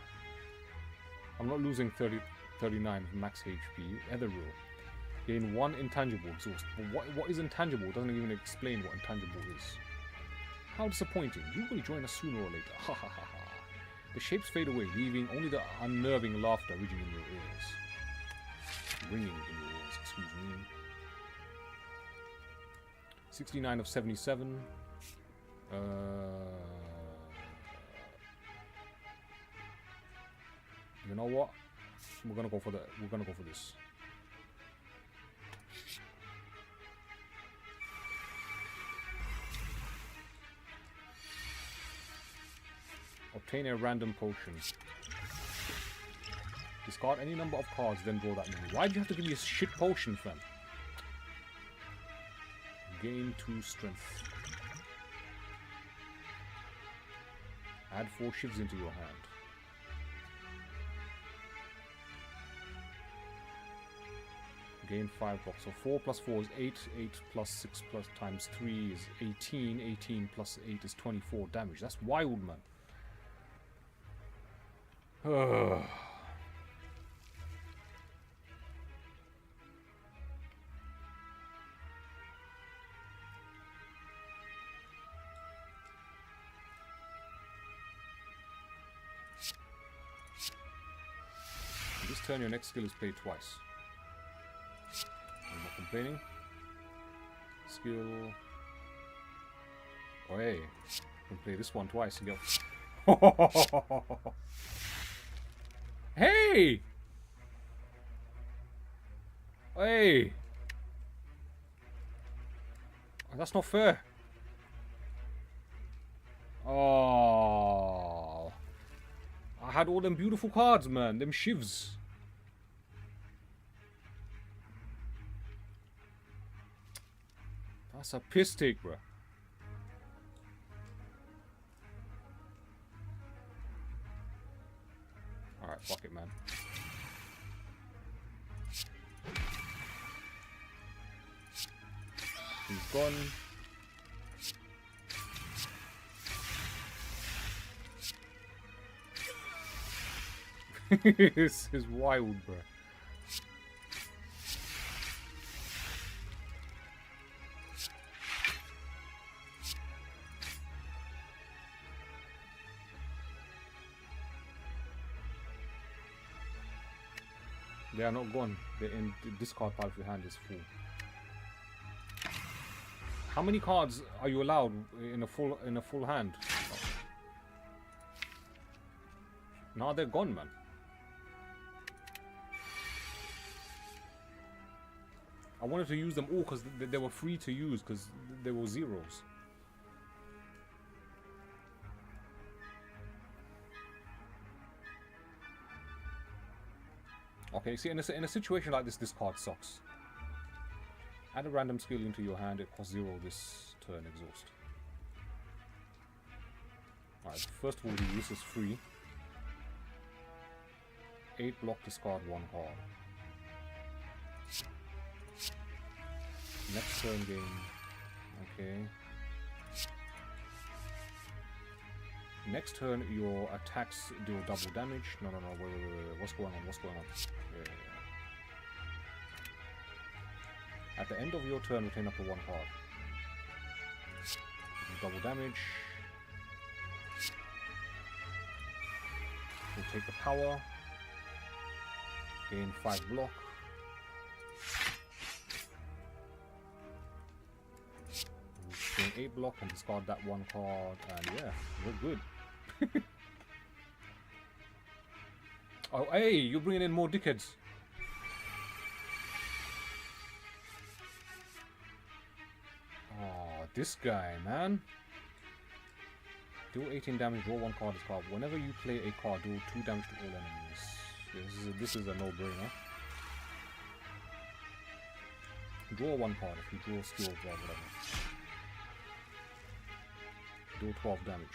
I'm not losing 39 max HP. Ether rule. Gain 1 intangible exhaust. But what is intangible? It doesn't even explain what intangible is. How disappointing. You will join us sooner or later. Ha ha ha ha. The shapes fade away, leaving only the unnerving laughter ringing in your ears. Ringing in your ears, excuse me. 69 of 77. You know what? We're gonna go for this. Obtain a random potion. Discard any number of cards, then draw that many. Why'd you have to give me a shit potion, fam? Gain 2 strength. Add 4 shivs into your hand. Gain 5 blocks. So 4 plus 4 is 8. 8 plus 6 plus times 3 is 18. 18 plus 8 is 24 damage. That's wild, man. This turn, your next skill is played twice. I'm not complaining. Skill. Oh, hey. You can play this one twice and go. Hey! Hey! Oh, that's not fair. Oh. I had all them beautiful cards, man. Them shivs. That's a piss take, bro. Alright, fuck it, man. He's gone. This is wild, bro. They are not gone. They're in the discard pile of your hand is full. How many cards are you allowed in a full hand? Now they're gone, man. I wanted to use them all because they were free to use because they were zeros. Okay, see, in a situation like this, this card sucks. Add a random skill into your hand. It costs 0 this turn. Exhaust. Alright, first of all, this is free. 8 block, discard 1 card. Next turn game. Okay. Next turn, your attacks do double damage. No, wait. What's going on? Yeah. At the end of your turn, retain up to 1 card. Double damage. We'll take the power. Gain 5 block. Gain 8 block and discard that 1 card. And yeah, we're good. Oh, hey, you're bringing in more dickheads. Oh, this guy, man. Deal 18 damage, draw 1 card, discard. Whenever you play a card, deal 2 damage to all enemies. Yeah, this is a no-brainer. Draw 1 card if you draw skill or whatever. Deal 12 damage.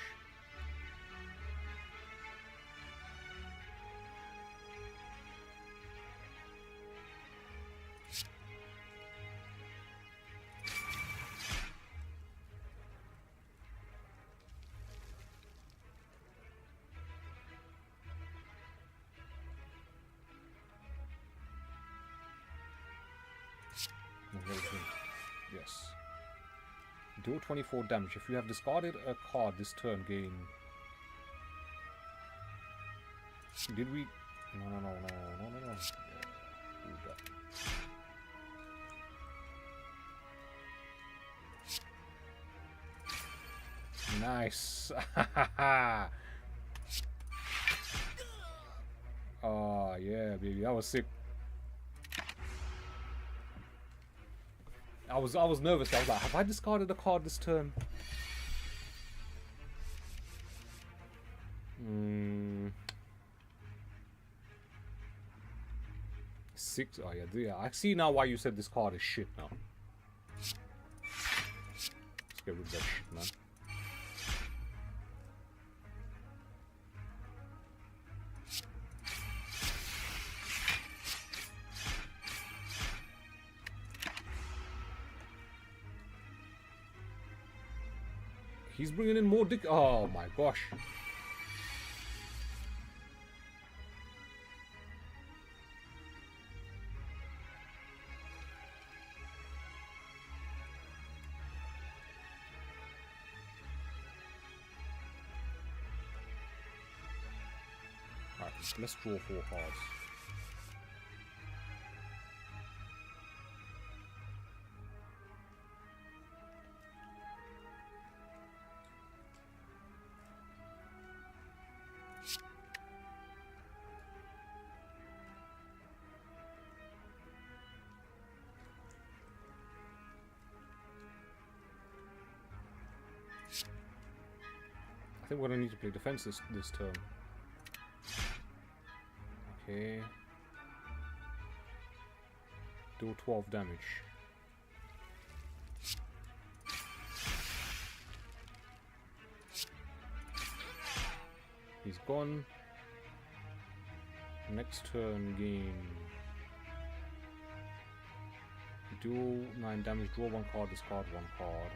Yes. Deal 24 damage. If you have discarded a card this turn, gain. Did we? No. Yeah, do that. Nice. Oh yeah, baby, that was sick. I was nervous. I was like, have I discarded a card this turn? Six. Oh yeah, I see now why you said this card is shit now. Let's get rid of that shit, man. He's bringing in more dick. Oh my gosh. Alright, let's draw 4 cards. I think we're gonna need to play defense this turn. Okay. Do 12 damage. He's gone. Next turn gain. Do 9 damage, draw 1 card, discard 1 card.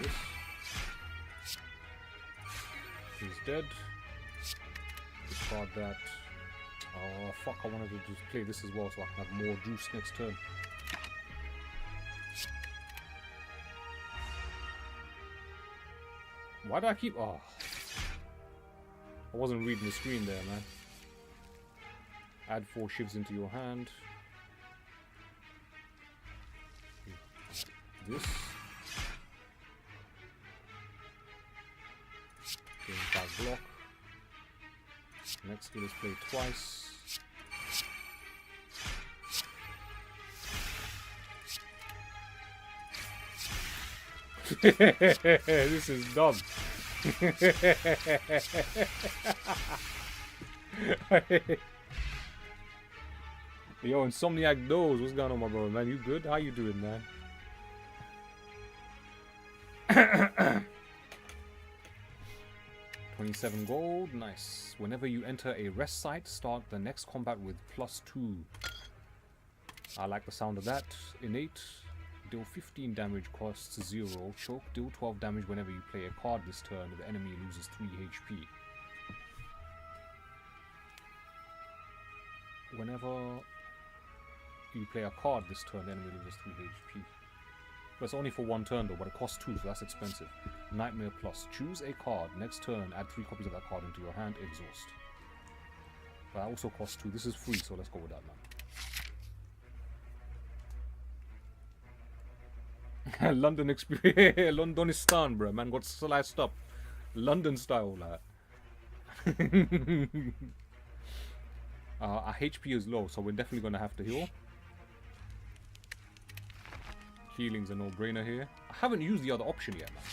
This. He's dead. Discard that. Oh fuck, I wanted to just play this as well so I can have more juice next turn. Why did I keep... Oh. I wasn't reading the screen there, man. Add 4 shivs into your hand. This. Gain 5 block. Next skill is play twice. This is dumb. Yo, Insomniac Doze, what's going on, my brother, man? You good? How you doing, man? 27 gold, nice. Whenever you enter a rest site, start the next combat with +2. I like the sound of that. Innate, deal 15 damage, costs 0. Choke, deal 12 damage whenever you play a card this turn. The enemy loses 3 HP. Whenever you play a card this turn, the enemy loses 3 HP. But it's only for 1 turn though, but it costs 2, so that's expensive. Nightmare Plus. Choose a card. Next turn, add 3 copies of that card into your hand. Exhaust. But that also costs 2. This is free, so let's go with that, man. London experience. Londonistan, bro. Man got sliced up. London style, like. Our HP is low, so we're definitely going to have to heal. Healing's a no-brainer here. I haven't used the other option yet, man.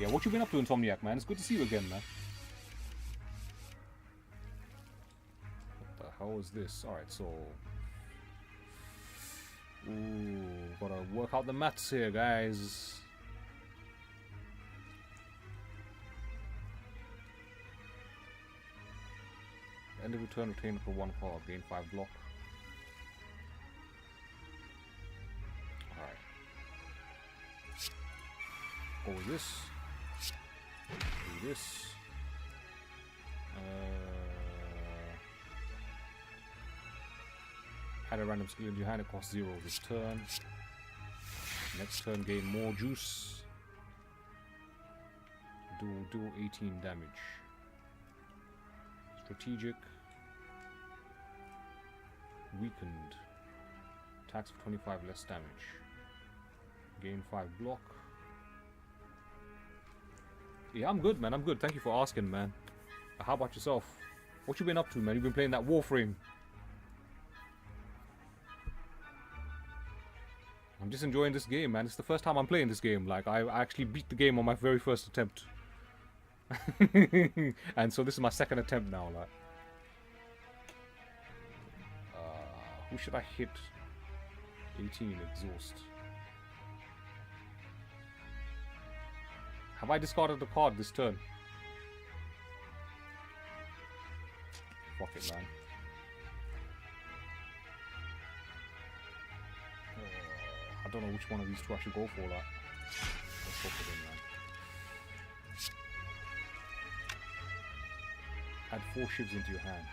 Yeah, what you been up to, Insomniac, man? It's good to see you again, man. What the hell is this? Alright, so... Ooh, gotta work out the maths here, guys. End of return, retain for 1 card, gain 5 block. Alright. Go with this. Do this. Had a random skill in your hand, it costs 0 this turn. Next turn, gain more juice. Do 18 damage. Strategic. Weakened. Attacks for 25 less damage. Gain 5 block. Yeah, I'm good, man. I'm good. Thank you for asking, man. How about yourself? What you been up to, man? You've been playing that Warframe. I'm just enjoying this game, man. It's the first time I'm playing this game. Like, I actually beat the game on my very first attempt. And so this is my second attempt now, like. Who should I hit? 18, exhaust. Have I discarded the card this turn? Fuck it, man. I don't know which one of these two I should go for, like. Let's go for them, man. Add 4 shivs into your hand.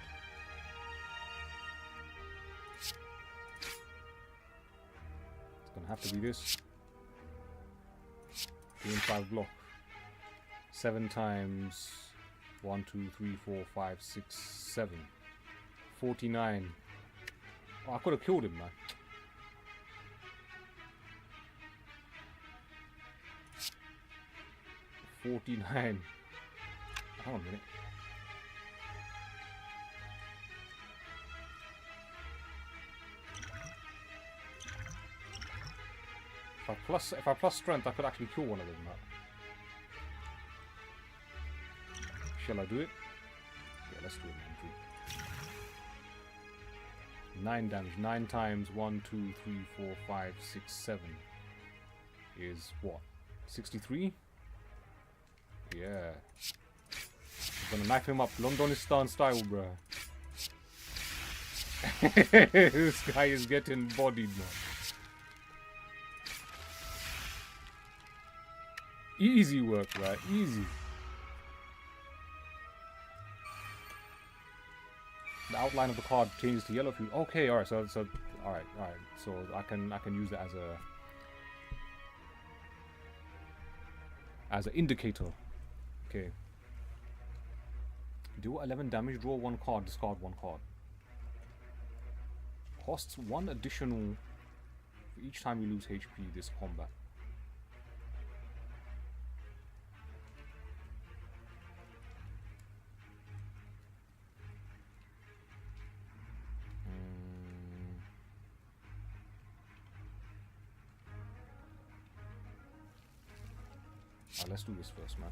It's gonna have to be this. Gain 5 block. 7 times 1, 2, 3, 4, 5, 6, 7. 49. Oh, I could have killed him, man. $49. Hang on a minute. If I plus strength, I could actually kill one of them. Now. Shall I do it? Yeah, let's do it, man. 9 damage. 9 times 1, 2, 3, 4, 5, 6, 7 is what? 63? Yeah. I'm gonna knife him up. Londonistan style, bruh. This guy is getting bodied, man. Easy work, right? Easy. The outline of the card changes to yellow. Okay, all right. So, all right. So I can use it as an indicator. Okay. Do 11 damage. Draw 1 card. Discard 1 card. Costs 1 additional for each time you lose HP this combat. Let's do this first, man.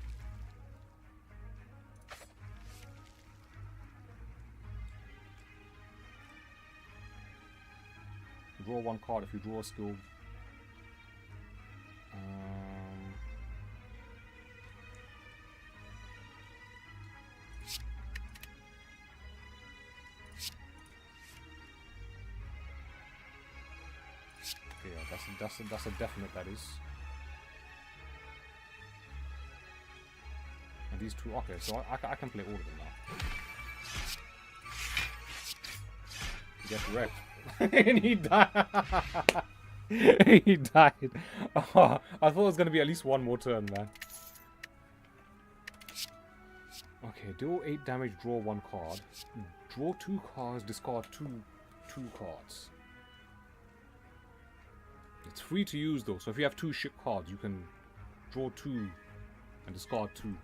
Draw 1 card if you draw a skill. Okay, yeah, that's a definite. That is. And these two, okay, so I can play all of them now. Get wrecked. And he died. He died. Oh, I thought it was going to be at least one more turn, man. Okay, deal 8 damage, draw 1 card. Draw 2 cards, discard two cards. It's free to use though, so if you have 2 ship cards, you can draw 2 and discard 2.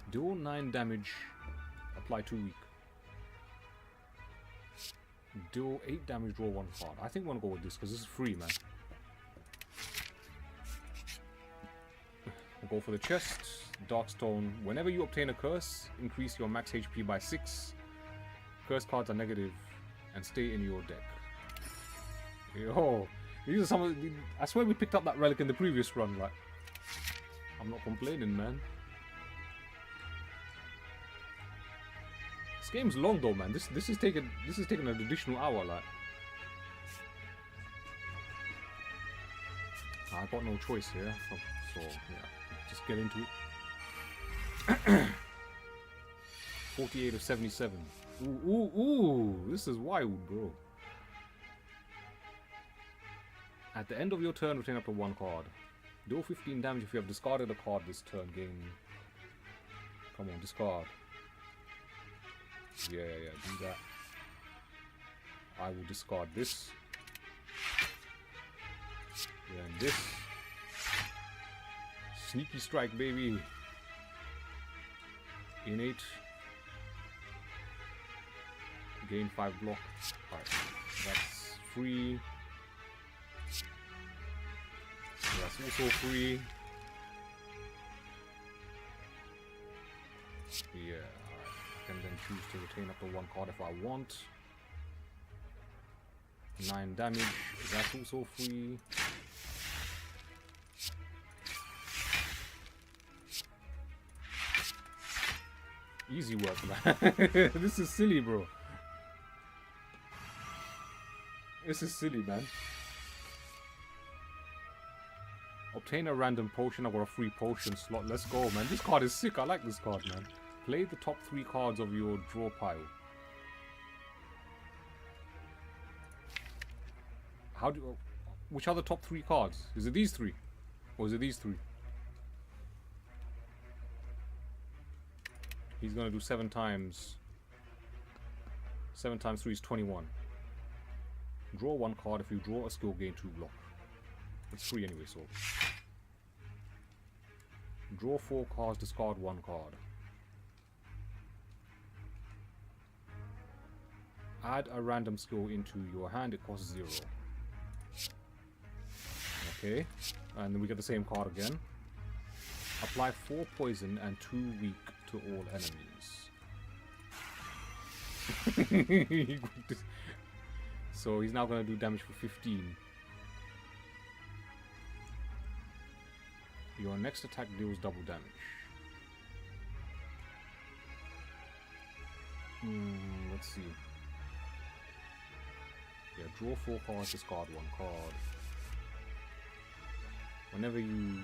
Deal 9 damage, apply 2 weak. Deal 8 damage, draw 1 card. I think I want to go with this because this is free, man. We'll go for the chest. Darkstone. Whenever you obtain a curse, increase your max HP by 6. Curse cards are negative and stay in your deck. Yo, these are some of the, I swear we picked up that relic in the previous run, like. I'm not complaining, man. This game's long though, man. This is taking an additional hour, like. I got no choice here, so yeah, just get into it. 48 of 77. Ooh, this is wild, bro. At the end of your turn, return up to 1 card. Deal 15 damage if you have discarded a card this turn. Gain. Come on, discard. Yeah, do that. I will discard this. Yeah, and this. Sneaky strike, baby. Innate. Gain 5 block. Alright, that's free. That's also free. Yeah, alright. I can then choose to retain up to 1 card if I want. 9 damage, that's also free. Easy work, man. This is silly, bro. This is silly, man. Obtain a random potion. I've got a free potion slot. Let's go, man. This card is sick. I like this card, man. Play the top 3 cards of your draw pile. How do... which are the top 3 cards? Is it these 3? Or is it these 3? He's gonna do 7 times. 7 times 3 is 21. Draw 1 card. If you draw a skill, gain 2 block. It's free anyway, so. Draw 4 cards, discard 1 card. Add a random skill into your hand, it costs 0. Okay, and then we get the same card again. Apply 4 poison and 2 weak to all enemies. So he's now going to do damage for 15. Your next attack deals double damage. Let's see. Yeah, draw 4 cards, discard 1 card. Whenever you...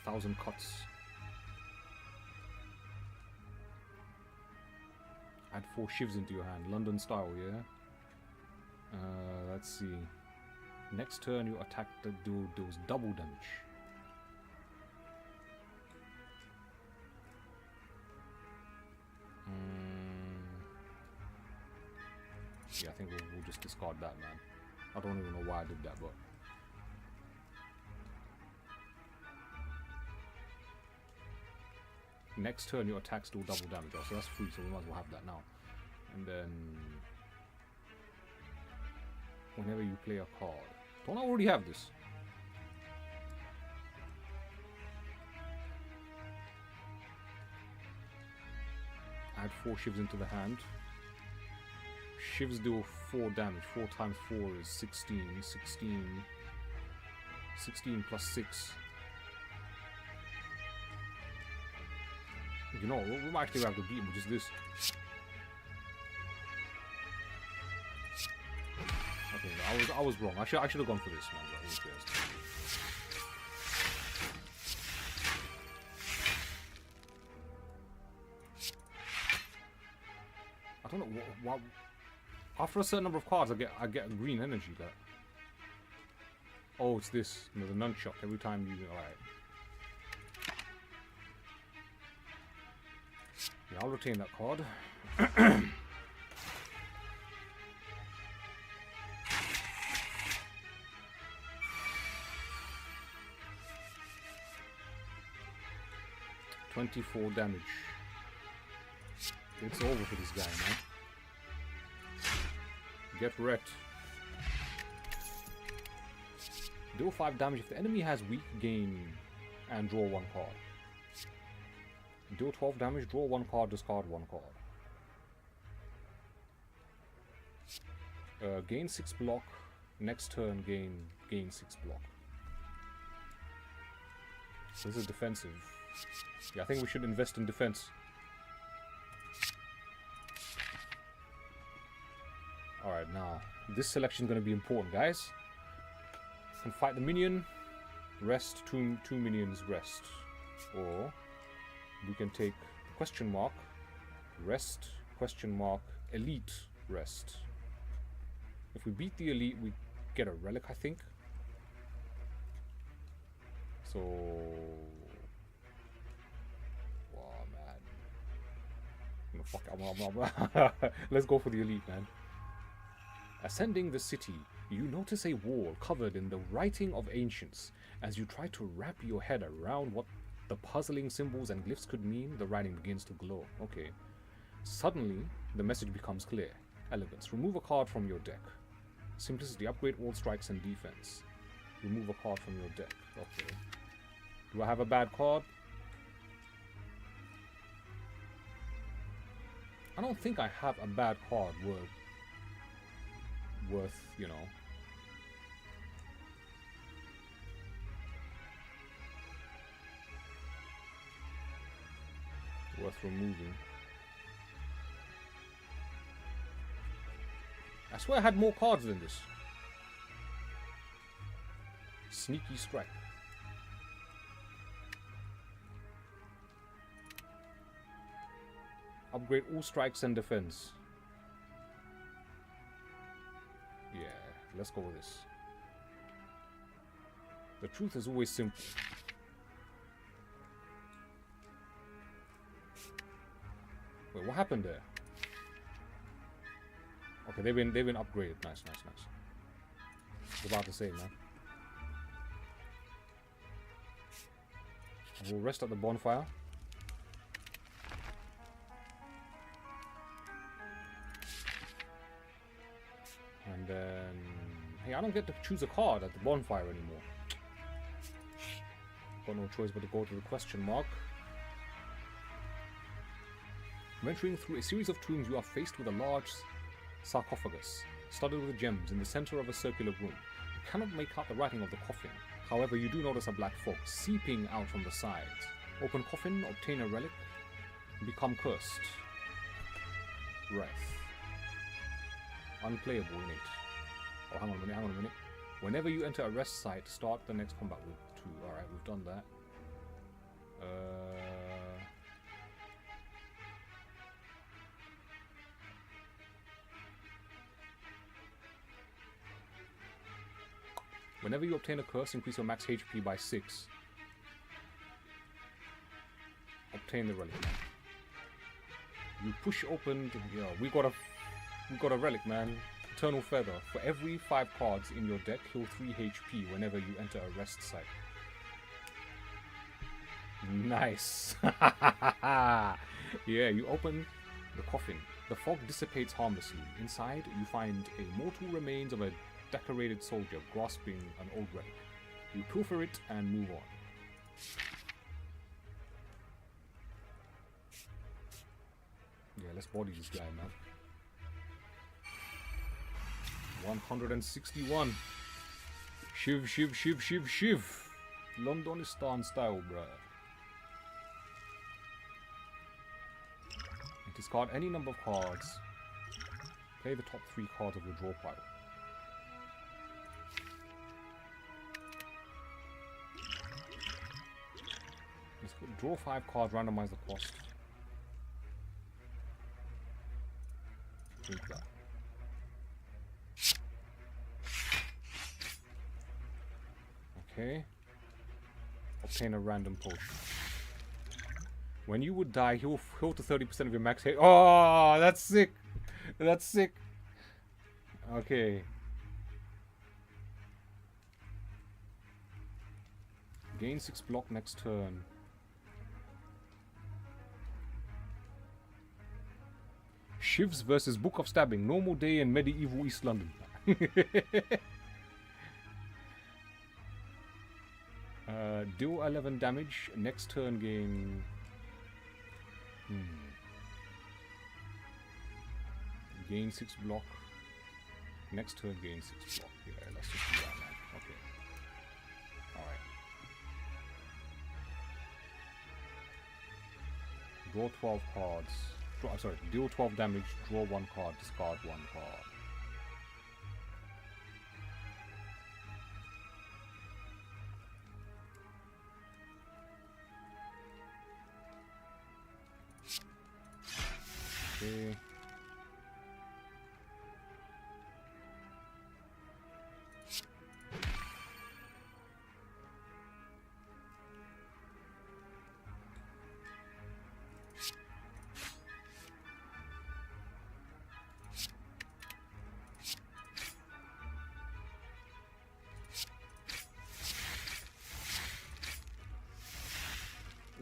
1,000 cuts. Add 4 shivs into your hand. London style, yeah? Let's see. Next turn, you attack that deals double damage. Yeah, I think we'll just discard that, man. I don't even know why I did that, but... Next turn, your attacks do double damage. Oh, so that's free, so we might as well have that now. And then... whenever you play a card... Don't I already have this? Add 4 shivs into the hand. Shivs do 4 damage. 4 times 4 is 16. 16 plus 6. You know, we might actually have to beat him with just this. Okay, I was wrong. I should have gone for this, man. But who cares? I don't know what. After a certain number of cards, I get green energy. That. Oh, it's this. You know, the nunchuck. Every time you. Alright. Yeah, I'll retain that card. 24 damage. It's over for this guy, man. Get wrecked. Deal 5 damage if the enemy has weak, gain, and draw 1 card. Deal 12 damage, draw 1 card, discard 1 card. Gain 6 block. Next turn, gain 6 block. So this is defensive. Yeah, I think we should invest in defense. Alright, now, this selection is going to be important, guys. Can fight the minion, rest, two minions, rest. Or we can take question mark, rest, question mark, elite, rest. If we beat the elite, we get a relic, I think. So... wow, man. No, fuck, let's go for the elite, man. Ascending the city, you notice a wall covered in the writing of ancients. As you try to wrap your head around what the puzzling symbols and glyphs could mean, the writing begins to glow. Okay. Suddenly, the message becomes clear. Elegance. Remove a card from your deck. Simplicity. Upgrade all strikes and defense. Remove a card from your deck. Okay. Do I have a bad card? I don't think I have a bad card worth, you know. Worth removing. I swear I had more cards than this. Sneaky Strike. Upgrade all strikes and defense. Yeah, let's go with this. The truth is always simple. Wait, what happened there? Okay, they've been upgraded. Nice, nice, nice. I was about to say, man. We'll rest at the bonfire. And then... Hey, I don't get to choose a card at the bonfire anymore. Got no choice but to go to the question mark. Venturing through a series of tombs, you are faced with a large sarcophagus, studded with gems in the center of a circular room. You cannot make out the writing of the coffin. However, you do notice a black fog seeping out from the sides. Open coffin, obtain a relic, become cursed. Wrath. Unplayable, innate. Oh, hang on a minute. Whenever you enter a rest site, start the next combat with 2. Alright, we've done that. Whenever you obtain a curse, increase your max HP by 6. Obtain the relic. You push open. Yeah, we got a relic, man. Eternal Feather. For every 5 cards in your deck, heal 3 HP whenever you enter a rest site. Nice. Yeah, you open the coffin. The fog dissipates harmlessly. Inside, you find a mortal remains of a decorated soldier grasping an old relic. You pilfer it and move on. Yeah, let's body this guy, man. 161. Shiv. Londonistan style, bruh. Discard any number of cards. Play the top 3 cards of your draw pile. Draw 5 cards, randomize the cost. Drink that. Okay. Obtain a random potion. When you would die, heal to 30% of your max hit. Oh, that's sick. That's sick. Okay. Gain 6 block next turn. Shivs versus Book of Stabbing. Normal day in medieval East London. Deal 11 damage. Next turn gain... Gain 6 block. Next turn gain 6 block. Yeah, let's just do that, man. Okay. Alright. Draw 12 cards. Sorry, deal 12 damage, draw 1 card, discard 1 card. Okay.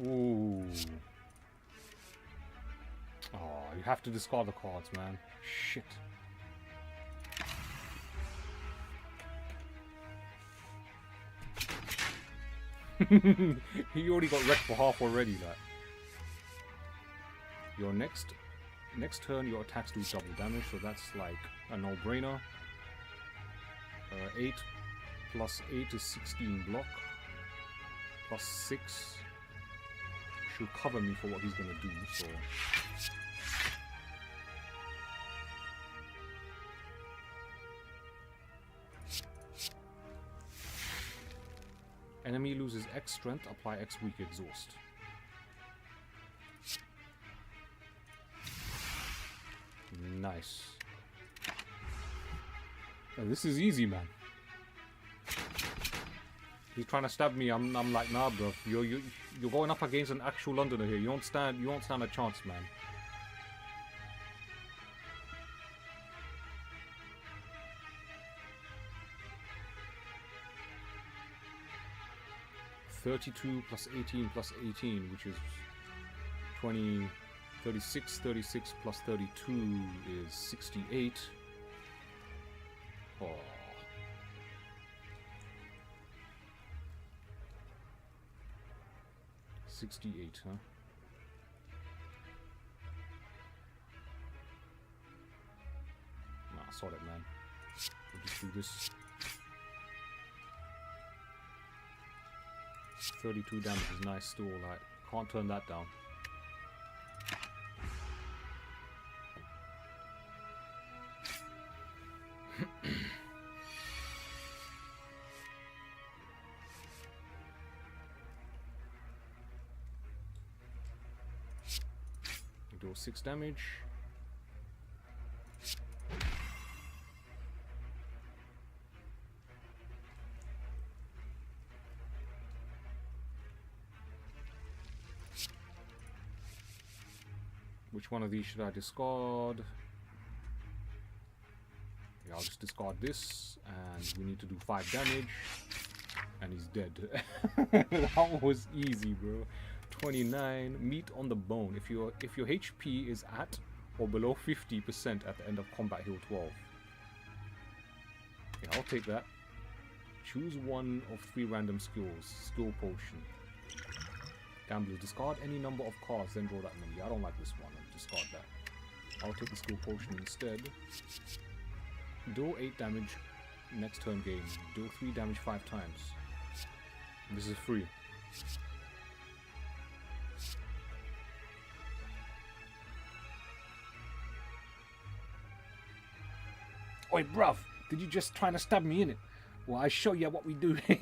Ooh. Oh, have to discard the cards, man. Shit. He already got wrecked for half already, like. Your next turn, your attacks do double damage, so that's like a no-brainer. 8 plus 8 is 16 block. Plus 6 should cover me for what he's gonna do, so... Enemy loses X strength, apply X weak exhaust. Nice. Oh, this is easy, man. He's trying to stab me. I'm like, nah, bro. You're going up against an actual Londoner here. You won't stand a chance, man. (32 plus 18 plus 18, which is 20, 36. 36 plus 32 is 68. Oh. $68, huh? Nah, I saw that, man. We'll just do this. 32 damage is nice still, like, can't turn that down. Do 6 damage. Which one of these should I discard? Yeah, I'll just discard this, and we need to do 5 damage, and he's dead. That was easy, bro. 29, meat on the bone. If your HP is at or below 50% at the end of combat, heal 12. Yeah, I'll take that. Choose one of 3 random skills. Skill potion. Gamblers, discard any number of cards, then draw that many. Yeah, I don't like this one. I'll discard that. I'll take the skill potion instead. Deal 8 damage next turn game. Deal 3 damage 5 times. This is free. Oi, bruv, did you just try to stab me in it? Well, I show you what we do. I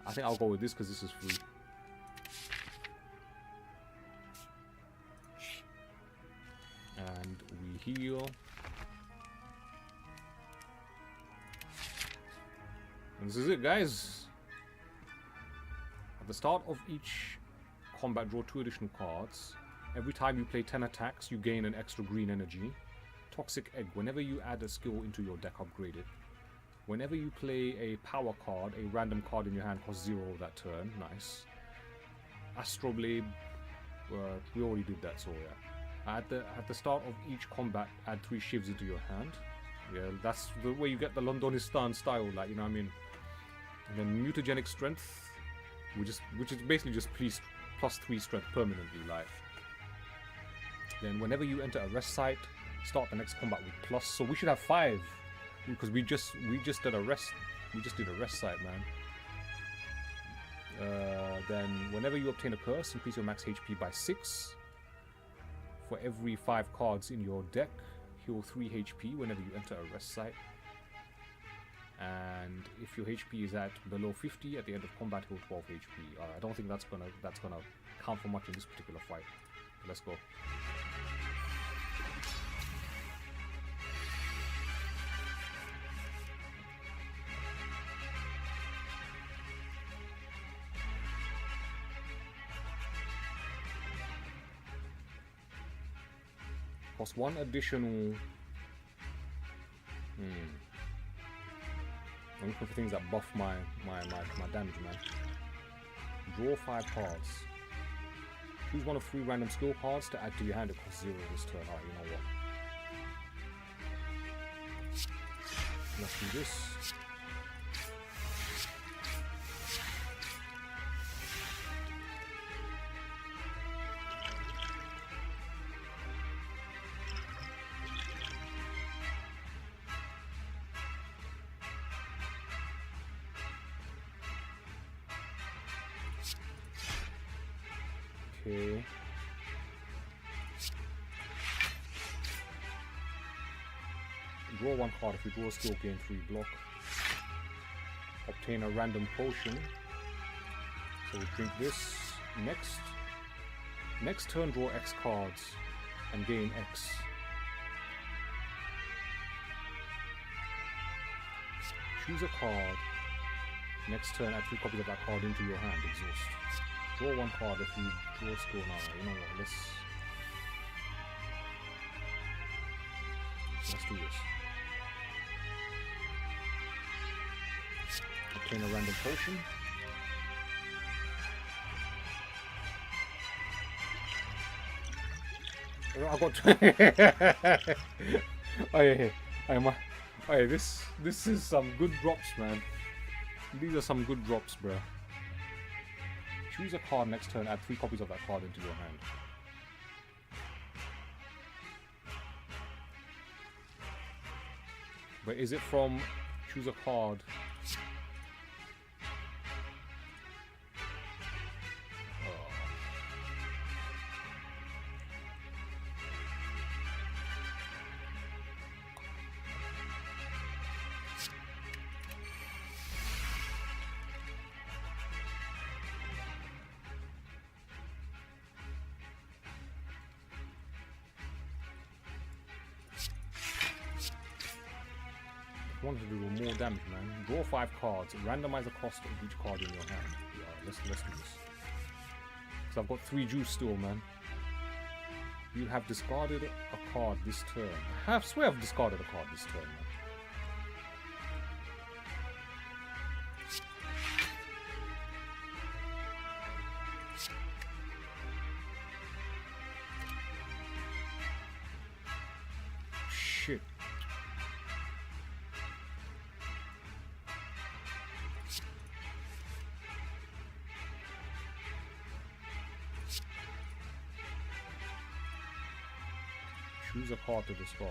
think I'll go with this because this is free. And we heal. And this is it, guys. At the start of each combat, draw 2 additional cards. Every time you play 10 attacks, you gain an extra green energy. Toxic Egg. Whenever you add a skill into your deck, upgrade it. Whenever you play a power card, a random card in your hand costs 0 that turn. Nice. Astro Blade. We already did that, so yeah. At the start of each combat, add 3 shivs into your hand. Yeah, that's the way you get the Londonistan style, like, you know what I mean? And then Mutagenic Strength, which is basically just plus 3 strength permanently, like. Then whenever you enter a rest site, start the next combat with plus. So we should have 5, because we just did a rest. We just did a rest site, man. Then whenever you obtain a curse, increase your max HP by 6. For every 5 cards in your deck, heal 3 HP whenever you enter a rest site. And if your HP is at below 50 at the end of combat, heal 12 HP. I don't think that's gonna count for much in this particular fight. Let's go. Cost 1 additional. I'm looking for things that buff my damage, man. Draw 5 cards. Choose one of 3 random skill cards to add to your hand. It costs 0 this turn. Alright, you know what? Let's do this. Okay. Draw 1 card. If you draw a skill, gain 3 block. Obtain a random potion. So we'll drink this. Next turn, draw X cards and gain X. Choose a card. Next turn, add 3 copies of that card into your hand. Exhaust. Draw 1 card if you draw a skill now. You know what? Let's do this. Obtain a random potion. I got. Hey, this is some good drops, man. These are some good drops, bro. Choose a card next turn. Add 3 copies of that card into your hand. But is it from choose a card? Wanted to do more damage, man. Draw 5 cards. Randomize the cost of each card in your hand. Yeah, let's do this. So I've got 3 juice still, man. You have discarded a card this turn. I swear I've discarded a card this turn, man. Shit. Choose a card to discard.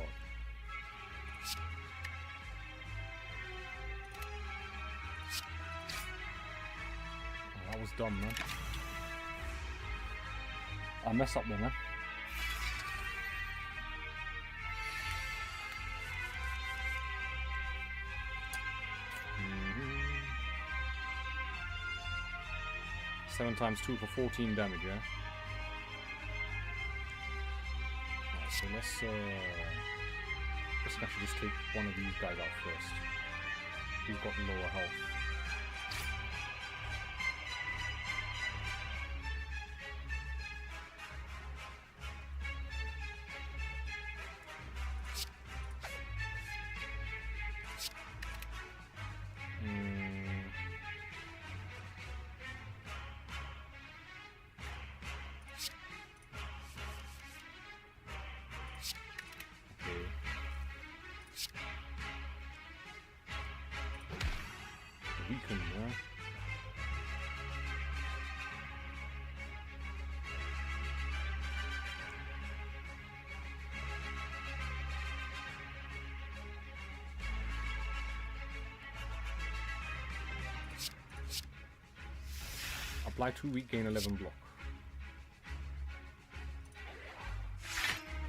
Oh, that was dumb, man. I messed up there, man. Seven times 2 for 14 damage, yeah? So let's actually just take one of these guys out first. He's got lower health. Weaken, yeah. Apply 2 weak, gain 11 block.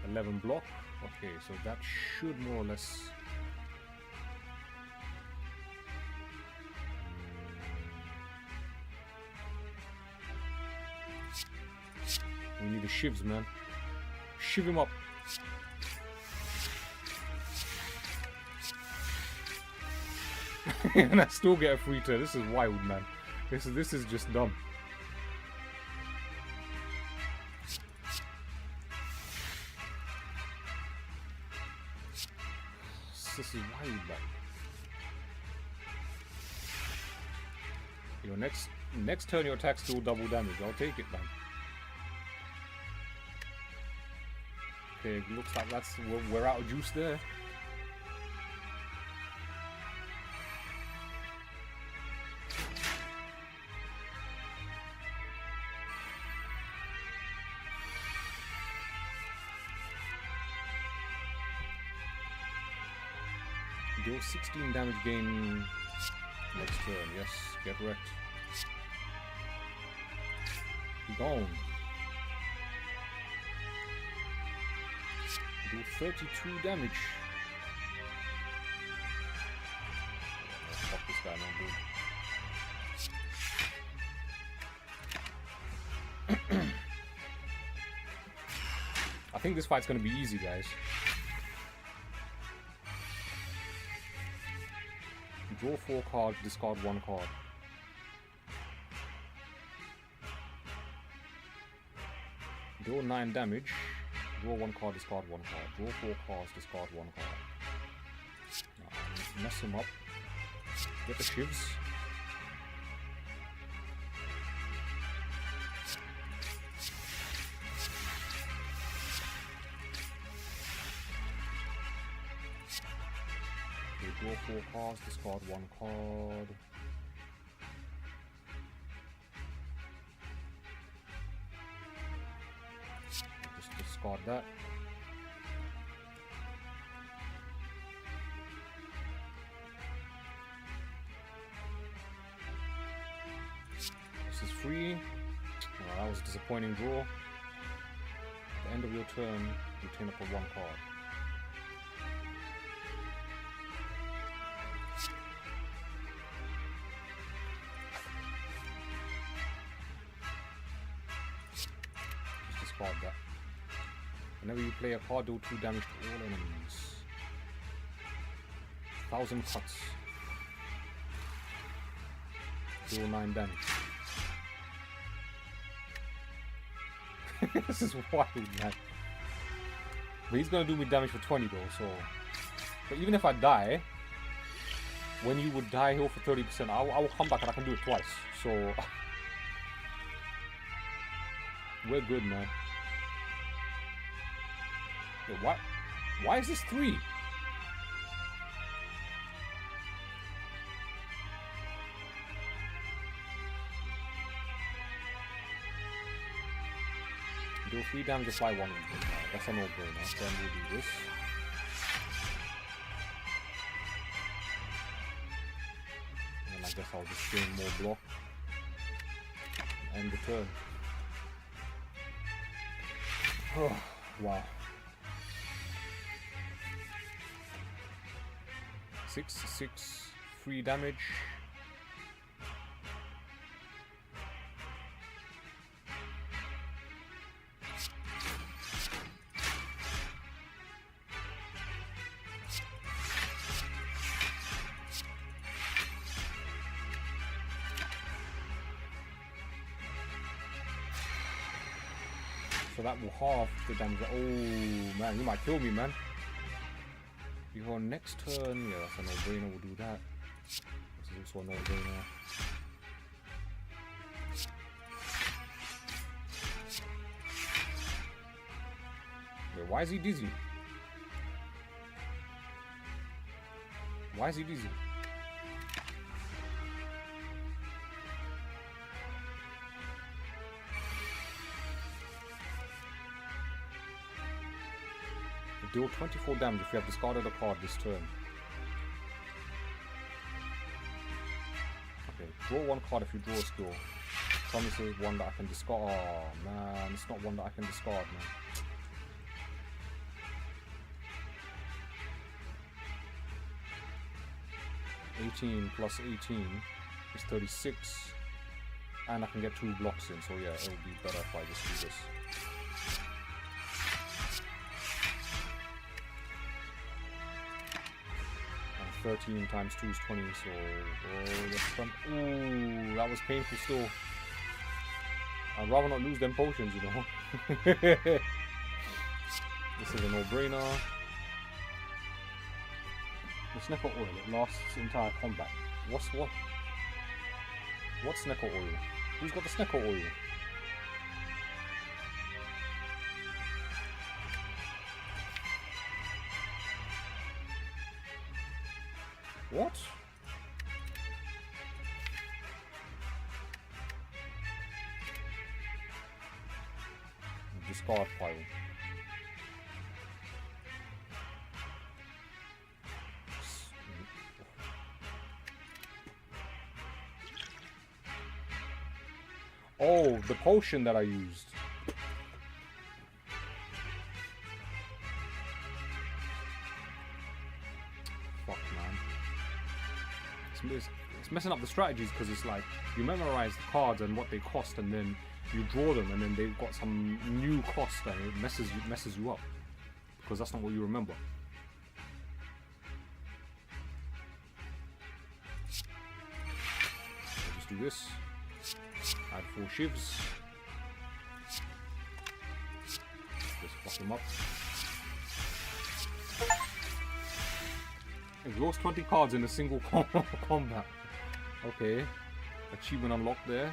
11 block. Okay, so that should more or less. We need the shivs, man. Shiv him up. And I still get a free turn. This is wild, man. This is just dumb. This is wild, man. Your next turn, your attack still double damage. I'll take it, man. Okay, looks like we're out of juice there. Deal 16 damage gain next turn. Yes, get wrecked. Be gone. Do 32 damage. Yeah, fuck this guy, no dude. I think this fight's gonna be easy, guys. Draw 4 cards, discard 1 card. Deal 9 damage. Draw 1 card, discard 1 card. Draw 4 cards, discard 1 card. Mess him up. Get the shivs. Okay, draw 4 cards, discard 1 card. Just discard that. This is free. Oh, that was a disappointing draw. At the end of your turn, you turn up a 1 card. That. Whenever you play a card, do 2 damage to all enemies. 1000 cuts. Deal 9 damage. This is wild, man. But he's gonna do me damage for 20 though, so. But even if I die, when you would die heal for 30%, I will come back and I can do it twice. So we're good, man. Wait, why is this 3? Do 3 damage, apply 1. That's a no-brainer. Then we'll do this. And I guess I'll just gain more block. End the turn. Oh, wow. 6, 3 damage. So that will halve the damage. Oh man, you might kill me, man. Your next turn, yeah, that's a no-brainer, we'll do that. This is also a no-brainer. Wait, why is he dizzy? Why is he dizzy? Deal 24 damage if you have discarded a card this turn. Okay, draw 1 card if you draw a skill. Promises 1 that I can discard. Oh man, it's not 1 that I can discard, man. $18 plus 18 is 36. And I can get 2 blocks in, so yeah, it'll be better if I just do this. 13 times 2 is 20, so oh, that's fun. Ooh, that was painful still. I'd rather not lose them potions, you know. This is a no-brainer. The Snecker Oil, it lasts the entire combat. What's Snecker Oil? Who's got the Snecker Oil? What? Discard pile. Oh, the potion that I used. Fuck, man. It's messing up the strategies because it's like you memorize the cards and what they cost, and then you draw them, and then they've got some new cost, and it messes you up because that's not what you remember. So just do this. Add 4 shivs. Just fuck them up. We've lost 20 cards in a single combat. Okay. Achievement unlocked there.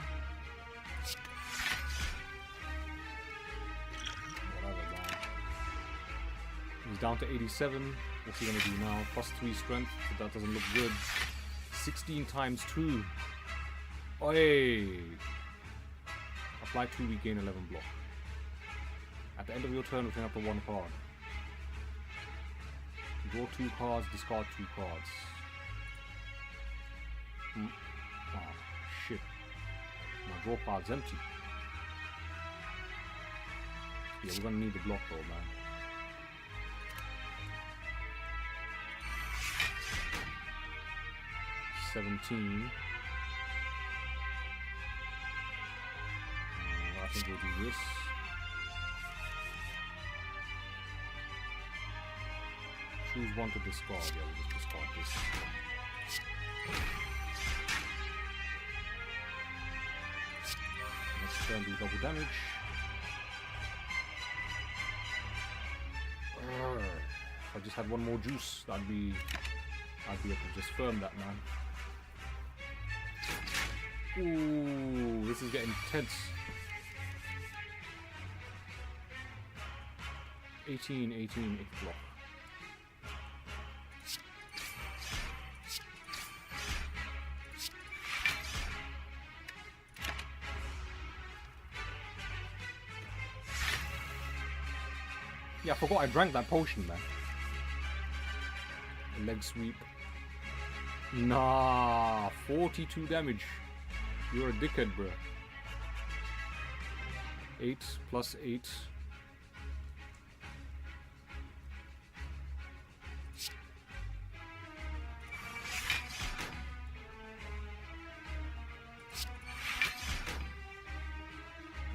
Whatever, man. He's down to 87. What's he gonna do now? Plus 3 strength. That doesn't look good. 16 times 2. Oi! Apply 2, we gain 11 block. At the end of your turn, return up to 1 card. Draw 2 cards, discard 2 cards. Oh, shit. My draw pile's empty. Yeah, we're gonna need the block though, man. $17. I think we'll do this. Choose one to discard. Yeah, we'll just discard this. Next turn, do double damage. If I just had one more juice, I'd be able to just firm that, man. Ooh, this is getting tense. 18, 8 block. Yeah, I forgot I drank that potion, man. A leg sweep. Nah, 42 damage. You're a dickhead, bro. 8 plus 8.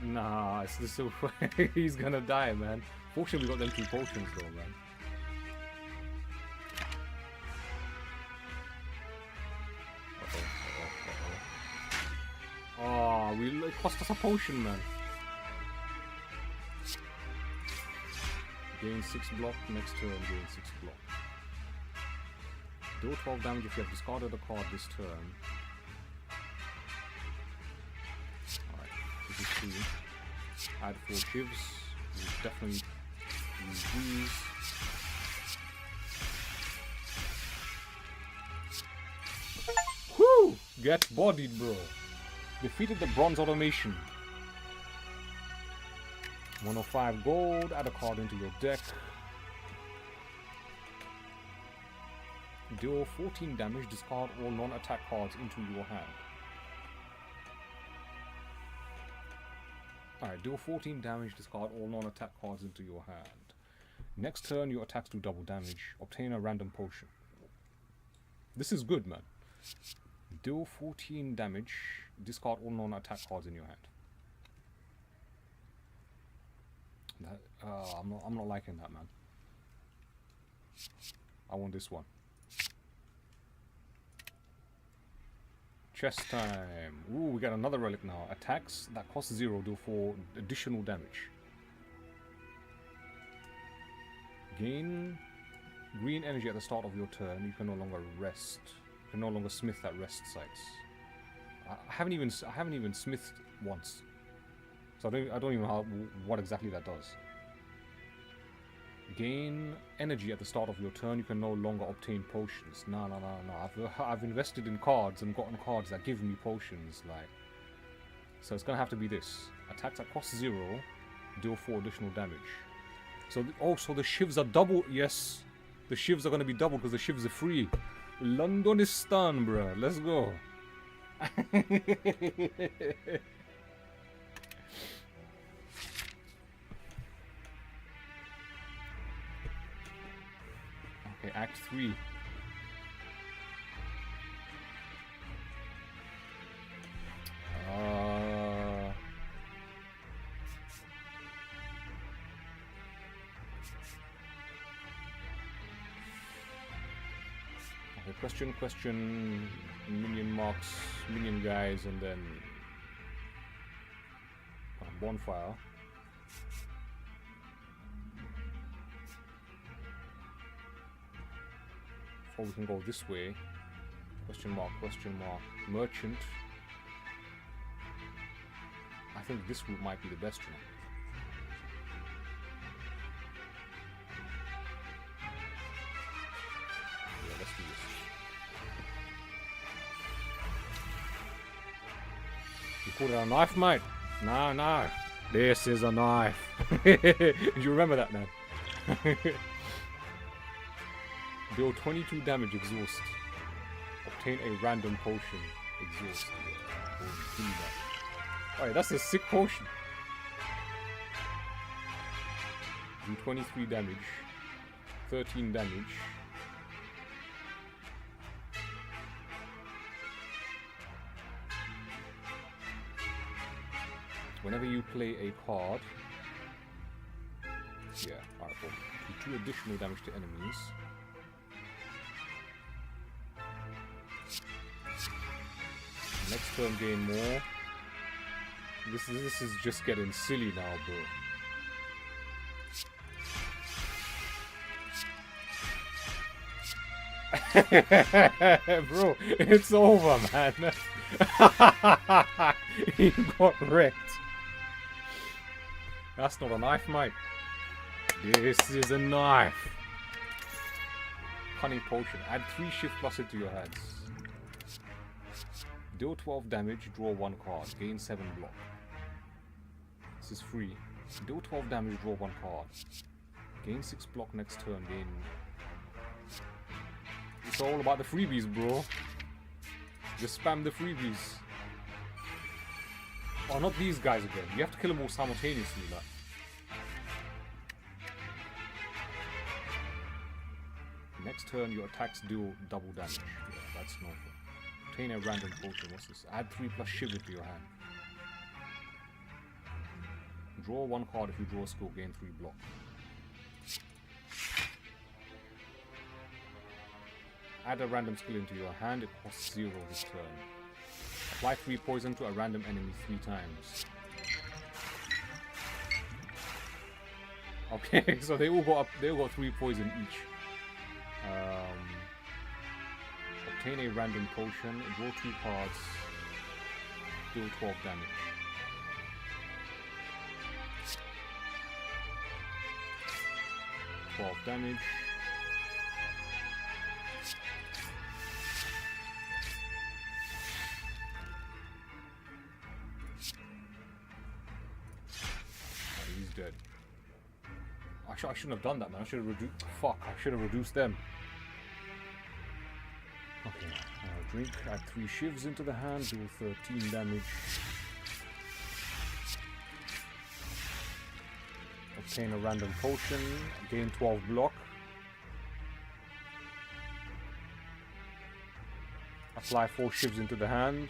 Nah, it's this way. He's gonna die, man. Fortunately, we got them 2 potions, though, man. Oh, it cost us a potion, man. Gain 6 block, next turn gain 6 block. Deal 12 damage if you have discarded a card this turn. Alright, this is 2. Add 4 shivs. We'll definitely use these. Whoo! Get bodied, bro. Defeated the bronze automation. 105 gold. Add a card into your deck. Deal 14 damage. Discard all non-attack cards into your hand. Alright, deal 14 damage, discard all non-attack cards into your hand. Next turn, your attacks do double damage. Obtain a random potion. This is good, man. Deal 14 damage, discard all non-attack cards in your hand. I'm not liking that, man. I want this one. Chest time. Ooh, we got another relic now. Attacks that cost 0 do 4 additional damage. Gain green energy at the start of your turn. You can no longer rest. You can no longer smith at rest sites. I haven't even smithed once, so I don't even know what exactly that does. Gain energy at the start of your turn. You can no longer obtain potions. No. I've invested in cards and gotten cards that give me potions. Like, so it's gonna have to be this. Attacks that cost 0, deal 4 additional damage. So also the shivs are double. Yes, the shivs are gonna be double because the shivs are free. Londonistan, bruh. Let's go. Okay, Act 3. Okay, question, minion marks, minion guys, and then bonfire. Or we can go this way. Question mark, merchant. I think this route might be the best one. Yeah, let's do this. You called it a knife, mate? No. This is a knife. You remember that, man? Deal 22 damage, exhaust. Obtain a random potion, exhaust. Oh, give me that. Alright, that's a sick potion. Do 23 damage. 13 damage. Whenever you play a card... Yeah, alright, cool. Do 2 additional damage to enemies. Next turn gain more. This is just getting silly now, bro. Bro, it's over, man. He got wrecked. That's not a knife, mate. This is a knife. Cunning potion. Add 3 shift plus into your hands. Deal 12 damage, draw 1 card, gain 7 block. This is free. Deal 12 damage, draw 1 card. Gain 6 block next turn, gain... It's all about the freebies, bro. Just spam the freebies. Oh, not these guys again. You have to kill them all simultaneously, like. Next turn, your attacks deal double damage. Yeah, that's normal. Obtain a random potion. What's this? Add 3 plus shiver to your hand. Draw 1 card. If you draw a skill, gain 3 block. Add a random skill into your hand. It costs 0 this turn. Apply 3 poison to a random enemy 3 times. Okay, so they all got 3 poison each. Obtain a random potion, draw 2 cards, deal 12 damage. Damage. Oh, he's dead. I shouldn't have done that, man. I should have reduced. Fuck! I should have reduced them. Okay, drink, add 3 shivs into the hand, deal 13 damage. Obtain a random potion, gain 12 block. Apply 4 shivs into the hand.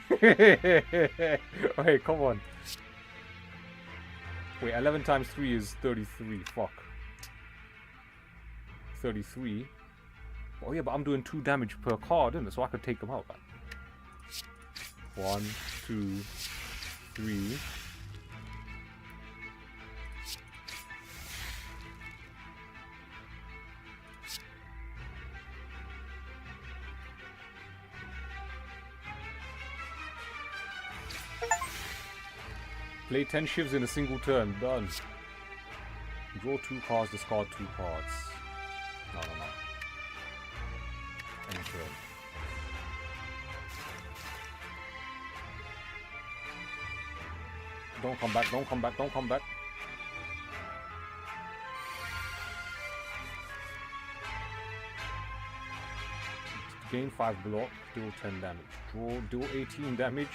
Okay, come on. Wait, 11 times 3 is 33, fuck. 33. Oh yeah, but I'm doing 2 damage per card, isn't it? So I could take them out. 1, 2, 3. Play 10 shivs in a single turn. Done. Draw 2 cards, discard 2 cards. No. End turn. Don't come back, don't come back, don't come back. Gain 5 block, deal 10 damage. Deal 18 damage.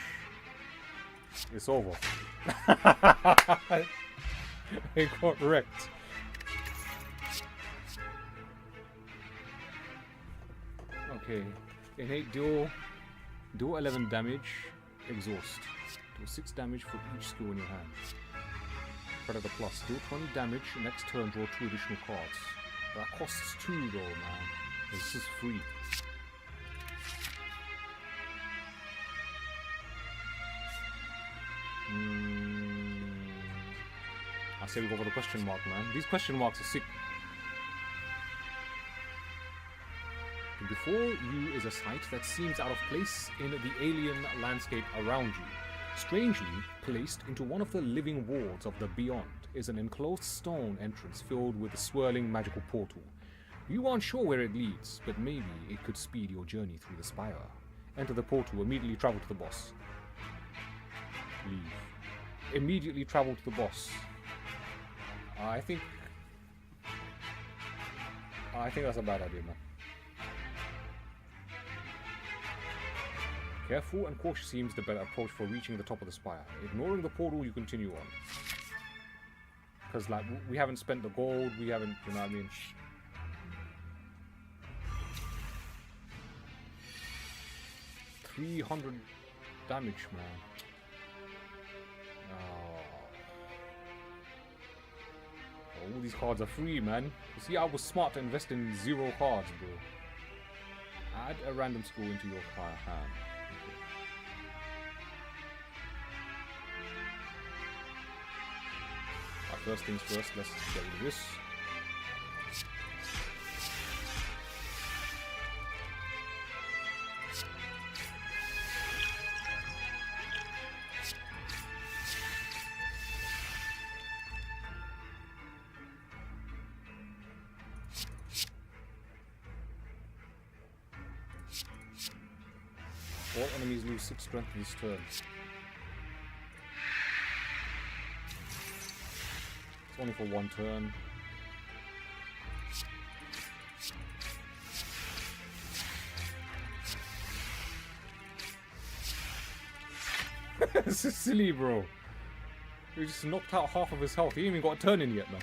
It's over. It got wrecked. Okay. Innate deal 11 damage. Exhaust. Deal 6 damage for each skill in your hand. Predator plus. Deal 20 damage. Next turn, draw 2 additional cards. That costs 2 though, man. This is free. I say we go for the question mark, man. These question marks are sick. Before you is a sight that seems out of place in the alien landscape around you. Strangely placed into one of the living wards of the beyond is an enclosed stone entrance filled with a swirling magical portal. You aren't sure where it leads, but maybe it could speed your journey through the spire. Enter the portal, immediately travel to the boss. Leave. Immediately travel to the boss. I think that's a bad idea, man. Careful and cautious seems the better approach for reaching the top of the spire. Ignoring the portal, you continue on. Because, like, we haven't spent the gold, we haven't, you know what I mean? $300 damage, man. All these cards are free, man. You see, I was smart to invest in 0 cards, bro. Add a random skill into your hand. Okay. Right, first things first, let's get rid of this. All enemies lose 6 strength this turn. It's only for 1 turn. This is silly, bro. He just knocked out half of his health. He ain't even got a turn in yet, man.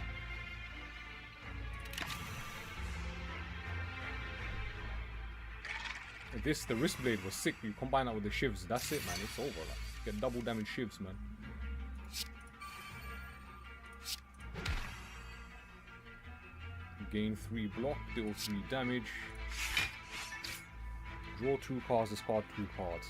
This, the wrist blade was sick. You combine that with the shivs, that's it, man. It's over. Like, get double damage shivs, man. Gain 3 block, deal 3 damage. Draw 2 cards, discard 2 cards.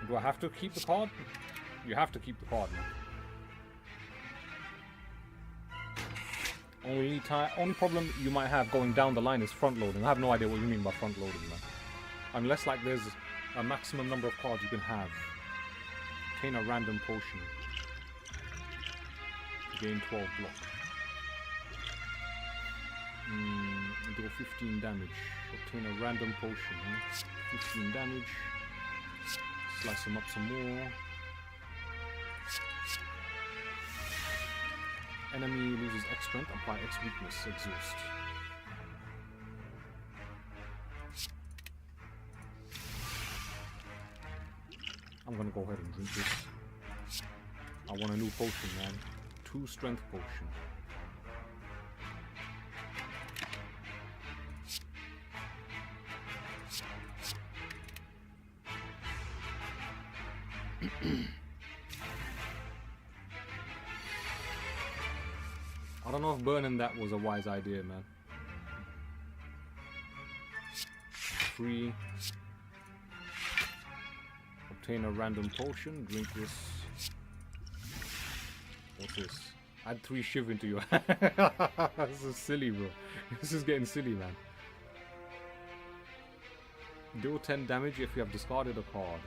Do I have to keep the card? You have to keep the card, man. Only problem you might have going down the line is front loading. I have no idea what you mean by front loading, man. Unless, like, there's a maximum number of cards you can have. Obtain a random potion. Gain 12 block. Deal 15 damage. Obtain a random potion, huh? 15 damage. Slice him up some more. Enemy loses X strength, apply X weakness, exhaust. I'm gonna go ahead and drink this. I want a new potion, man. 2 strength potion. I don't know if burning that was a wise idea, man. Free. Obtain a random potion. Drink this. What's this? Add 3 shiv into your hand. This is silly, bro. This is getting silly, man. Deal 10 damage if you have discarded a card.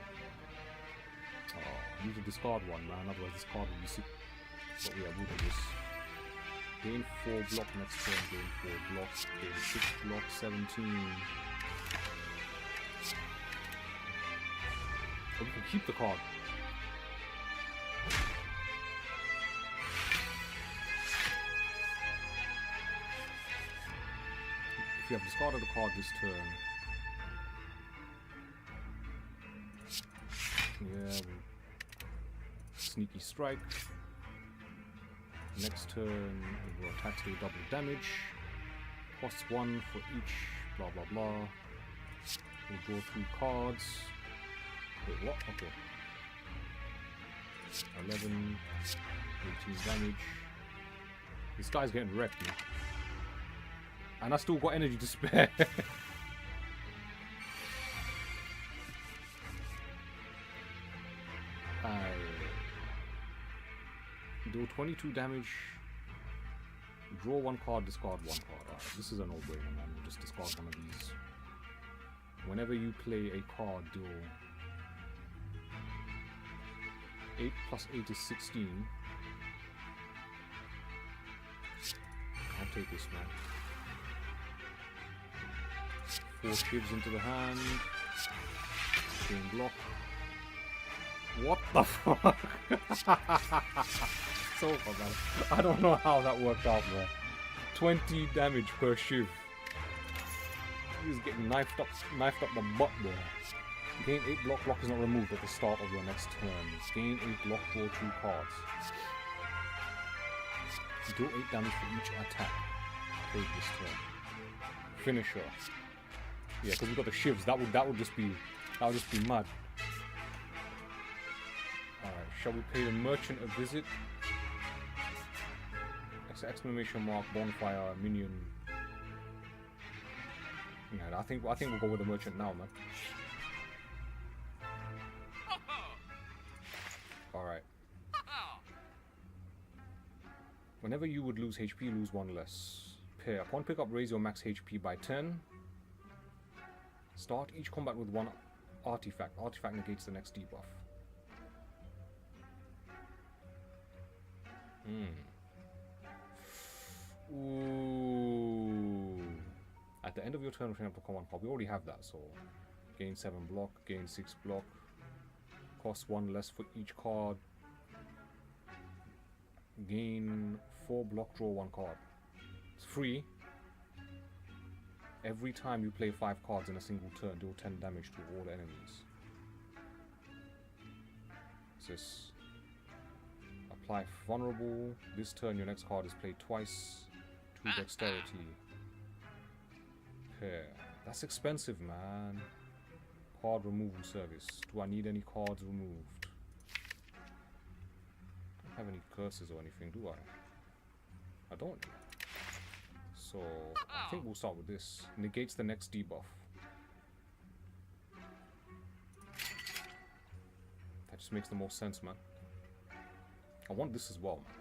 Oh, you need to discard one, man. Otherwise this card will be sick. But yeah, we'll do this. Gain 4 block next turn. Gain 4 block. Gain 6 block. 17. Oh, we can keep the card. If you have discarded a card this turn. Yeah, sneaky strike. Next turn, we'll attack to do double damage. Costs 1 for each, blah blah blah. We'll draw 3 cards. Wait, what? Okay. 11, 18 damage. This guy's getting wrecked, man. And I still got energy to spare. Do 22 damage. Draw 1 card, discard 1 card. Alright, this is a no-brainer, man. We'll just discard one of these. Whenever you play a card, deal 8 plus 8 is 16. I'll take this, man. 4 shivs into the hand. Chain block. What the fuck? So far, man. I don't know how that worked out, bro. 20 damage per shiv. He's getting knifed up the butt, bro. Gain 8 block. Block is not removed at the start of your next turn. Gain 8 block. Draw 2 cards. Do 8 damage for each attack. Take this turn. Finisher. Yeah, because we got the shivs. That would just be mad. Alright, shall we pay the merchant a visit? Exclamation mark, bonfire, minion. Yeah, I think we'll go with the merchant now, man. Alright. Whenever you would lose HP, lose 1 less. Pair. Upon pickup, raise your max HP by 10. Start each combat with 1 artifact. Artifact negates the next debuff. Ooh. At the end of your turn, return to command card. We already have that, so gain 7 block, gain 6 block, cost 1 less for each card, gain 4 block, draw 1 card. It's free. Every time you play 5 cards in a single turn, deal 10 damage to all enemies. What's this? Apply vulnerable. This turn your next card is played twice. 2 dexterity. Pair. That's expensive, man. Card removal service. Do I need any cards removed? I don't have any curses or anything, do I? I don't. So I think we'll start with this. Negates the next debuff. That just makes the most sense, man. I want this as well, man.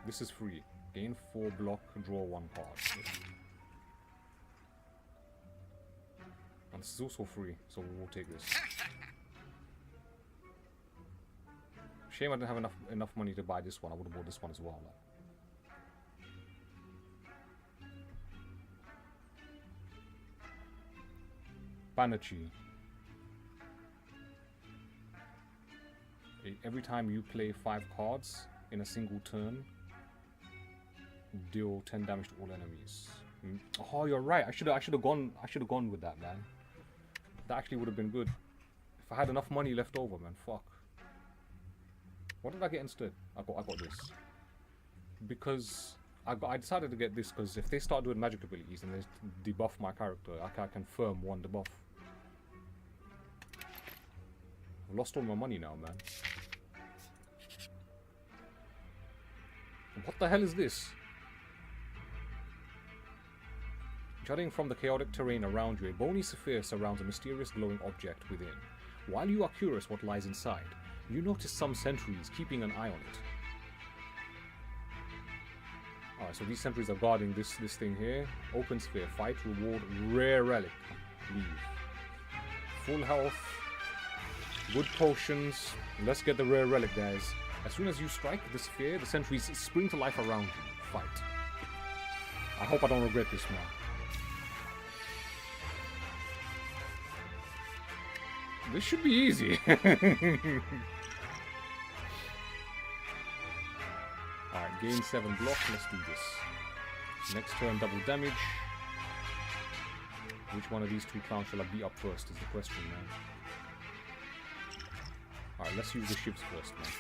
This is free. Gain 4 block, draw 1 card. And this is also free, so we'll take this. Shame I didn't have enough money to buy this one. I would have bought this one as well. Banachie. Every time you play 5 cards in a single turn, deal 10 damage to all enemies. Oh, you're right. I should have gone with that, man. That actually would have been good. If I had enough money left over, man. Fuck. What did I get instead? I got this. Because I decided to get this because if they start doing magic abilities and they debuff my character, I can firm 1 debuff. I've lost all my money now, man. What the hell is this? Judging from the chaotic terrain around you, a bony sphere surrounds a mysterious glowing object within. While you are curious what lies inside, you notice some sentries keeping an eye on it. Alright, so these sentries are guarding this thing here. Open sphere, fight, reward, rare relic, leave. Full health, good potions. Let's get the rare relic, guys. As soon as you strike the sphere, the sentries spring to life around you. Fight. I hope I don't regret this, man. This should be easy. Alright, gain 7 block. Let's do this. Next turn, double damage. Which one of these two clowns shall I beat up first is the question, man. Alright, let's use the shivs first, man.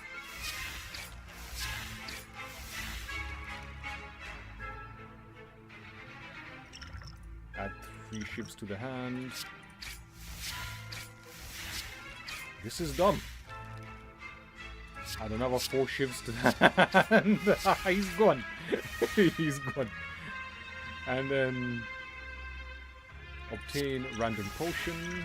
Add 3 shivs to the hand. This is dumb. Add another 4 shivs to the hand. He's gone. He's gone. And then obtain random potion.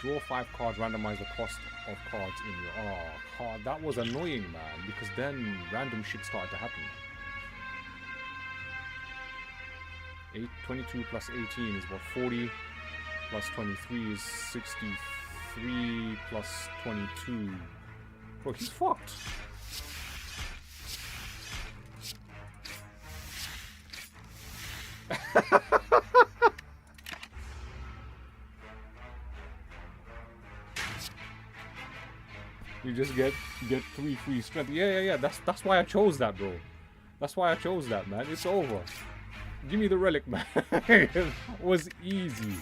Draw 5 cards, randomize the cost of cards in your... Oh, card. That was annoying, man. Because then random shit started to happen. 22 plus 18 is what? 40 plus 23 is 63 plus 22. Bro, he's fucked. You just get 3 free strength. Yeah. That's why I chose that, bro. That's why I chose that, man. It's over. Give me the relic, man. It was easy.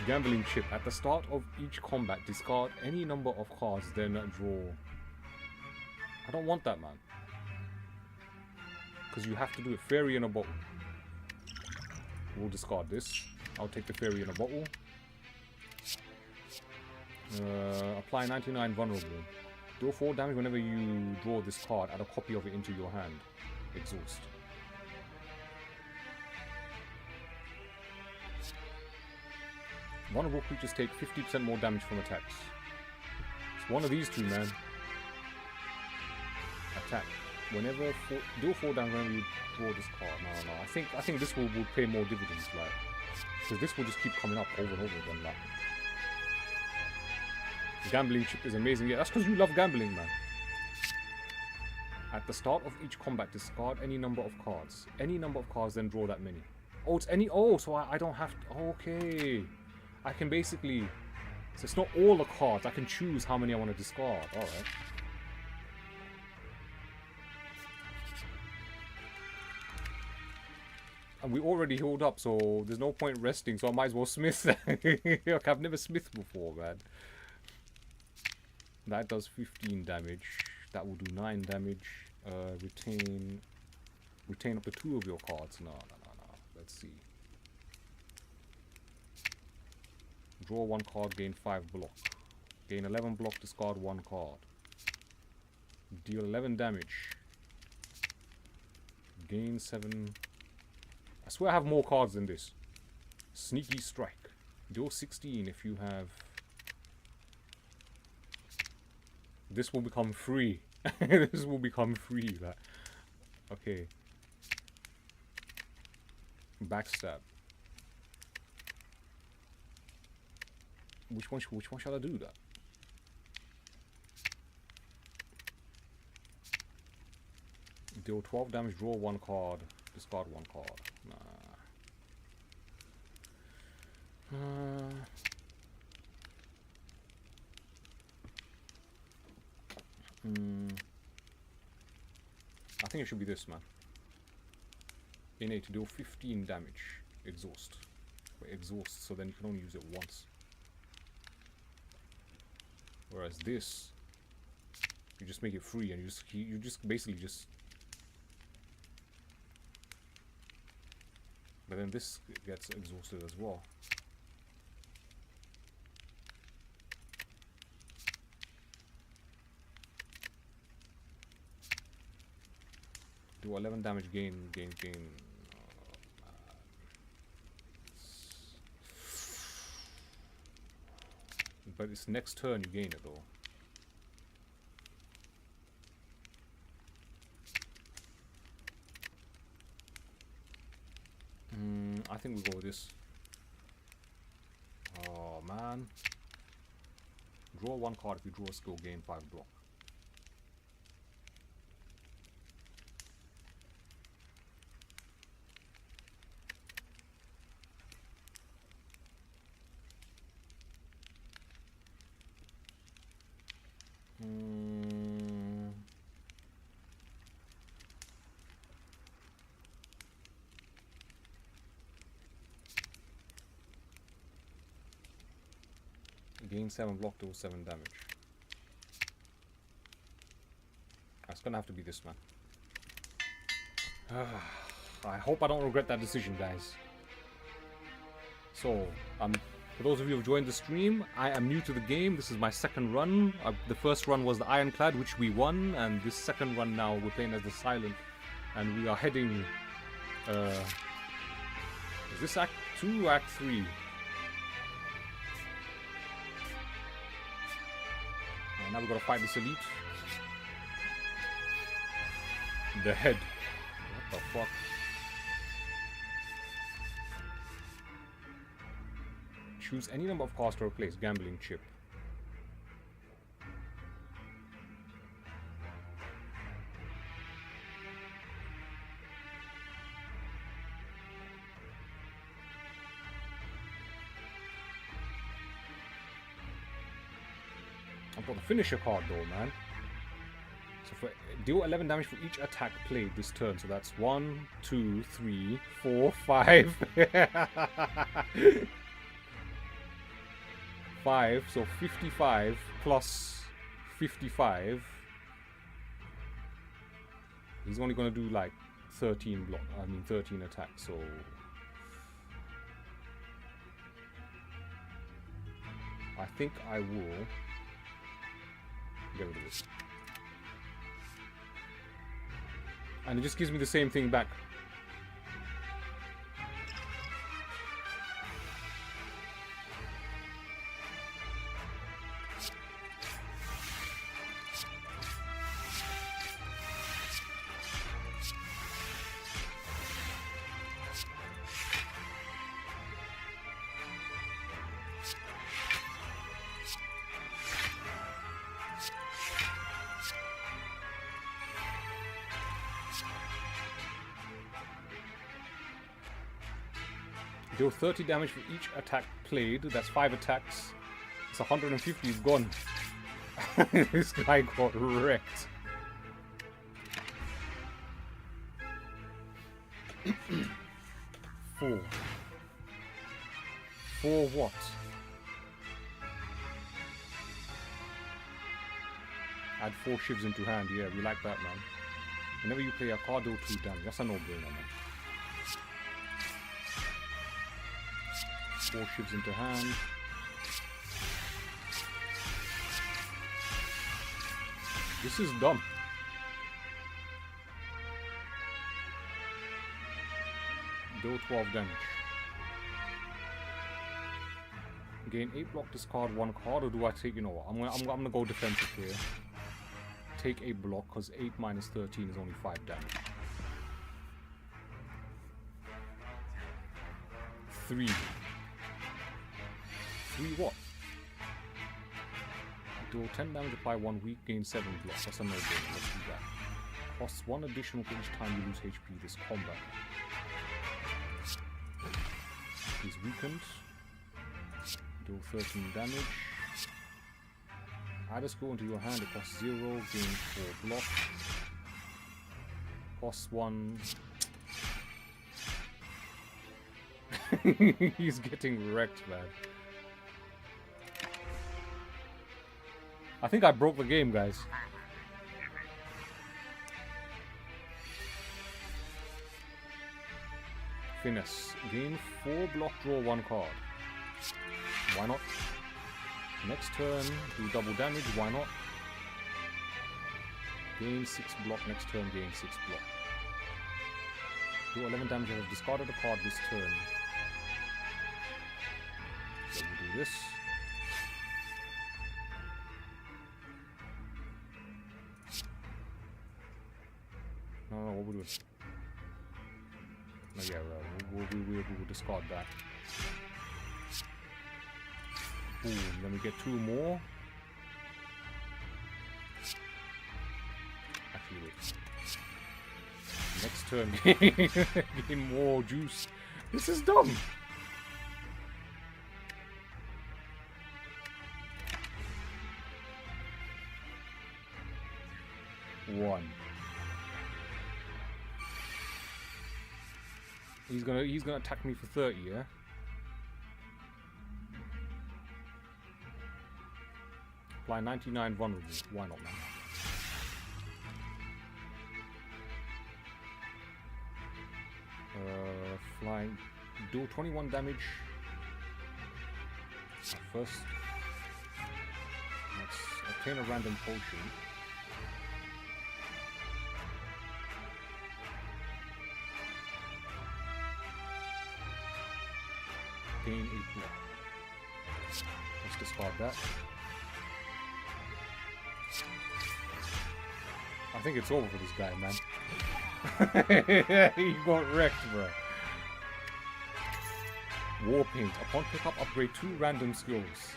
Gambling chip. At the start of each combat, discard any number of cards, then draw. I don't want that, man. Because you have to do it. Fairy in a bottle. We'll discard this. I'll take the fairy in a bottle. Apply 99 vulnerable. Deal 4 damage whenever you draw this card. Add a copy of it into your hand. Exhaust. Vulnerable creatures take 50% more damage from attacks. It's one of these two, man. Attack. Whenever deal 4 damage whenever you draw this card. No. I think this will pay more dividends, like, because this will just keep coming up over and over again, like. Gambling chip is amazing. Yeah, that's because you love gambling, man. At the start of each combat, discard any number of cards. Any number of cards, then draw that many. Oh, it's any... Oh, so I don't have to... Okay. I can basically... So it's not all the cards. I can choose how many I want to discard. Alright. And we already healed up, so there's no point resting, so I might as well smith. Look, I've never smithed before, man. That does 15 damage. That will do 9 damage. Retain up to 2 of your cards. No. Let's see. Draw 1 card, gain 5 block. Gain 11 block, discard 1 card. Deal 11 damage. Gain 7. I swear I have more cards than this. Sneaky strike. Deal 16 if you have... This will become free. This will become free. Like. Okay. Backstab. Which one shall I do that? Deal 12 damage, draw 1 card, discard 1 card. Nah. I think it should be this, man. Innate, deal 15 damage. Exhaust. Exhaust, so then you can only use it once. Whereas this, you just make it free, and you just basically just. But then this gets exhausted as well. Do 11 damage, gain. But it's next turn you gain it though. I think we go with this. Oh man. Draw 1 card. If you draw a skill, gain 5 block. Gain 7 block, deal 7 damage. It's gonna have to be this, man. I hope I don't regret that decision, guys. So, for those of you who have joined the stream, I am new to the game. This is my second run. The first run was the Ironclad, which we won, and this second run now we're playing as the Silent, and we are heading. Is this Act 2 or Act 3? Now we gotta fight this elite. The head. What the fuck? Choose any number of cards to replace gambling chip. I've got the finisher card though, man. So deal 11 damage for each attack played this turn. So that's 1, 2, 3, 4, 5. 5, so 55 plus 55. He's only gonna do like 13 block. I mean 13 attacks. So I think I will get rid of this. And it just gives me the same thing back. Deal 30 damage for each attack played. That's 5 attacks. It's 150. He's gone. This guy got wrecked. Four what? Add 4 shivs into hand. Yeah, we like that, man. Whenever you play a card, deal 2 damage. That's a no-brainer, man. 4 shivs into hand. This is dumb. Deal 12 damage. Gain 8 block, discard 1 card, or do I take, you know what, I'm gonna go defensive here. Take 8 block, because 8 minus 13 is only 5 damage. 3 what? Deal 10 damage, apply 1 weak, gain 7 blocks. That's a no-brainer. Let's do that. Costs 1 additional for each time you lose HP this combat. He's weakened. Deal 13 damage. Add a skill into your hand. It costs 0. Gain 4 block. Costs 1. He's getting wrecked, man. I think I broke the game, guys. Finesse. Gain 4 block, draw 1 card. Why not? Next turn, do double damage. Why not? Gain 6 block. Next turn, gain 6 block. Do 11 damage. I have discarded a card this turn. So we do this. No, what we'll do. No, yeah, we'll discard that. Boom, then we get 2 more. Actually, wait. Next turn, gain more juice. This is dumb. One. He's gonna attack me for 30, yeah? Apply 99 vulnerable. Why not, man? Flying. Do 21 damage. First, let's obtain a random potion. Gain 8 more. Let's discard that. I think it's over for this guy, man. He got wrecked, bro. War Paint. Upon pickup, upgrade 2 random skills.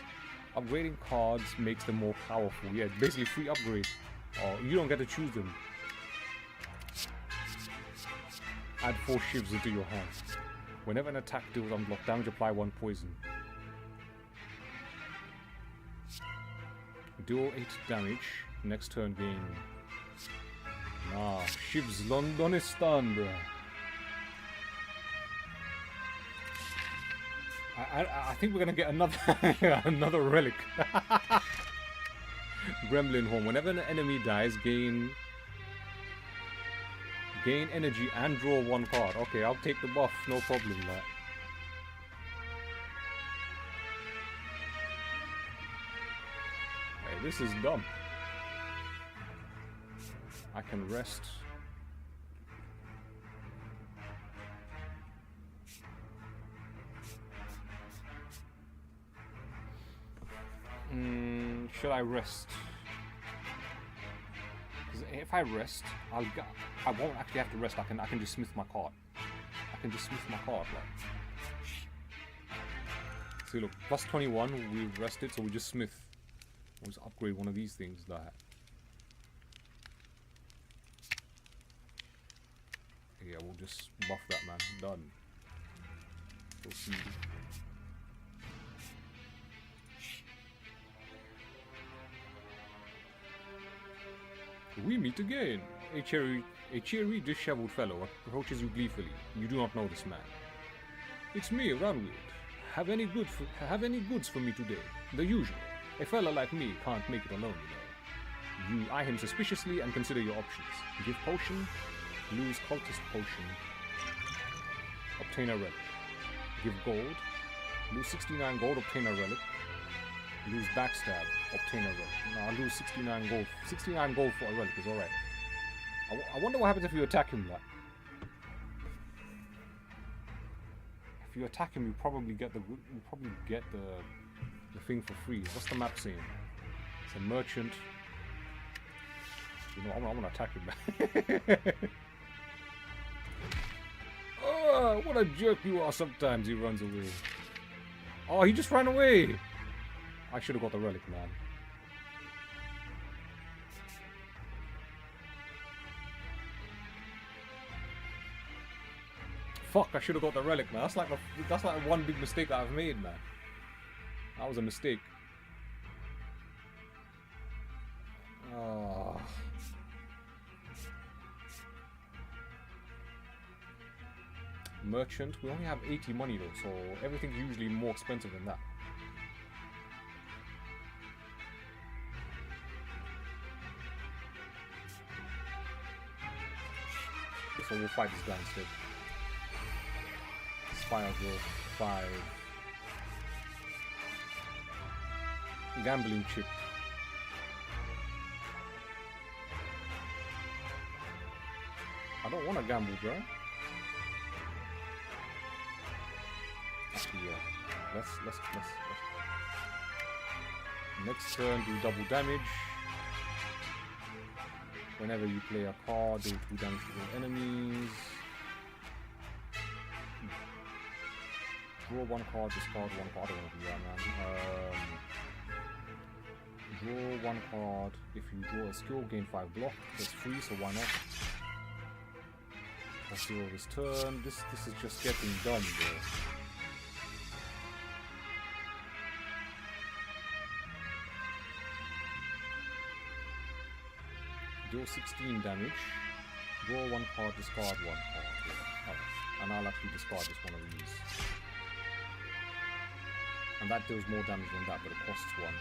Upgrading cards makes them more powerful. Yeah, basically free upgrade. Oh, you don't get to choose them. Add 4 shivs into your hand. Whenever an attack deals unblocked damage, apply 1 poison. Deal 8 damage. Next turn gain. Nah, shivs Londonistan, bro. I think we're gonna get another another relic. Gremlin Horn. Whenever an enemy dies, gain energy and draw 1 card. Okay, I'll take the buff, no problem. That. Hey, this is dumb. I can rest. Should I rest? Because if I rest, I won't actually have to rest. I can just smith my card. I can just smith my card. Like. See, look, plus 21. We rested, so we just smith. We'll just upgrade one of these things. That. Yeah, we'll just buff that, man. Done. Proceed. We meet again. A cheery, disheveled fellow approaches you gleefully. You do not know this man. It's me, Runweird. Have any goods for me today? The usual. A fella like me can't make it alone, you know. You eye him suspiciously and consider your options. Give potion. Lose cultist potion. Obtain a relic. Give gold. Lose 69 gold. Obtain a relic. Lose backstab. Obtain a relic. No, I'll lose 69 gold. 69 gold for a relic is alright. I wonder what happens if you attack him, like. If you attack him, you probably get the thing for free. What's the map saying? It's a merchant. You know, I want to attack him. Oh, what a jerk you are! Sometimes he runs away. Oh, he just ran away. I should have got the relic, man. Fuck! I should have got the relic, man. That's like one big mistake that I've made, man. That was a mistake. Oh. Merchant. We only have 80 money though, so everything's usually more expensive than that. So we'll fight this guy instead. Spire growth 5. Gambling chip. I don't want to gamble, bro. Actually, yeah. Let's. Next turn, do double damage. Whenever you play a card, do 2 damage to all enemies. Draw 1 card, discard 1 card. I don't want to do that, man. Draw 1 card. If you draw a skill, gain 5 block. That's free, so why not? Let's do all this turn. This is just getting dumb, bro. Deal 16 damage. Draw 1 card, discard 1 card. Yeah. Oh, and I'll actually discard just one of these. And that deals more damage than that, but it costs 1.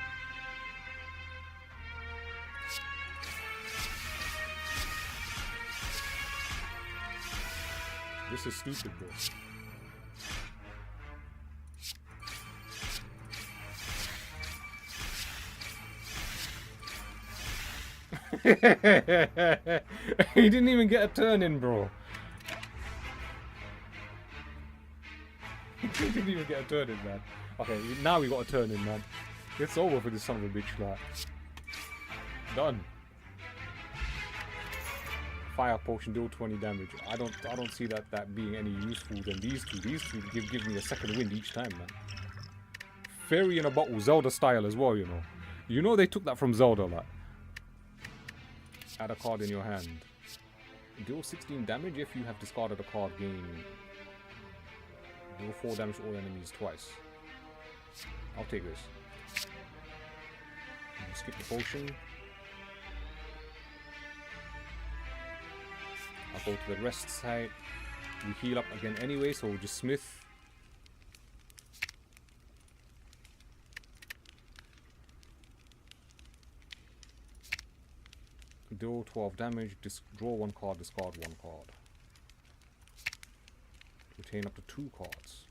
This is stupid, bro. He didn't even get a turn in, bro. He didn't even get a turn in, man. Okay, now we got a turn in, man. It's over for this son of a bitch, like. Done. Fire potion, deal 20 damage. I don't see that being any useful than these two. These two give me a second wind each time, man. Fairy in a bottle, Zelda style as well, you know. You know they took that from Zelda, like. Add a card in your hand. Deal 16 damage if you have discarded a card, gain. Deal 4 damage to all enemies twice. I'll take this. Skip the potion. I'll go to the rest side. We heal up again anyway, so we'll just smith. Deal 12 damage, draw 1 card, discard 1 card. Retain up to 2 cards.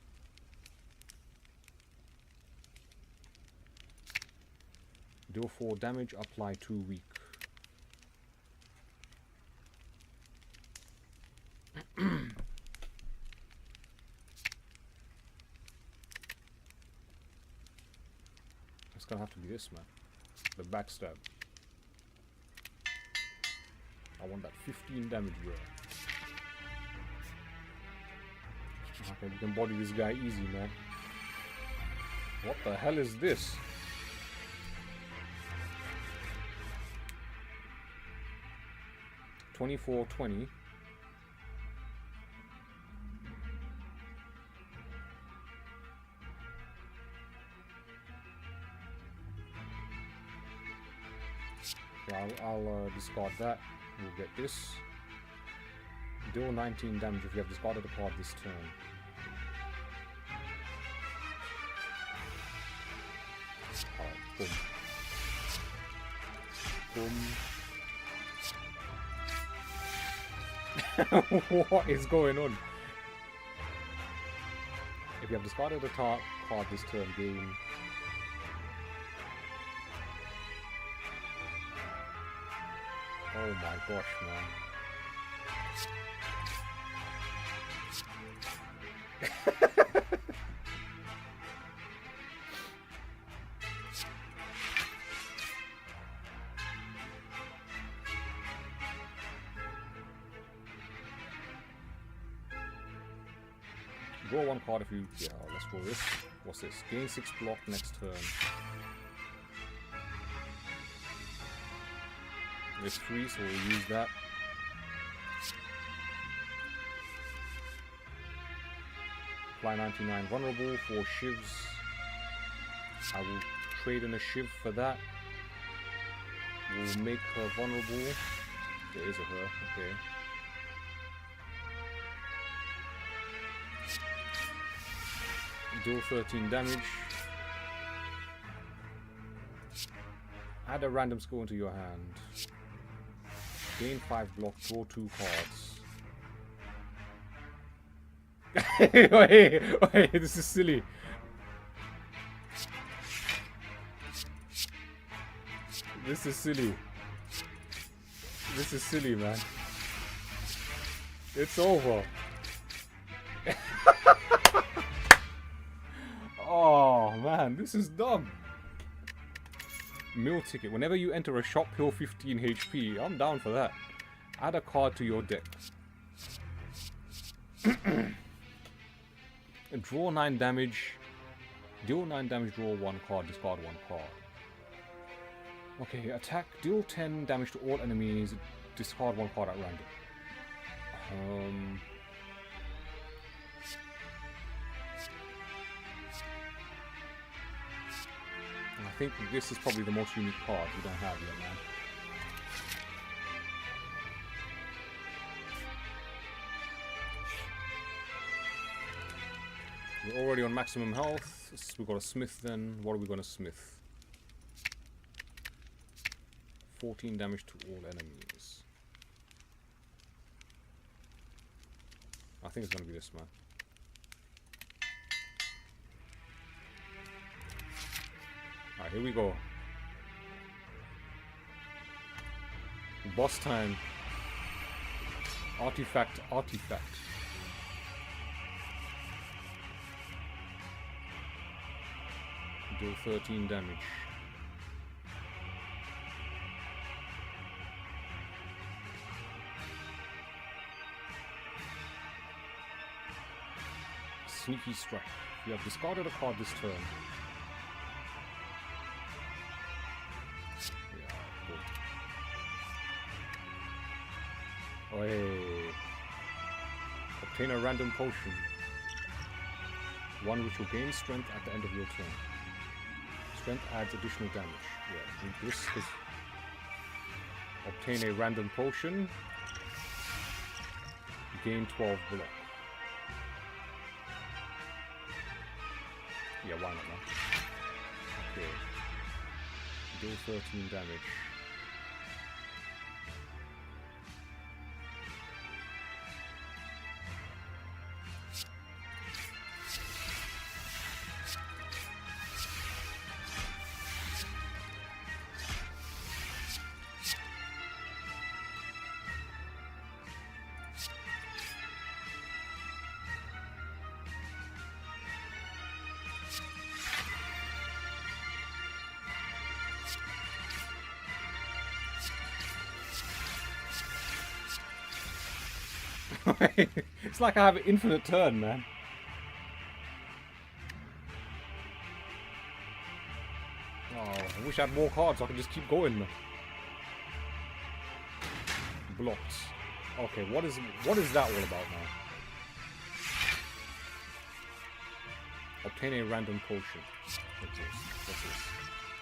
Deal 4 damage, apply 2 weak. It's gonna have to be this, man. The backstab. I want that 15 damage, bro. Okay, we can body this guy easy, man. What the hell is this? $24.20. Yeah, I'll discard that. We'll get this. Deal 19 damage if you have discarded a card this turn. Alright, boom. What is going on? If you have discarded a card this turn, gain. Oh my gosh, man. Draw 1 card if you... Yeah, let's draw this. What's this? Gain 6 block next turn. It's free, so we'll use that. Apply 99 vulnerable, 4 shivs. I will trade in a shiv for that. We'll make her vulnerable. There is a her, okay. Deal 13 damage. Add a random skill into your hand. Gain 5 block, draw 2 cards. Wait, this is silly. This is silly. This is silly, man. It's over. Oh man, this is dumb. Meal ticket. Whenever you enter a shop, heal 15 HP. I'm down for that. Add a card to your deck. Draw 9 damage. Deal 9 damage, draw 1 card, discard 1 card. Okay, attack, deal 10 damage to all enemies, discard 1 card at random. I think this is probably the most unique card we don't have yet, man. We're already on maximum health. We've got a smith then. What are we going to smith? 14 damage to all enemies. I think it's going to be this, man. Alright, here we go. Boss time. Artifact, artifact. Deal 13 damage. Sneaky strike. You have discarded a card this turn. Yeah, good. Oi. Obtain a random potion. One which will gain strength at the end of your turn. Strength adds additional damage. Yeah, drink this. Obtain a random potion. Gain 12 block. Yeah, why not, man? Okay. Deal 13 damage. It's like I have an infinite turn, man. Oh, I wish I had more cards so I could just keep going, man. Blocked. Okay, what is that all about now? Obtain a random potion. What's this? What's this?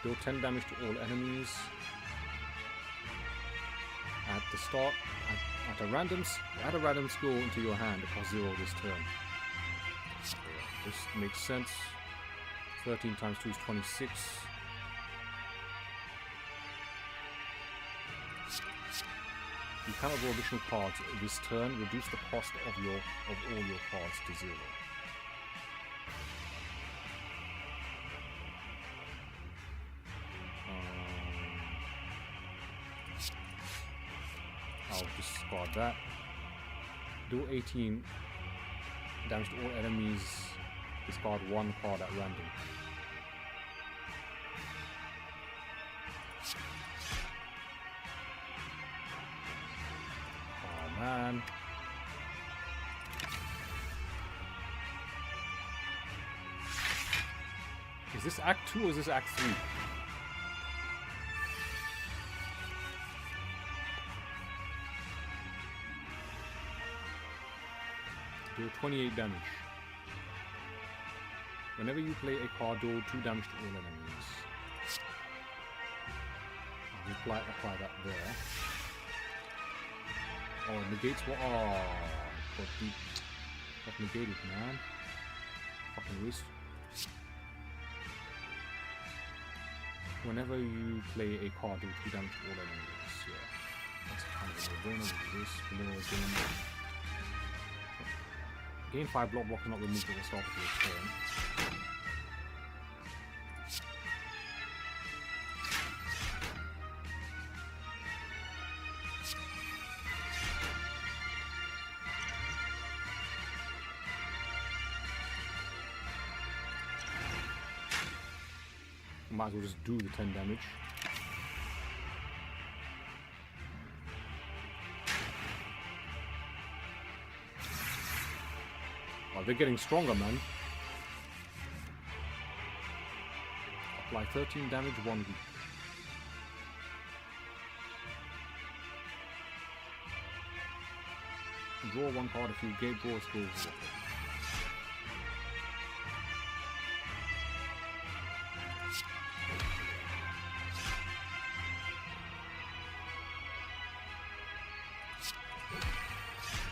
Deal 10 damage to all enemies. At the start, add a random skill into your hand. It costs 0 this turn. This makes sense. 13 times 2 is 26. You cannot draw additional cards this turn. Reduce the cost of all your cards to 0. I'll discard that. Do 18 damage to all enemies. Discard 1 card at random. Oh man. Is this Act 2 or is this Act 3? Do 28 damage. Whenever you play a card, do 2 damage to all enemies. I'll apply that there. Oh, it negates what? Oh, got negated, man. Fucking waste. Whenever you play a card, do 2 damage to all enemies. Yeah, that's kind of a no-brainer with this. Gain 5 block is not removed at the start of your turn. Might as well just do the 10 damage. Oh, they're getting stronger, man. Apply 13 damage, 1 week. Draw 1 card if you gate draw skills.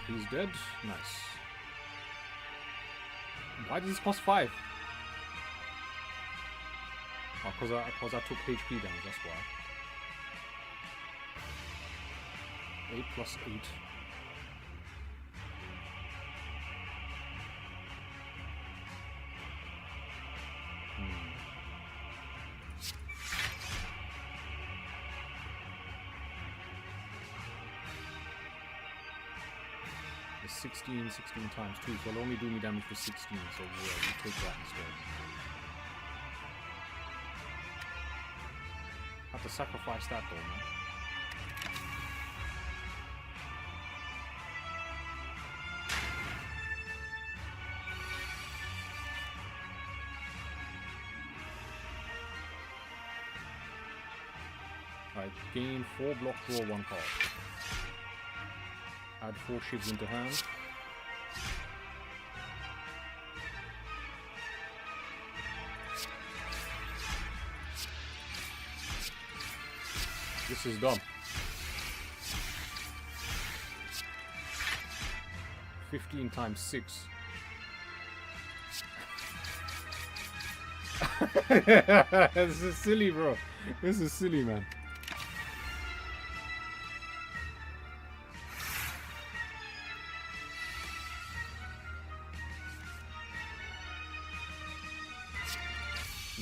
He's dead. Nice. Why does this cost 5? Oh, because I took HP damage, that's why. 8 plus 8. It's 16 times 2, so it'll only do me damage for 16, so yeah, we take that instead. Have to sacrifice that though, man. Alright, gain 4 block, draw 1 card. Add 4 shivs into hand. This is dumb. 15 times 6. This is silly, bro. This is silly, man.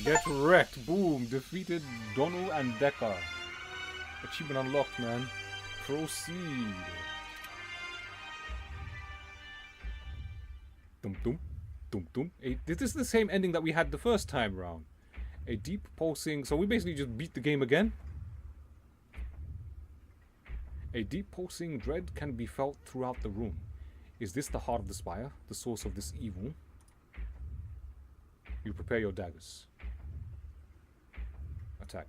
Get wrecked. Boom. Defeated Donu and Deca. Achievement unlocked, man. Proceed. Dum dum. Dum dum. This is the same ending that we had the first time round. A deep pulsing... So we basically just beat the game again. A deep pulsing dread can be felt throughout the room. Is this the heart of the spire? The source of this evil? You prepare your daggers. Attack.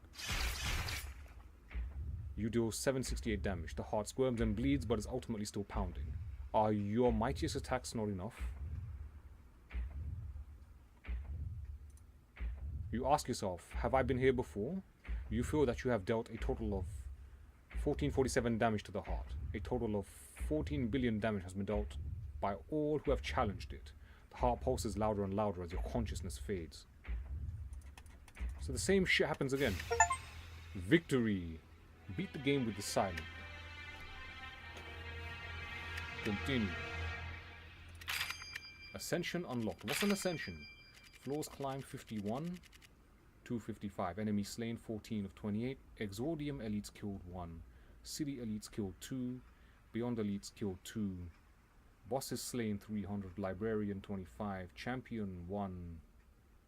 You deal 768 damage. The heart squirms and bleeds, but is ultimately still pounding. Are your mightiest attacks not enough? You ask yourself, have I been here before? You feel that you have dealt a total of 1447 damage to the heart. A total of 14 billion damage has been dealt by all who have challenged it. The heart pulses louder and louder as your consciousness fades. So the same shit happens again. Victory. Beat the game with the silent. Continue. Ascension unlocked. What's an ascension? Floors climb 51. 255. Enemies slain 14 of 28. Exordium elites killed 1. City elites killed 2. Beyond elites killed 2. Bosses slain 300. Librarian 25. Champion 1.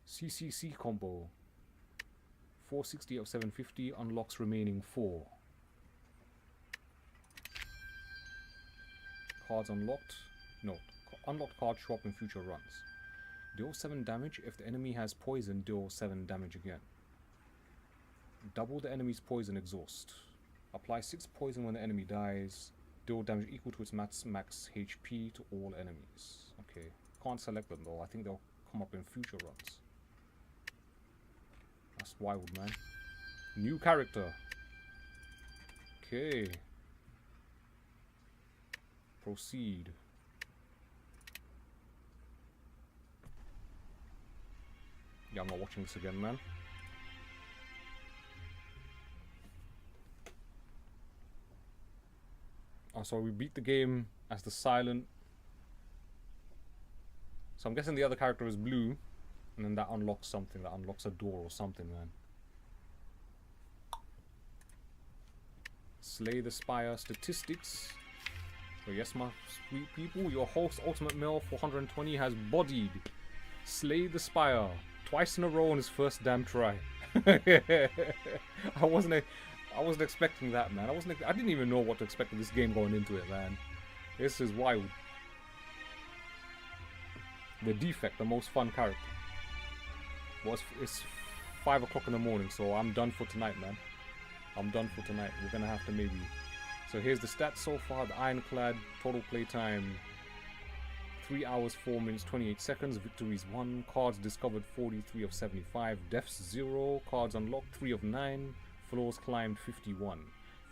CCC combo 460 of 750. Unlocks remaining 4. Cards unlocked. Note. Unlocked card show up in future runs. Deal 7 damage. If the enemy has poison, deal 7 damage again. Double the enemy's poison exhaust. Apply 6 poison when the enemy dies. Deal damage equal to its max HP to all enemies. Okay. Can't select them though. I think they'll come up in future runs. That's wild, man. New character. Okay. Proceed. Yeah, I'm not watching this again, man. Oh, so we beat the game as the silent. So I'm guessing the other character is blue. And then that unlocks something. That unlocks a door or something, man. Slay the Spire statistics. So yes, my sweet people, your host Ultimate Male 420 has bodied Slay the Spire twice in a row on his first damn try. I wasn't expecting that, man. I didn't even know what to expect of this game going into it, man. This is wild. The Defect, the most fun character. Well, it's 5 o'clock in the morning, so I'm done for tonight, man. I'm done for tonight. We're gonna have to maybe. So here's the stats so far. The Ironclad, total playtime 3 hours, 4 minutes, 28 seconds. Victories 1. Cards discovered 43 of 75. Deaths 0. Cards unlocked 3 of 9. Floors climbed 51.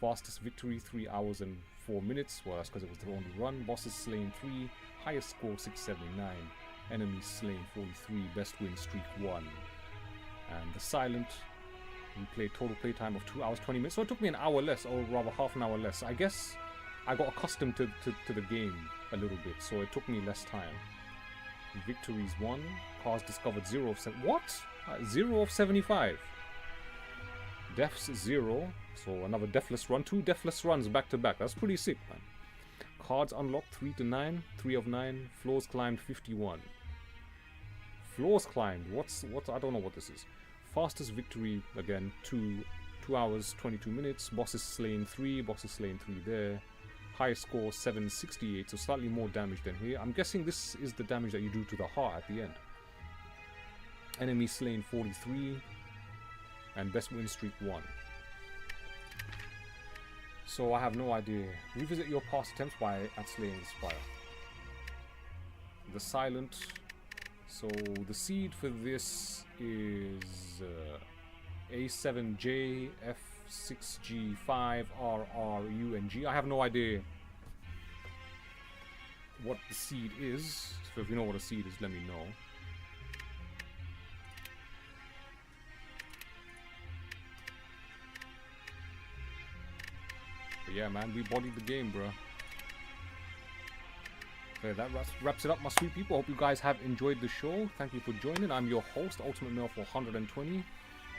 Fastest victory 3 hours and 4 minutes. Well, that's because it was the only run. Bosses slain 3. Highest score 679. Enemies slain 43. Best win streak 1. And the Silent, we played total playtime of 2 hours 20 minutes. So it took me an hour less, or rather half an hour less. I guess I got accustomed to the game a little bit, so it took me less time. Victories 1. Cards discovered 0 of 7. What? 0 of 75. Deaths 0. So another deathless run. 2 deathless runs back to back. That's pretty sick, man. Cards unlocked 3 to 9. 3 of 9. Floors climbed 51. Floors climbed. What? I don't know what this is. Fastest victory again. 2 hours 22 minutes. Bosses slain 3. Bosses slain 3 there. Highest score 768. So slightly more damage than here. I'm guessing this is the damage that you do to the heart at the end. Enemy slain 43. And best win streak 1. So I have no idea. Revisit your past attempts at slaying the spire. The Silent. So the seed for this is A7J F6G5 RRUNG. I have no idea what the seed is. So if you know what a seed is, let me know. But yeah, man, we bodied the game, bro. Okay, that wraps it up, my sweet people. I hope you guys have enjoyed the show. Thank you for joining. I'm your host, Ultimate Male for 120.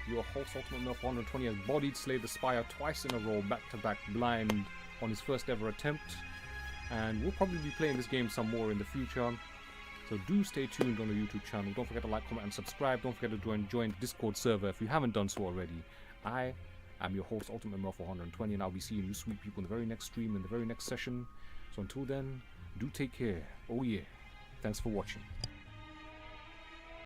Your host, Ultimate Male for 120, has bodied Slay the Spire twice in a row, back-to-back blind on his first ever attempt. And we'll probably be playing this game some more in the future. So do stay tuned on the YouTube channel. Don't forget to like, comment, and subscribe. Don't forget to join the Discord server if you haven't done so already. I am your host, Ultimate Male for 120, and I'll be seeing you sweet people in the very next stream, in the very next session. So until then, do take care. Oh yeah. Thanks for watching.